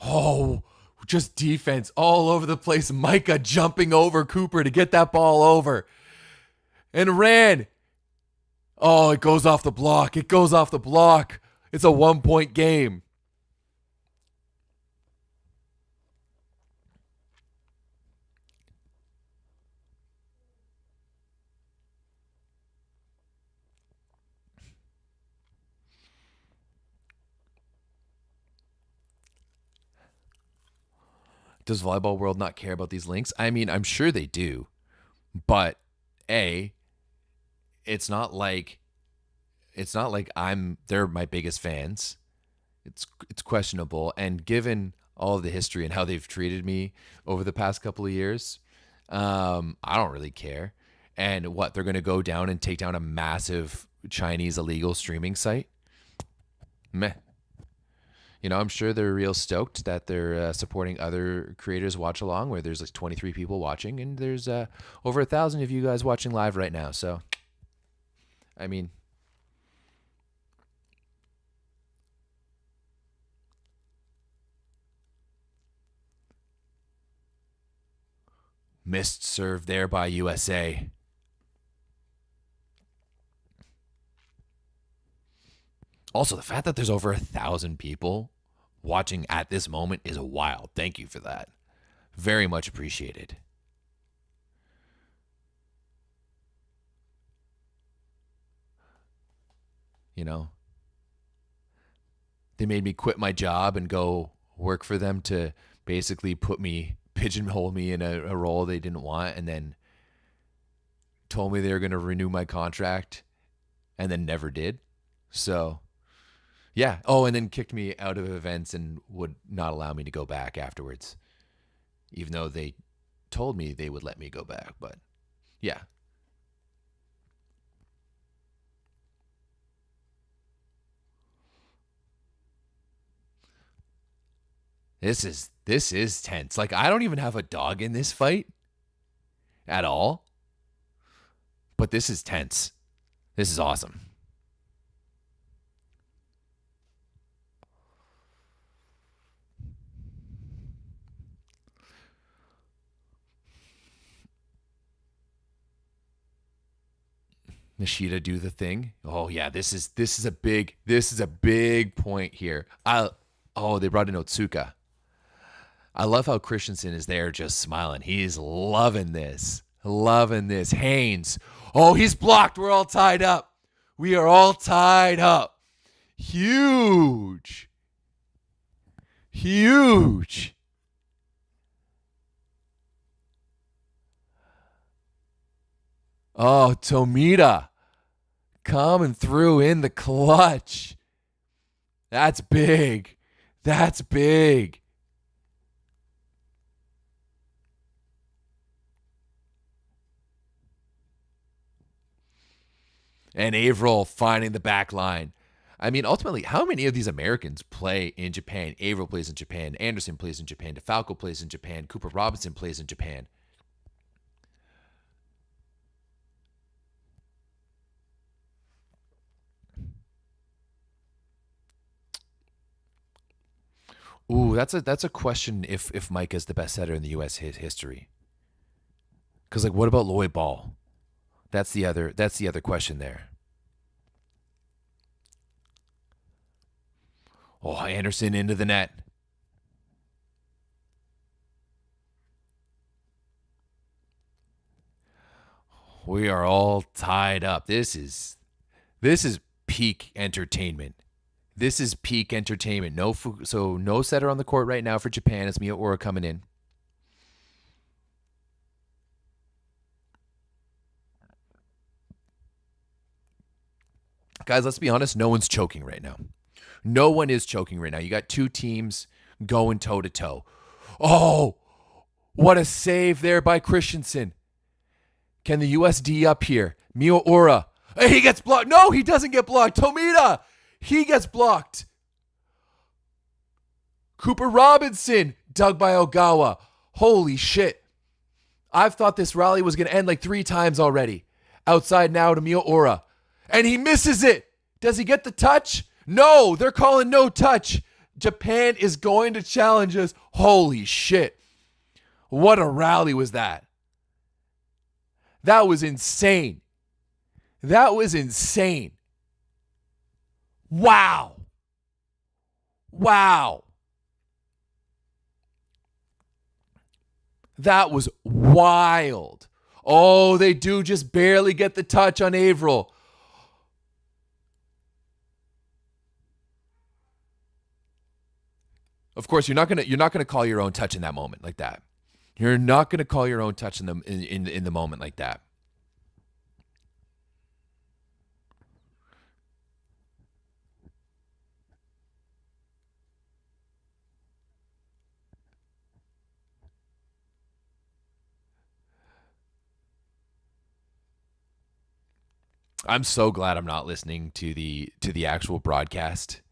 Oh, just defense all over the place. Micah jumping over Cooper to get that ball over. And ran. Oh, it goes off the block. It goes off the block. It's a 1-point game. Does Volleyball World not care about these links? I mean, I'm sure they do. But A, it's not like they're my biggest fans. It's questionable, and given all of the history and how they've treated me over the past couple of years, I don't really care. And what, they're going to go down and take down a massive Chinese illegal streaming site? Meh. You know, I'm sure they're real stoked that they're supporting other creators watch along, where there's like 23 people watching, and there's over 1,000 of you guys watching live right now. So, I mean, missed serve there by USA. Also, the fact that there's over 1,000 people watching at this moment is wild. Thank you for that. Very much appreciated. You know, they made me quit my job and go work for them to basically pigeonhole me in a role they didn't want, and then told me they were going to renew my contract and then never did. So, yeah. Oh, and then kicked me out of events and would not allow me to go back afterwards, even though they told me they would let me go back. But yeah. This is tense. Like, I don't even have a dog in this fight at all. But this is tense. This is awesome. Nishida do the thing. Oh yeah, this is a big point here. They brought in Otsuka. I love how Christensen is there just smiling. He's loving this. Loving this. Haynes. Oh, he's blocked. We're all tied up. We are all tied up. Huge. Huge. Oh, Tomita coming through in the clutch. That's big. That's big. And Averill finding the back line. I mean, ultimately, how many of these Americans play in Japan? Averill plays in Japan. Anderson plays in Japan. DeFalco plays in Japan. Cooper Robinson plays in Japan. Ooh, that's a question if Mike is the best setter in the U.S. history. Because like, what about Lloyd Ball? That's the other question there. Oh, Anderson into the net. We are all tied up. This is peak entertainment. This is peak entertainment. No setter on the court right now for Japan. It's Miyaura coming in. Guys, let's be honest. No one's choking right now. No one is choking right now. You got two teams going toe to toe. Oh, what a save there by Christensen. Can the USD up here? Miyaura. Hey, he gets blocked. No, he doesn't get blocked. Tomita. He gets blocked. Cooper Robinson dug by Ogawa. Holy shit. I've thought this rally was going to end like 3 times already. Outside now to Miyaura. And he misses it. Does he get the touch? No, they're calling no touch. Japan is going to challenge us. Holy shit. What a rally was that? That was insane. That was insane. Wow. Wow. That was wild. Oh, they do just barely get the touch on Averill. Of course, you're not gonna call your own touch in that moment like that. You're not gonna call your own touch in the moment like that. I'm so glad I'm not listening to the actual broadcast.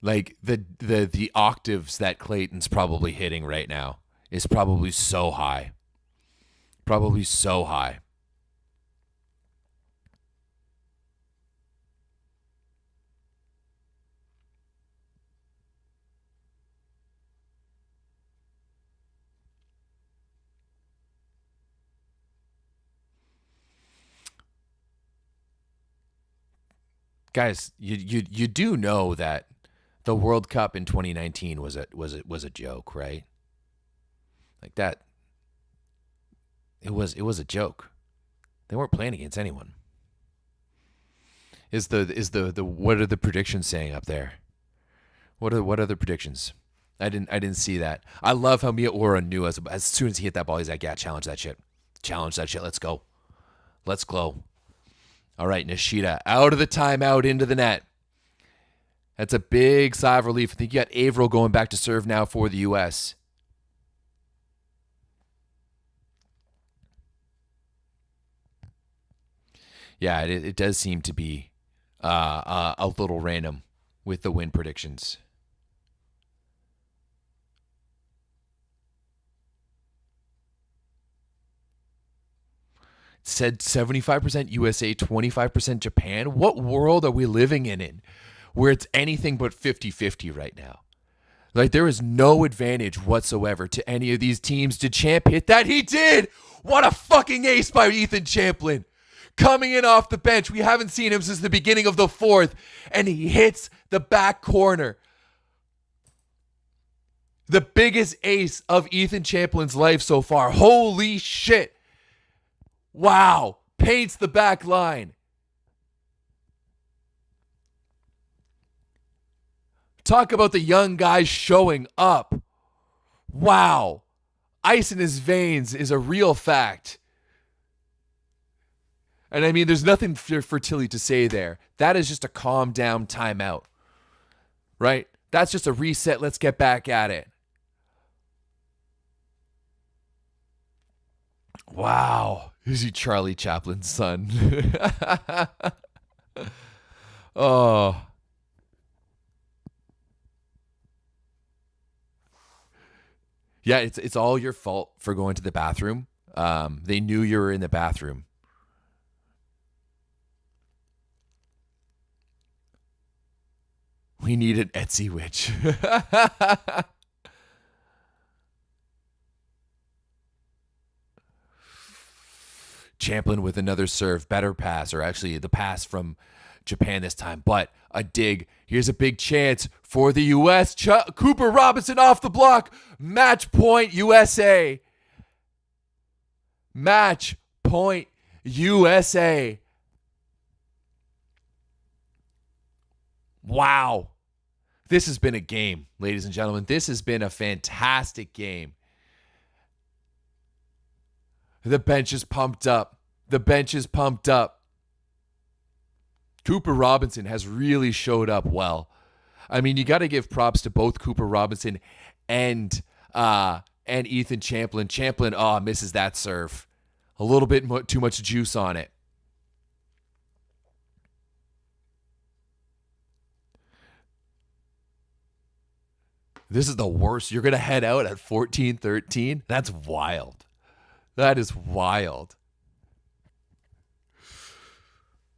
Like the octaves that Clayton's probably hitting right now is probably so high. Probably so high. Guys, you do know that the World Cup in 2019 was a joke, right? Like that. It was a joke. They weren't playing against anyone. Is the what are the predictions saying up there? What are the predictions? I didn't see that. I love how Miyaura knew as soon as he hit that ball, he's like, yeah, challenge that shit. Challenge that shit. Let's go. Let's glow. All right, Nishida out of the timeout into the net. That's a big sigh of relief. I think you got Averill going back to serve now for the U.S. Yeah, it does seem to be a little random with the win predictions. It said 75% USA, 25% Japan. What world are we living in where it's anything but 50-50 right now? Like, there is no advantage whatsoever to any of these teams. Did Champ hit that? He did! What a fucking ace by Ethan Champlin. Coming in off the bench. We haven't seen him since the beginning of the fourth. And he hits the back corner. The biggest ace of Ethan Champlin's life so far. Holy shit. Wow. Paints the back line. Talk about the young guys showing up. Wow. Ice in his veins is a real fact. And I mean, there's nothing for Tilly to say there. That is just a calm down timeout. Right? That's just a reset. Let's get back at it. Wow. Is he Charlie Chaplin's son? Oh. Yeah, it's all your fault for going to the bathroom. They knew you were in the bathroom. We need an Etsy witch. Champlin with another serve, better pass, or actually the pass from Japan this time, but a dig. Here's a big chance for the U.S. Cooper Robinson off the block. Match point USA. Match point USA. Wow. This has been a game, ladies and gentlemen. This has been a fantastic game. The bench is pumped up. The bench is pumped up. Cooper Robinson has really showed up well. I mean, you got to give props to both Cooper Robinson and Ethan Champlin. Champlin, misses that serve. A little bit too much juice on it. This is the worst. You're going to head out at 14-13? That's wild. That is wild.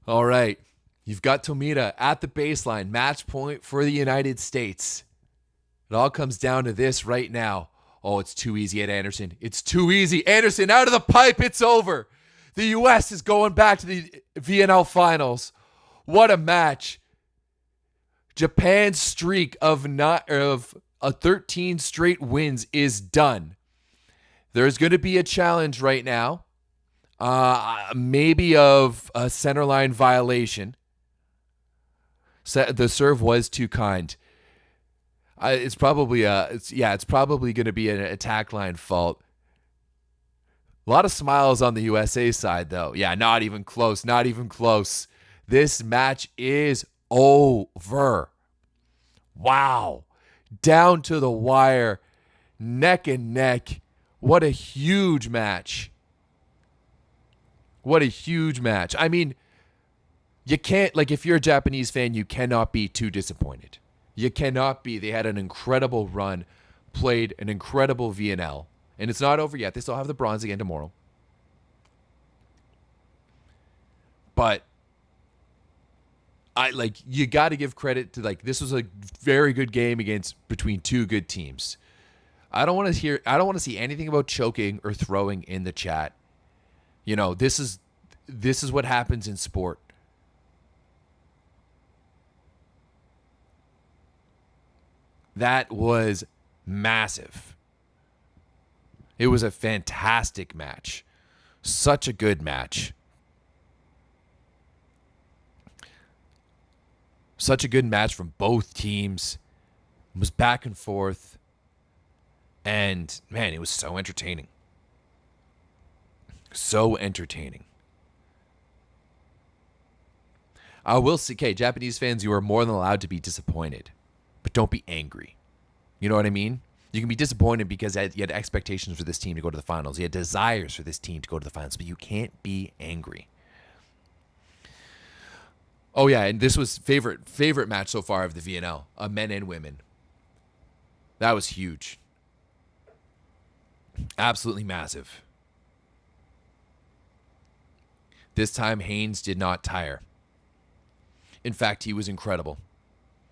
All right. You've got Tomita at the baseline. Match point for the United States. It all comes down to this right now. Oh, it's too easy at Anderson. It's too easy. Anderson out of the pipe. It's over. The U.S. is going back to the VNL finals. What a match. Japan's streak of 13 straight wins is done. There's going to be a challenge right now. Maybe of a centerline violation. The serve was too kind. It's probably going to be an attack line fault. A lot of smiles on the USA side, though. Yeah, not even close. Not even close. This match is over. Wow. Down to the wire. Neck and neck. What a huge match. What a huge match. I mean, you can't, if you're a Japanese fan, you cannot be too disappointed. You cannot be. They had an incredible run, played an incredible VNL, and it's not over yet. They still have the bronze again tomorrow. But you got to give credit to, this was a very good game between two good teams. I don't want to see anything about choking or throwing in the chat. You know, this is what happens in sport. That was massive. It was a fantastic match. Such a good match. Such a good match from both teams. It was back and forth. And, man, it was so entertaining. So entertaining. I will say, okay, Japanese fans, you are more than allowed to be disappointed. But don't be angry. You know what I mean? You can be disappointed because you had expectations for this team to go to the finals. You had desires for this team to go to the finals. But you can't be angry. Oh, yeah, and this was favorite match so far of the VNL. Men and women. That was huge. Absolutely massive. This time, Haynes did not tire. In fact, he was incredible.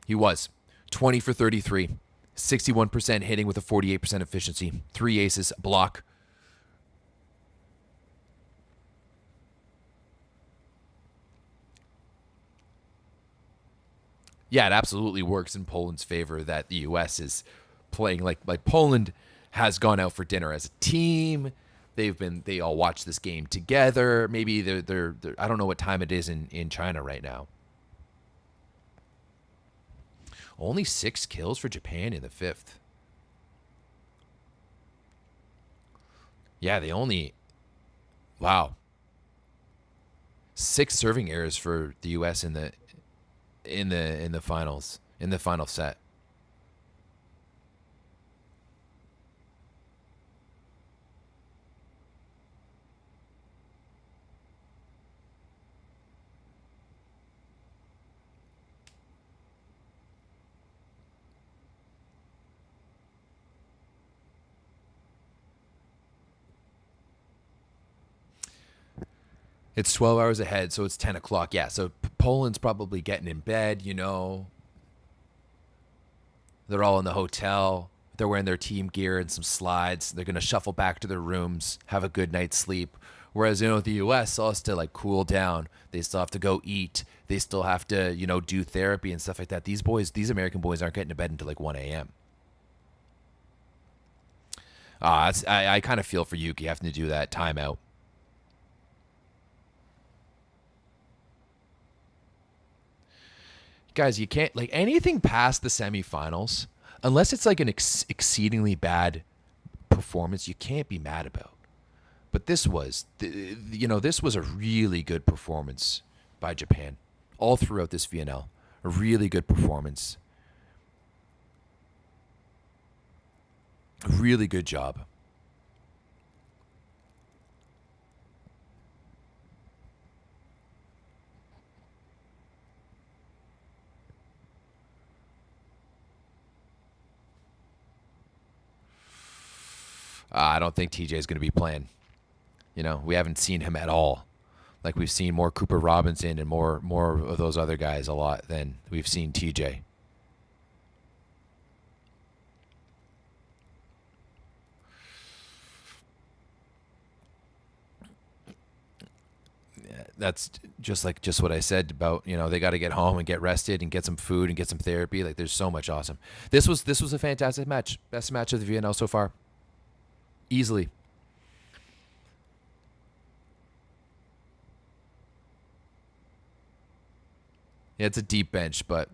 He was. 20 for 33. 61% hitting with a 48% efficiency. 3 aces, block. Yeah, it absolutely works in Poland's favor that the U.S. is playing like Poland has gone out for dinner as a team. They all watch this game together. Maybe they're I don't know what time it is in China right now. Only 6 kills for Japan in the 5th. Yeah, they only wow. 6 serving errors for the US in the finals, in the final set. It's 12 hours ahead, so it's 10 o'clock. Yeah, so Poland's probably getting in bed, you know. They're all in the hotel. They're wearing their team gear and some slides. They're going to shuffle back to their rooms, have a good night's sleep. Whereas, the U.S. still has to, like, cool down. They still have to go eat. They still have to, do therapy and stuff like that. These American boys aren't getting to bed until, like, 1 a.m. I kind of feel for Yuki having to do that timeout. Guys, you can't like anything past the semifinals unless it's like an exceedingly bad performance. You can't be mad about. But this was a really good performance by Japan all throughout this VNL. A really good performance. A really good job. I don't think TJ is going to be playing. We haven't seen him at all. Like we've seen more Cooper Robinson and more of those other guys a lot than we've seen TJ. That's just what I said about they got to get home and get rested and get some food and get some therapy. Like there's so much awesome. This was a fantastic match, best match of the VNL so far, easily. Yeah, it's a deep bench, but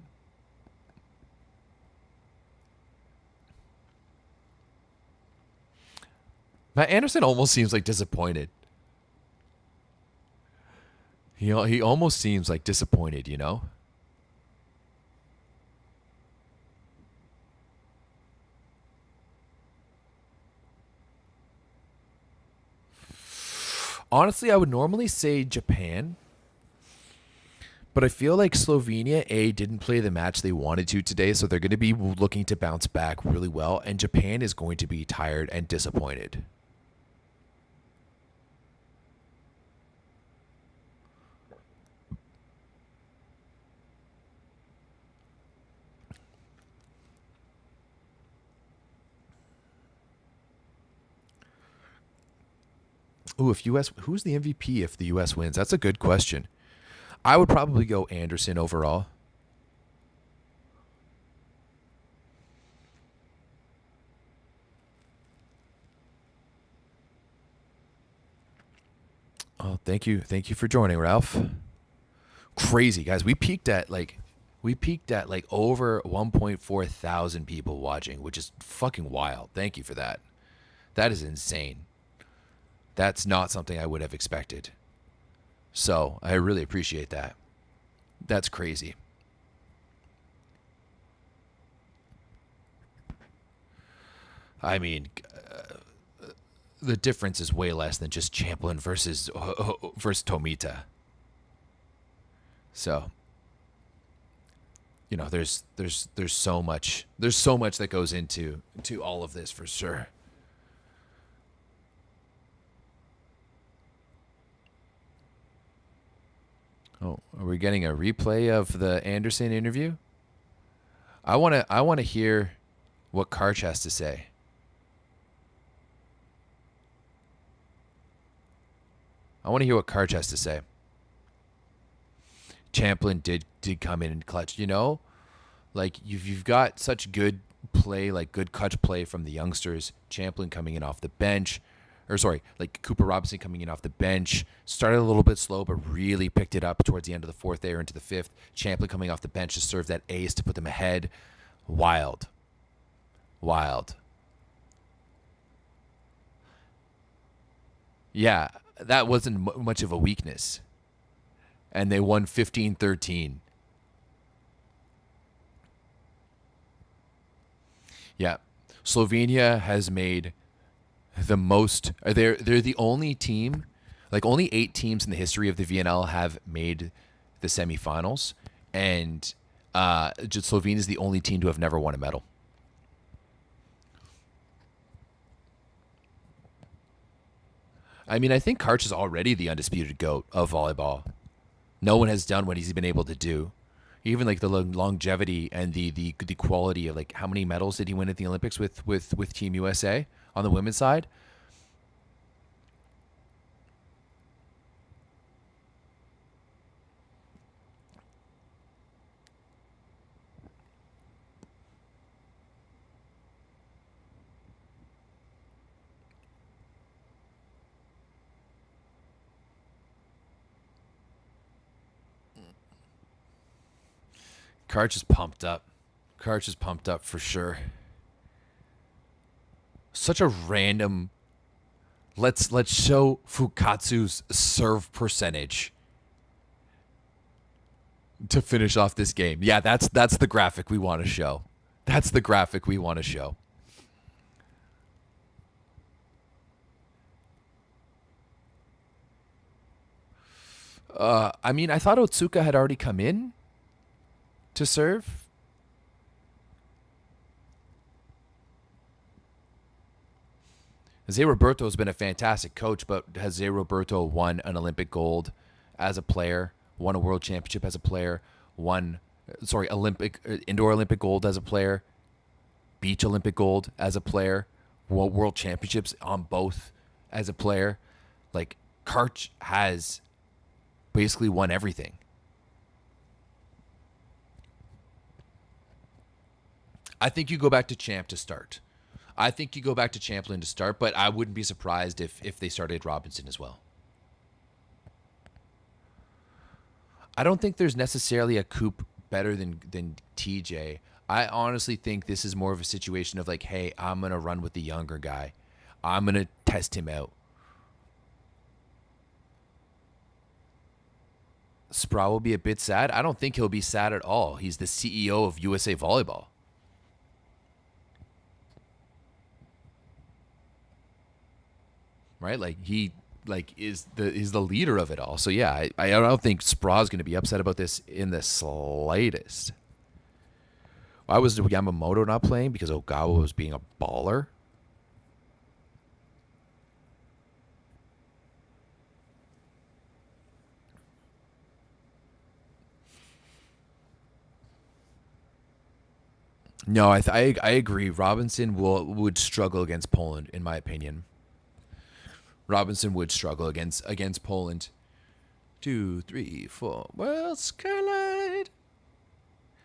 Matt Anderson almost seems like disappointed. He almost seems like disappointed. Honestly, I would normally say Japan, but I feel like Slovenia didn't play the match they wanted to today, so they're going to be looking to bounce back really well, and Japan is going to be tired and disappointed. Ooh, who's the MVP if the US wins? That's a good question. I would probably go Anderson overall. Oh, thank you. Thank you for joining, Ralph. Crazy, guys. We peaked at like over 1.4 thousand people watching, which is fucking wild. Thank you for that. That is insane. That's not something I would have expected. So, I really appreciate that. That's crazy. I mean, the difference is way less than just Champlin versus Tomita. So, there's so much that goes into all of this for sure. Oh, are we getting a replay of the Anderson interview? I want to hear what Karch has to say. I want to hear what Karch has to say. Champlin did come in and clutch, you know? Like you've got such good play, like good clutch play from the youngsters. Champlin coming in off the bench, or sorry, like Cooper Robinson coming in off the bench. Started a little bit slow, but really picked it up towards the end of the fourth there into the fifth. Champlin coming off the bench to serve that ace to put them ahead. Wild. Yeah, that wasn't much of a weakness. And they won 15-13. Yeah. Slovenia has made the most. They're the only team, like only 8 teams in the history of the VNL have made the semifinals, and just Slovenia is the only team to have never won a medal. I mean, I think Karch is already the undisputed GOAT of volleyball. No one has done what he's been able to do. Even like the longevity and the quality of like how many medals did he win at the Olympics with Team USA on the women's side? Karch is pumped up. Karch is pumped up for sure. Such a random. Let's show Fukatsu's serve percentage to finish off this game. Yeah, that's the graphic we want to show. That's the graphic we want to show. I mean, I thought Otsuka had already come in to serve. Jose Roberto has been a fantastic coach, but Jose Roberto won an Olympic gold as a player, won a world championship as a player, indoor Olympic gold as a player, beach Olympic gold as a player, world championships on both as a player. Like Karch has basically won everything. I think you go back to Champ to start. I think you go back to Champlin to start, but I wouldn't be surprised if they started Robinson as well. I don't think there's necessarily a Coop better than TJ. I honestly think this is more of a situation of like, hey, I'm going to run with the younger guy. I'm going to test him out. Sproul will be a bit sad. I don't think he'll be sad at all. He's the CEO of USA Volleyball. Right? Like he is the leader of it all. So yeah, I don't think Sprah's going to be upset about this in the slightest. Why was Yamamoto not playing? Because Ogawa was being a baller. No, I agree. Robinson would struggle against Poland, in my opinion. Robinson would struggle against Poland. 2, 3, 4. Worlds Collide.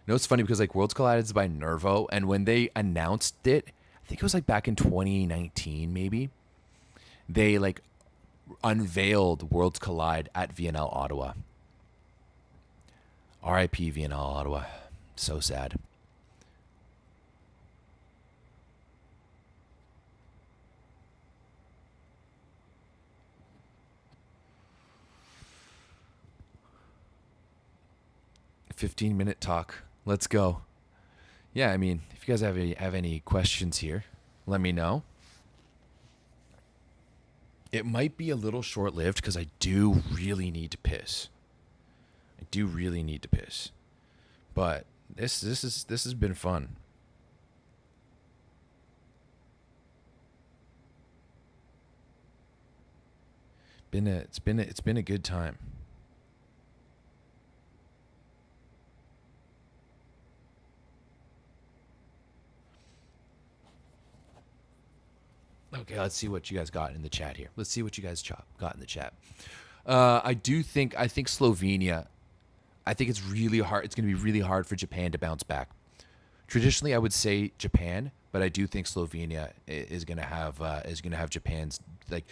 No, it's funny because like Worlds Collide is by Nervo, and when they announced it, I think it was like back in 2019, maybe. They like unveiled Worlds Collide at VNL Ottawa. R.I.P. VNL Ottawa. So sad. $15-minute talk. Let's go. Yeah, I mean, if you guys have any questions here, let me know. It might be a little short-lived because I do really need to piss. But this has been fun. It's been a good time. Okay, let's see what you guys got in the chat here. Let's see what you guys got in the chat. I think Slovenia. I think it's really hard. It's going to be really hard for Japan to bounce back. Traditionally, I would say Japan, but I do think Slovenia is going to have Japan's like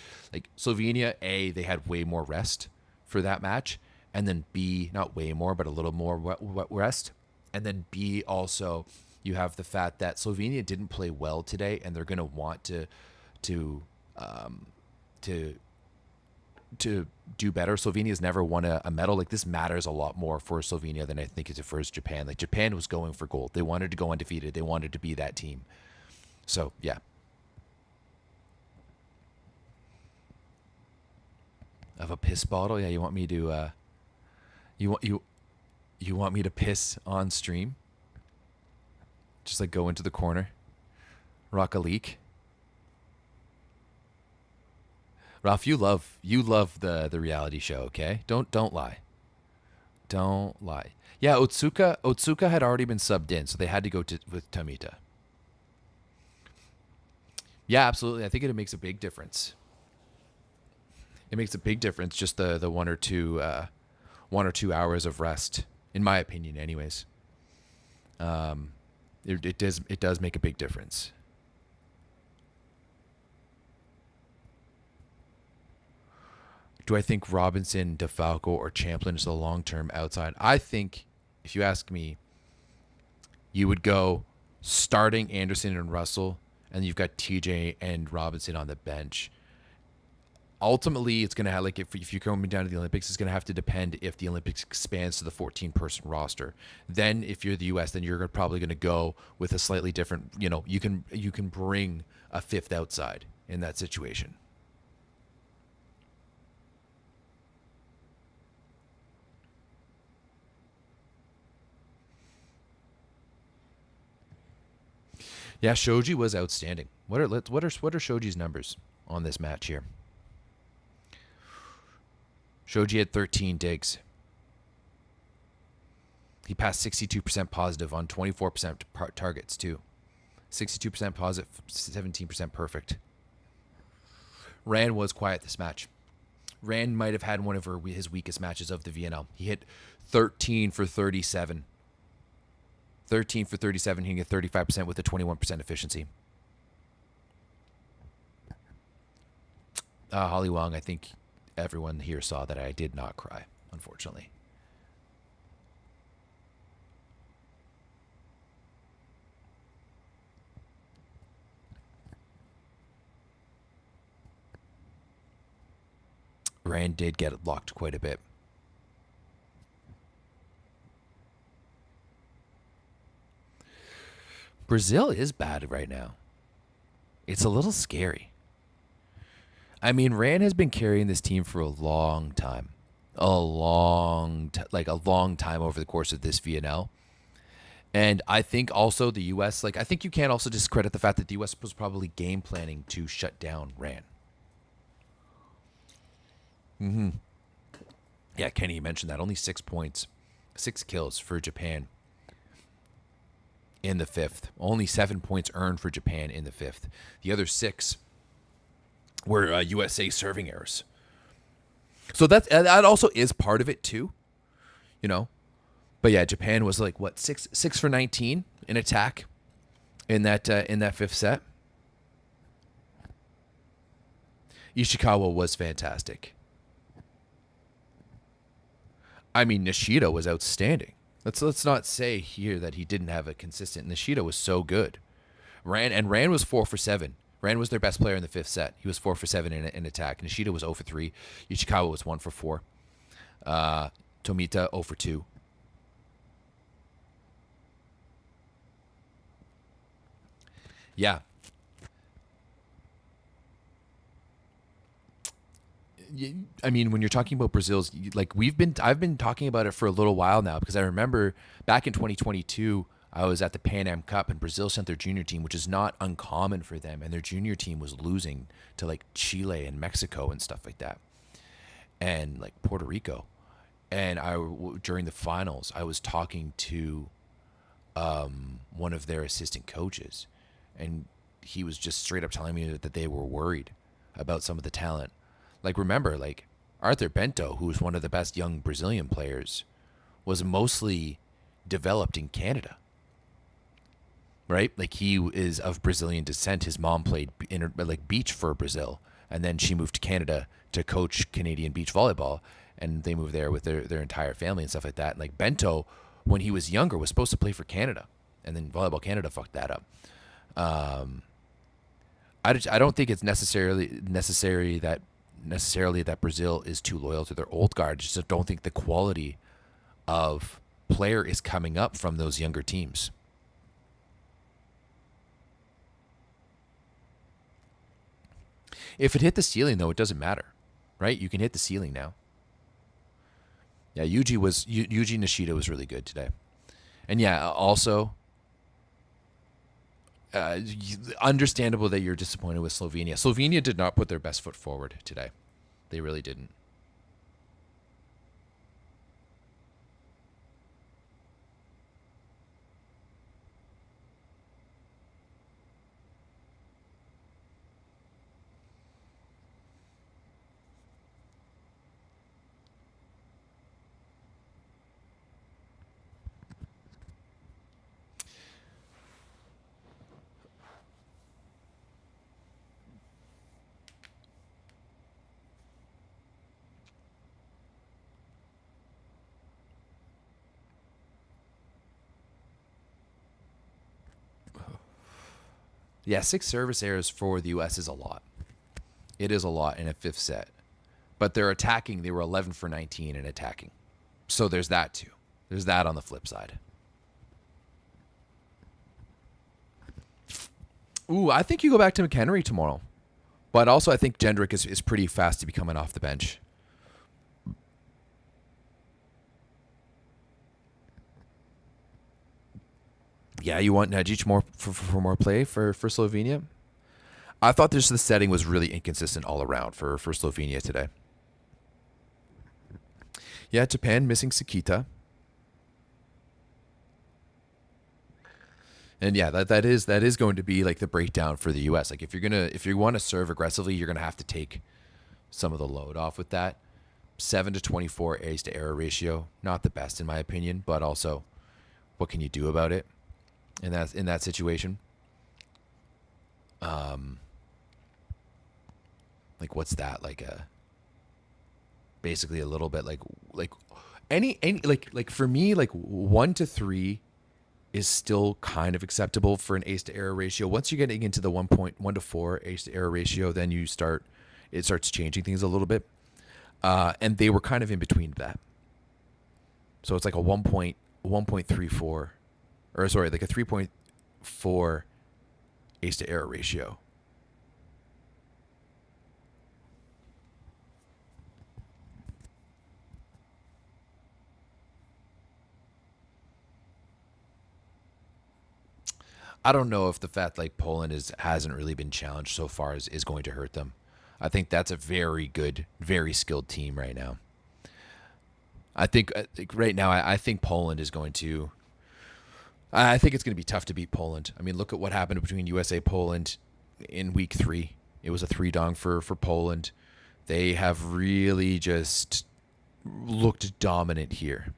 Slovenia. A, they had way more rest for that match, and then B, not way more, but a little more rest, and then B also you have the fact that Slovenia didn't play well today, and they're going to want to um, to to do better. Slovenia's never won a medal. Like, this matters a lot more for Slovenia than I think it for Japan. Like, Japan was going for gold. They wanted to go undefeated. They wanted to be that team. So yeah. Of a piss bottle? Yeah, you want me to you want me to piss on stream? Just like go into the corner. Rock a leak. Ralph, you love the reality show, okay? Don't lie. Don't lie. Yeah, Otsuka had already been subbed in, so they had to go with Tomita. Yeah, absolutely. I think it makes a big difference. It makes a big difference, just the 1 or 2 hours of rest, in my opinion, anyways. It does make a big difference. Do I think Robinson, DeFalco, or Champlin is the long-term outside? I think, if you ask me, you would go starting Anderson and Russell, and you've got TJ and Robinson on the bench. Ultimately, it's going to have, like, if you're coming down to the Olympics, it's going to have to depend if the Olympics expands to the 14-person roster. Then, if you're the U.S., then you're probably going to go with a slightly different, you can bring a fifth outside in that situation. Yeah, Shoji was outstanding. What are Shoji's numbers on this match here? Shoji had 13 digs. He passed 62% positive on 24% targets too. 62% positive, 17% perfect. Rand was quiet this match. Rand might have had one of his weakest matches of the VNL. He hit 13 for 37. 13 for 37, hitting at 35% with a 21% efficiency. Holly Wong, I think everyone here saw that I did not cry, unfortunately. Rand did get locked quite a bit. Brazil is bad right now. It's a little scary. I mean, Rand has been carrying this team for a long time. A long time over the course of this VNL. And I think also the U.S., I think you can't also discredit the fact that the U.S. was probably game planning to shut down Rand. Yeah, Kenny mentioned that. Only 6 points. 6 kills for Japan in the fifth. Only 7 points earned for Japan in the fifth. The other 6 were USA serving errors. So that also is part of it too, But yeah, Japan was like what 6 for 19 in attack in that fifth set. Ishikawa was fantastic. I mean, Nishida was outstanding. Let's not say here that he didn't have a consistent. Nishida was so good. Rand was 4 for 7. Rand was their best player in the fifth set. He was 4 for 7 in attack. Nishida was 0 for 3. Ishikawa was 1 for 4. Tomita 0 for 2. Yeah. I mean, when you're talking about Brazil's, I've been talking about it for a little while now, because I remember back in 2022, I was at the Pan Am Cup and Brazil sent their junior team, which is not uncommon for them, and their junior team was losing to Chile and Mexico and stuff like that, and Puerto Rico. And during the finals, I was talking to one of their assistant coaches, and he was just straight up telling me that they were worried about some of the talent. Like, remember, like, Arthur Bento, who was one of the best young Brazilian players, was mostly developed in Canada, right? Like, he is of Brazilian descent. His mom played beach for Brazil, and then she moved to Canada to coach Canadian beach volleyball, and they moved there with their entire family and stuff like that. And like, Bento, when he was younger, was supposed to play for Canada, and then Volleyball Canada fucked that up. I don't think it's necessarily that Brazil is too loyal to their old guard. I just don't think the quality of player is coming up from those younger teams. If it hit the ceiling, though, it doesn't matter, right? You can hit the ceiling now. Yeah, Yuji Nishida was really good today. And yeah, also, understandable that you're disappointed with Slovenia. Slovenia did not put their best foot forward today. They really didn't. Yeah, 6 service errors for the U.S. is a lot. It is a lot in a fifth set. But they're attacking. They were 11 for 19 in attacking. So there's that too. There's that on the flip side. Ooh, I think you go back to McHenry tomorrow. But also I think Jendrick is pretty fast to be coming off the bench. Yeah, you want Najic more for more play for Slovenia? I thought the setting was really inconsistent all around for Slovenia today. Yeah, Japan missing Sakita. And yeah, that is going to be like the breakdown for the US. Like, if you want to serve aggressively, you're gonna have to take some of the load off with that. 7 to 24 ace to error ratio, not the best in my opinion, but also, what can you do about it in that situation? Like, what's that? Like basically a little bit like any like for me, like 1 to 3 is still kind of acceptable for an ace to error ratio. Once you're getting into the 1.1 to 4 ace to error ratio, then it starts changing things a little bit. And they were kind of in between that. So it's like a 1.34, or sorry, like a 3.4 ace to error ratio. I don't know if the fact like Poland hasn't really been challenged so far is going to hurt them. I think that's a very good, very skilled team right now. I think right now, I think Poland is going to. I think it's going to be tough to beat Poland. I mean, look at what happened between USA Poland in week 3. It was a 3-dong for Poland. They have really just looked dominant here.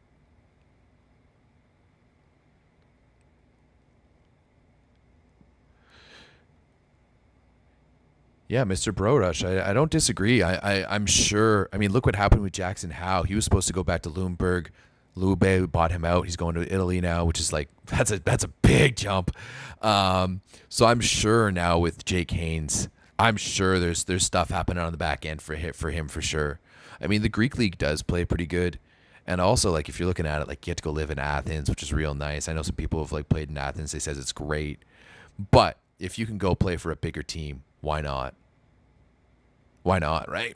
Yeah, Mr. Brorush, I don't disagree. I'm sure. I mean, look what happened with Jackson Howe. He was supposed to go back to Lundberg. Lube bought him out. He's going to Italy now, which is like that's a big jump. So I'm sure now with Jake Haynes, I'm sure there's stuff happening on the back end for him for sure. I mean, the Greek league does play pretty good, and also like if you're looking at it, like you get to go live in Athens, which is real nice. I know some people have like played in Athens. They says it's great, but if you can go play for a bigger team, why not? Why not, right?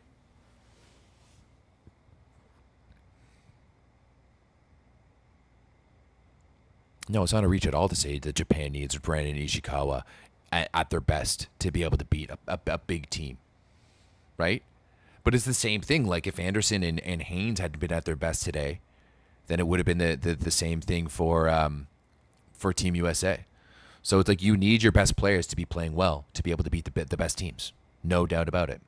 No, it's not a reach at all to say that Japan needs Brandon Ishikawa at their best to be able to beat a big team, right? But it's the same thing. Like if Anderson and Haynes had been at their best today, then it would have been the same thing for Team USA. So it's like you need your best players to be playing well to be able to beat the best teams. No doubt about it.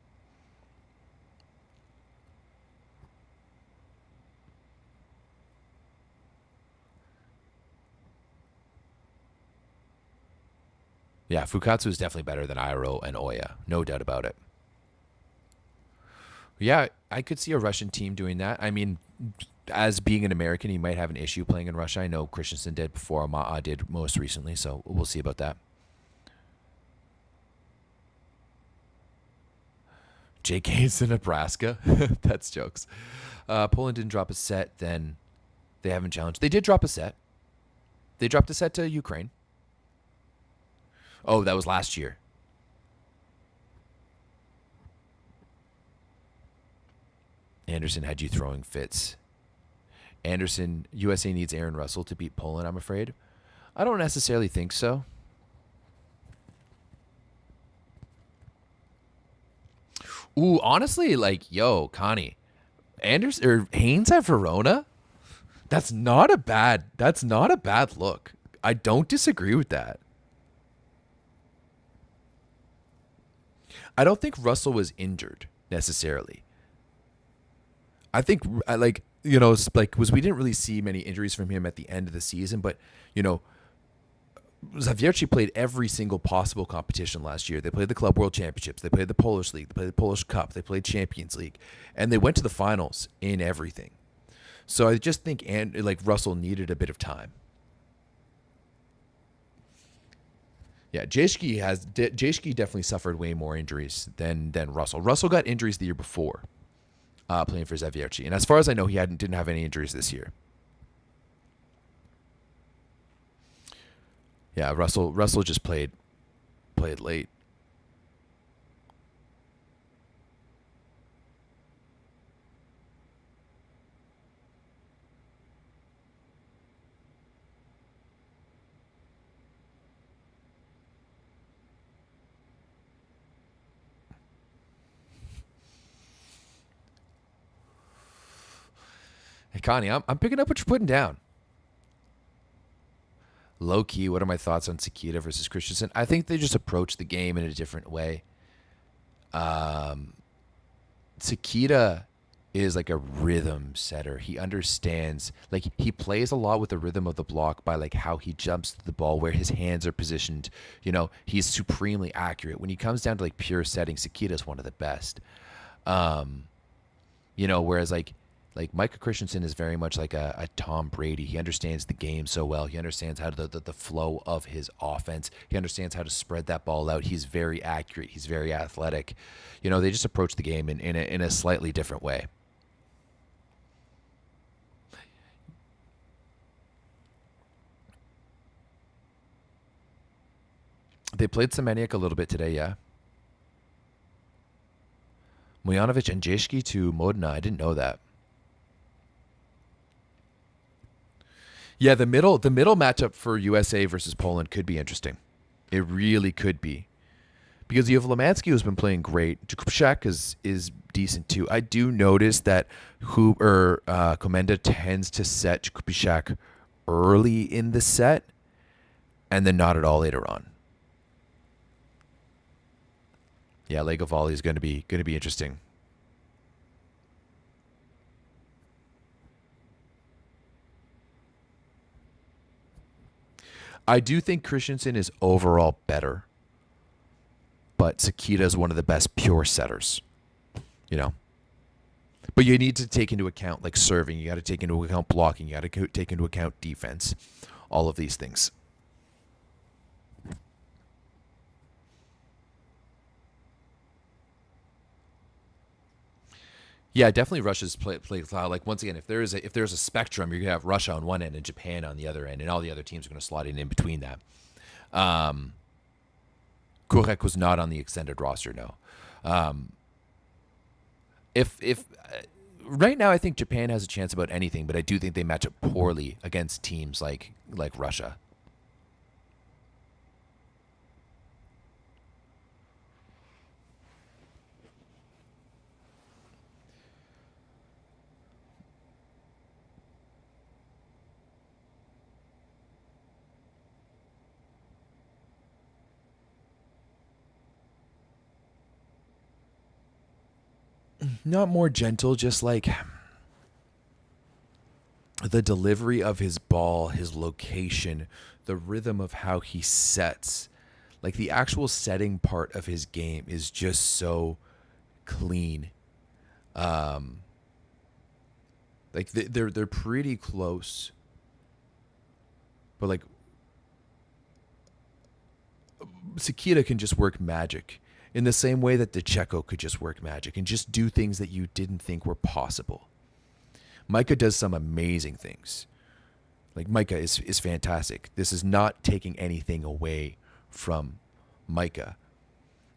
Yeah, Fukatsu is definitely better than Iroh and Oya. No doubt about it. Yeah, I could see a Russian team doing that. I mean, as being an American, he might have an issue playing in Russia. I know Christensen did before, Ma'a did most recently, so we'll see about that. Jake Haynes in Nebraska. That's jokes. Poland didn't drop a set, then they haven't challenged. They did drop a set. They dropped a set to Ukraine. Oh, that was last year. Anderson had you throwing fits. Anderson, USA needs Aaron Russell to beat Poland, I'm afraid. I don't necessarily think so. Ooh, honestly, like, yo, Connie, Anderson or Haynes at Verona? That's not a bad look. I don't disagree with that. I don't think Russell was injured necessarily. I think like like was we didn't really see many injuries from him at the end of the season, but you know Zavierci played every single possible competition last year. They played the Club World Championships, they played the Polish League, they played the Polish Cup, they played Champions League, and they went to the finals in everything. So I just think like Russell needed a bit of time. Yeah, Jashki definitely suffered way more injuries than Russell. Russell got injuries the year before playing for Zavierci, and as far as I know, he didn't have any injuries this year. Yeah, Russell just played late. Hey Connie, I'm picking up what you're putting down. Low key, what are my thoughts on Sakita versus Christensen? I think they just approach the game in a different way. Um, Sakita is like a rhythm setter. He understands, like he plays a lot with the rhythm of the block by like how he jumps to the ball, where his hands are positioned. He's supremely accurate. When he comes down to like pure setting, Sakita is one of the best. Um, whereas like Micah Christensen is very much like a Tom Brady. He understands the game so well. He understands how the flow of his offense. He understands how to spread that ball out. He's very accurate. He's very athletic. They just approach the game in a slightly different way. They played Semeniuk a little bit today, yeah. Mujanovic and Jeshki to Modena. I didn't know that. Yeah, the middle matchup for USA versus Poland could be interesting. It really could be. Because you have Lemansky, who's been playing great. Jakubczak is decent too. I do notice that Komenda tends to set Jakubczak early in the set and then not at all later on. Yeah, Lego volley is going to be interesting. I do think Christensen is overall better, but Sakita is one of the best pure setters. You know, but you need to take into account like serving. You got to take into account blocking. You got to take into account defense. All of these things. Yeah, definitely Russia's play style. Like once again, if there's a spectrum, you're gonna have Russia on one end and Japan on the other end, and all the other teams are gonna slot in between that. Um, Kurek was not on the extended roster, no. Um, if right now, I think Japan has a chance about anything, but I do think they match up poorly against teams like Russia. Not more gentle, just like the delivery of his ball, his location, the rhythm of how he sets. Like the actual setting part of his game is just so clean. Like they're pretty close, but like Sakita can just work magic in the same way that DeCecco could just work magic and just do things that you didn't think were possible. Micah does some amazing things. Like Micah is fantastic. This is not taking anything away from Micah.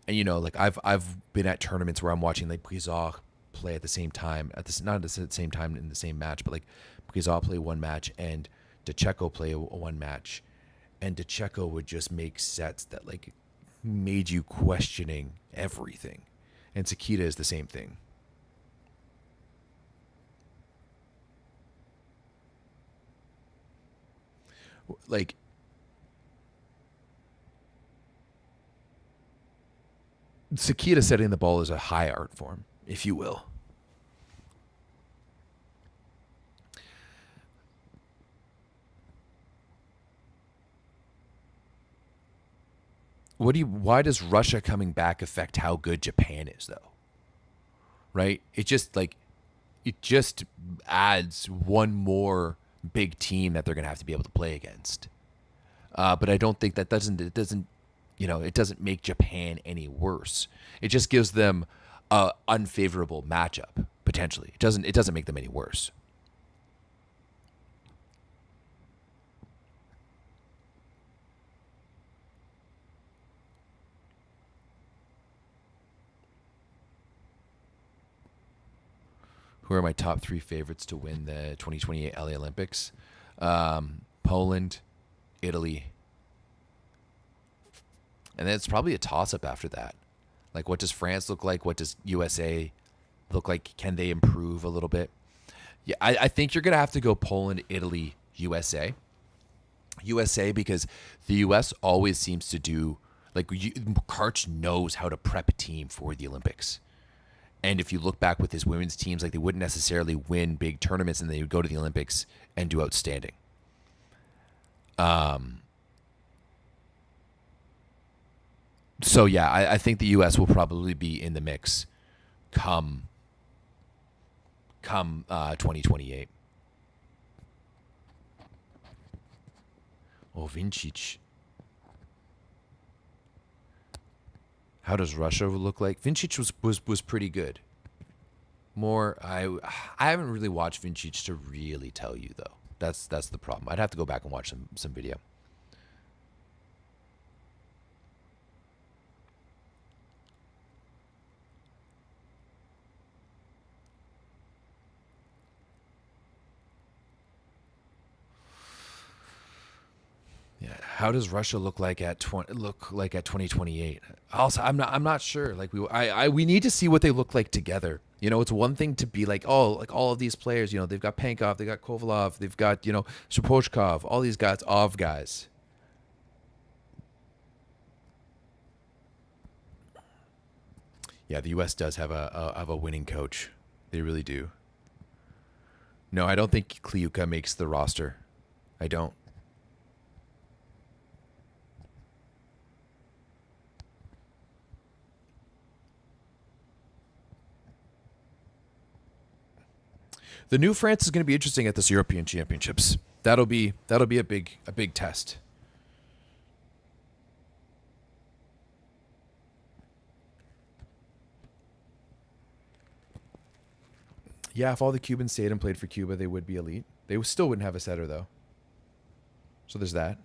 And like I've been at tournaments where I'm watching like Brizard play at the same time not at the same time in the same match, but like Brizard play one match and DeCecco play one match, and DeCecco would just make sets that like made you questioning everything, and Sakita is the same thing. Like Sakita setting the ball is a high art form, if you will. Why does Russia coming back affect how good Japan is though? Right? It just adds one more big team that they're going to have to be able to play against. But I don't think that it doesn't make Japan any worse. It just gives them a unfavorable matchup potentially. It doesn't make them any worse. Who are my top 3 favorites to win the 2028 LA Olympics? Poland, Italy, and then it's probably a toss-up after that. Like, what does France look like? What does USA look like? Can they improve a little bit? Yeah, I think you're going to have to go Poland, Italy, USA. USA because the US always seems to do, like, Karch knows how to prep a team for the Olympics. And if you look back with his women's teams, like they wouldn't necessarily win big tournaments and they would go to the Olympics and do outstanding. So yeah, I think the U.S. will probably be in the mix come 2028. Oh, Vincic. How does Russia look like? Vincic was pretty good. I haven't really watched Vincic to really tell you though. That's the problem. I'd have to go back and watch some video. Yeah. How does Russia look like at 2028? Also, I'm not sure. Like we need to see what they look like together. It's one thing to be like, oh, like all of these players, they've got Pankov, they got Kovalov, they've got, Shapochkov, all these guys. Yeah, the US does have a winning coach. They really do. No, I don't think Kliuka makes the roster. I don't. The new France is going to be interesting at this European Championships. That'll be a big test. Yeah, if all the Cubans stayed and played for Cuba, they would be elite. They still wouldn't have a setter though. So there's that.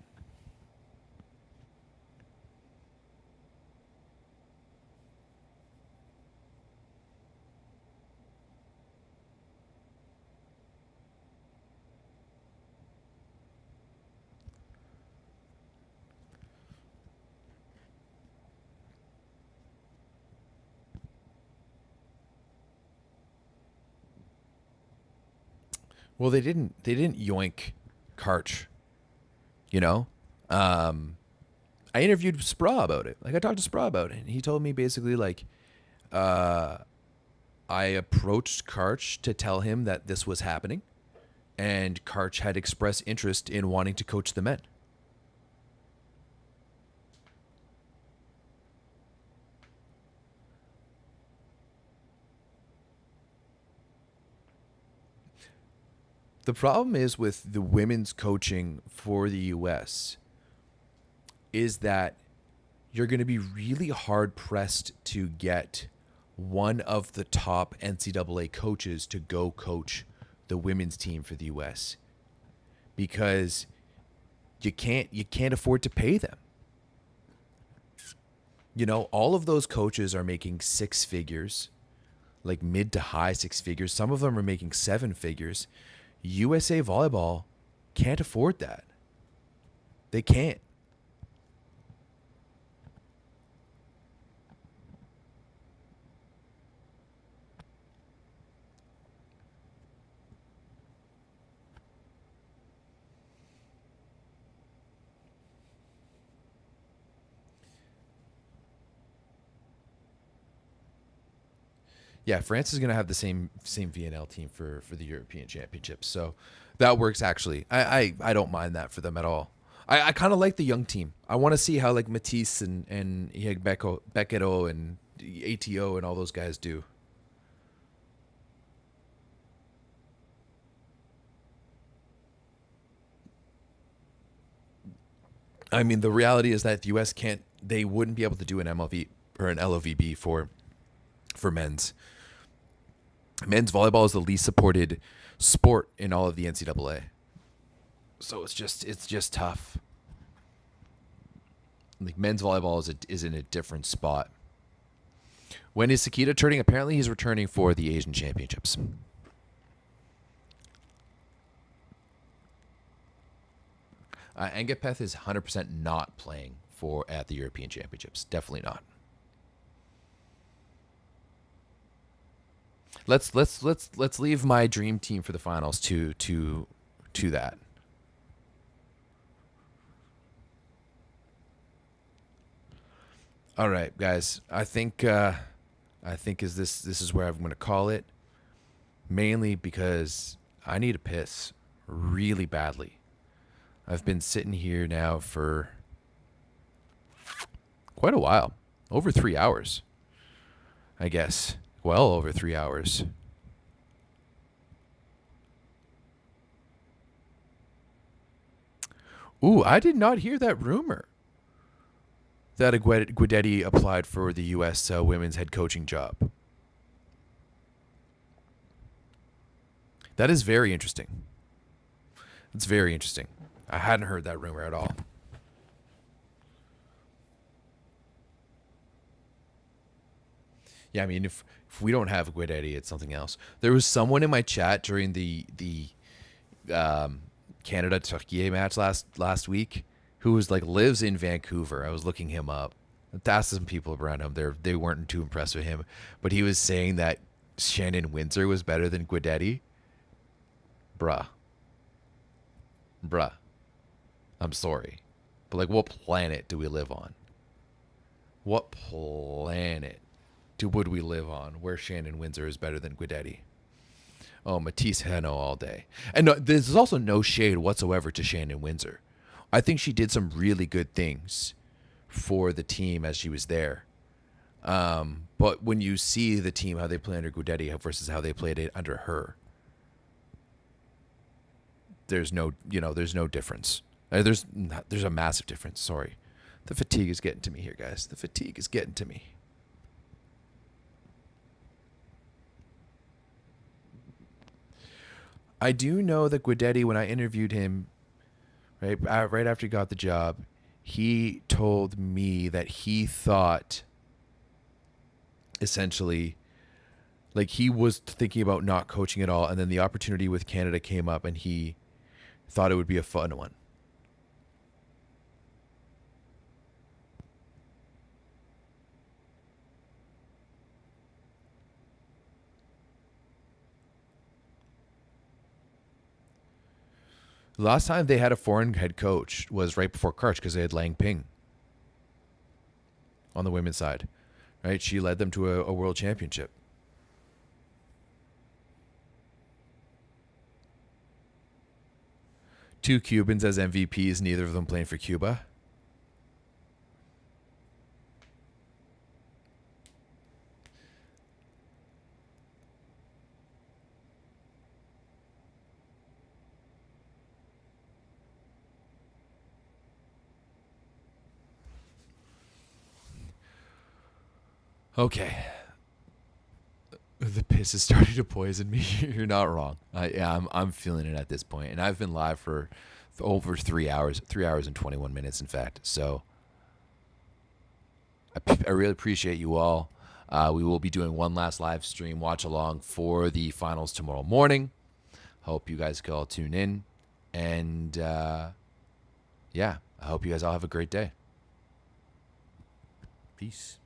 Well, they didn't yoink Karch, you know? I interviewed Spra about it. Like I talked to Spra about it, and he told me basically like I approached Karch to tell him that this was happening, and Karch had expressed interest in wanting to coach the men. The problem is with the women's coaching for the US is that you're going to be really hard pressed to get one of the top NCAA coaches to go coach the women's team for the US because you can't afford to pay them. You know, all of those coaches are making six figures, like mid to high six figures. Some of them are making seven figures. USA Volleyball can't afford that. They can't. Yeah, France is going to have the same VNL team for the European Championships, so that works actually. I don't mind that for them at all. I kind of like the young team. I want to see how like Matisse and Becketo and ATO and all those guys do. I mean, the reality is that the US can't. They wouldn't be able to do an MLV or an LOVB for men's. Men's volleyball is the least supported sport in all of the NCAA. So it's just tough. Like men's volleyball is in a different spot. When is Sakita turning? Apparently he's returning for the Asian Championships. Angapeth is 100% not playing at the European Championships. Definitely not. Let's leave my dream team for the finals to that. All right, guys. I think this is where I'm going to call it. Mainly because I need a piss really badly. I've been sitting here now for quite a while, over 3 hours, I guess. Well over 3 hours. Ooh, I did not hear that rumor that Guidetti applied for the U.S. Women's head coaching job. That is very interesting. It's very interesting. I hadn't heard that rumor at all. Yeah, I mean, if we don't have Guidetti, it's something else. There was someone in my chat during the Canada-Turkey match last week who was like lives in Vancouver. I was looking him up. I asked some people around him. They weren't too impressed with him, but he was saying that Shannon Windsor was better than Guidetti. Bruh. I'm sorry, but like, what planet do we live on? What planet would we live on where Shannon Windsor is better than Guidetti? Oh, Matisse Heno all day. And no, there's also no shade whatsoever to Shannon Windsor. I think she did some really good things for the team as she was there. But when you see the team, how they play under Guidetti versus how they played it under her, there's no difference. There's a massive difference. Sorry. The fatigue is getting to me here, guys. The fatigue is getting to me. I do know that Guidetti, when I interviewed him, right after he got the job, he told me that he thought, essentially, like he was thinking about not coaching at all, and then the opportunity with Canada came up, and he thought it would be a fun one. Last time they had a foreign head coach was right before Karch because they had Lang Ping on the women's side, right? She led them to a world championship. Two Cubans as MVPs, neither of them playing for Cuba. Okay. The piss is starting to poison me. You're not wrong. I'm feeling it at this point, and I've been live for over 3 hours, 3 hours and 21 minutes, in fact. So I really appreciate you all. We will be doing one last live stream watch along for the finals tomorrow morning. Hope you guys can all tune in, and yeah, I hope you guys all have a great day. Peace.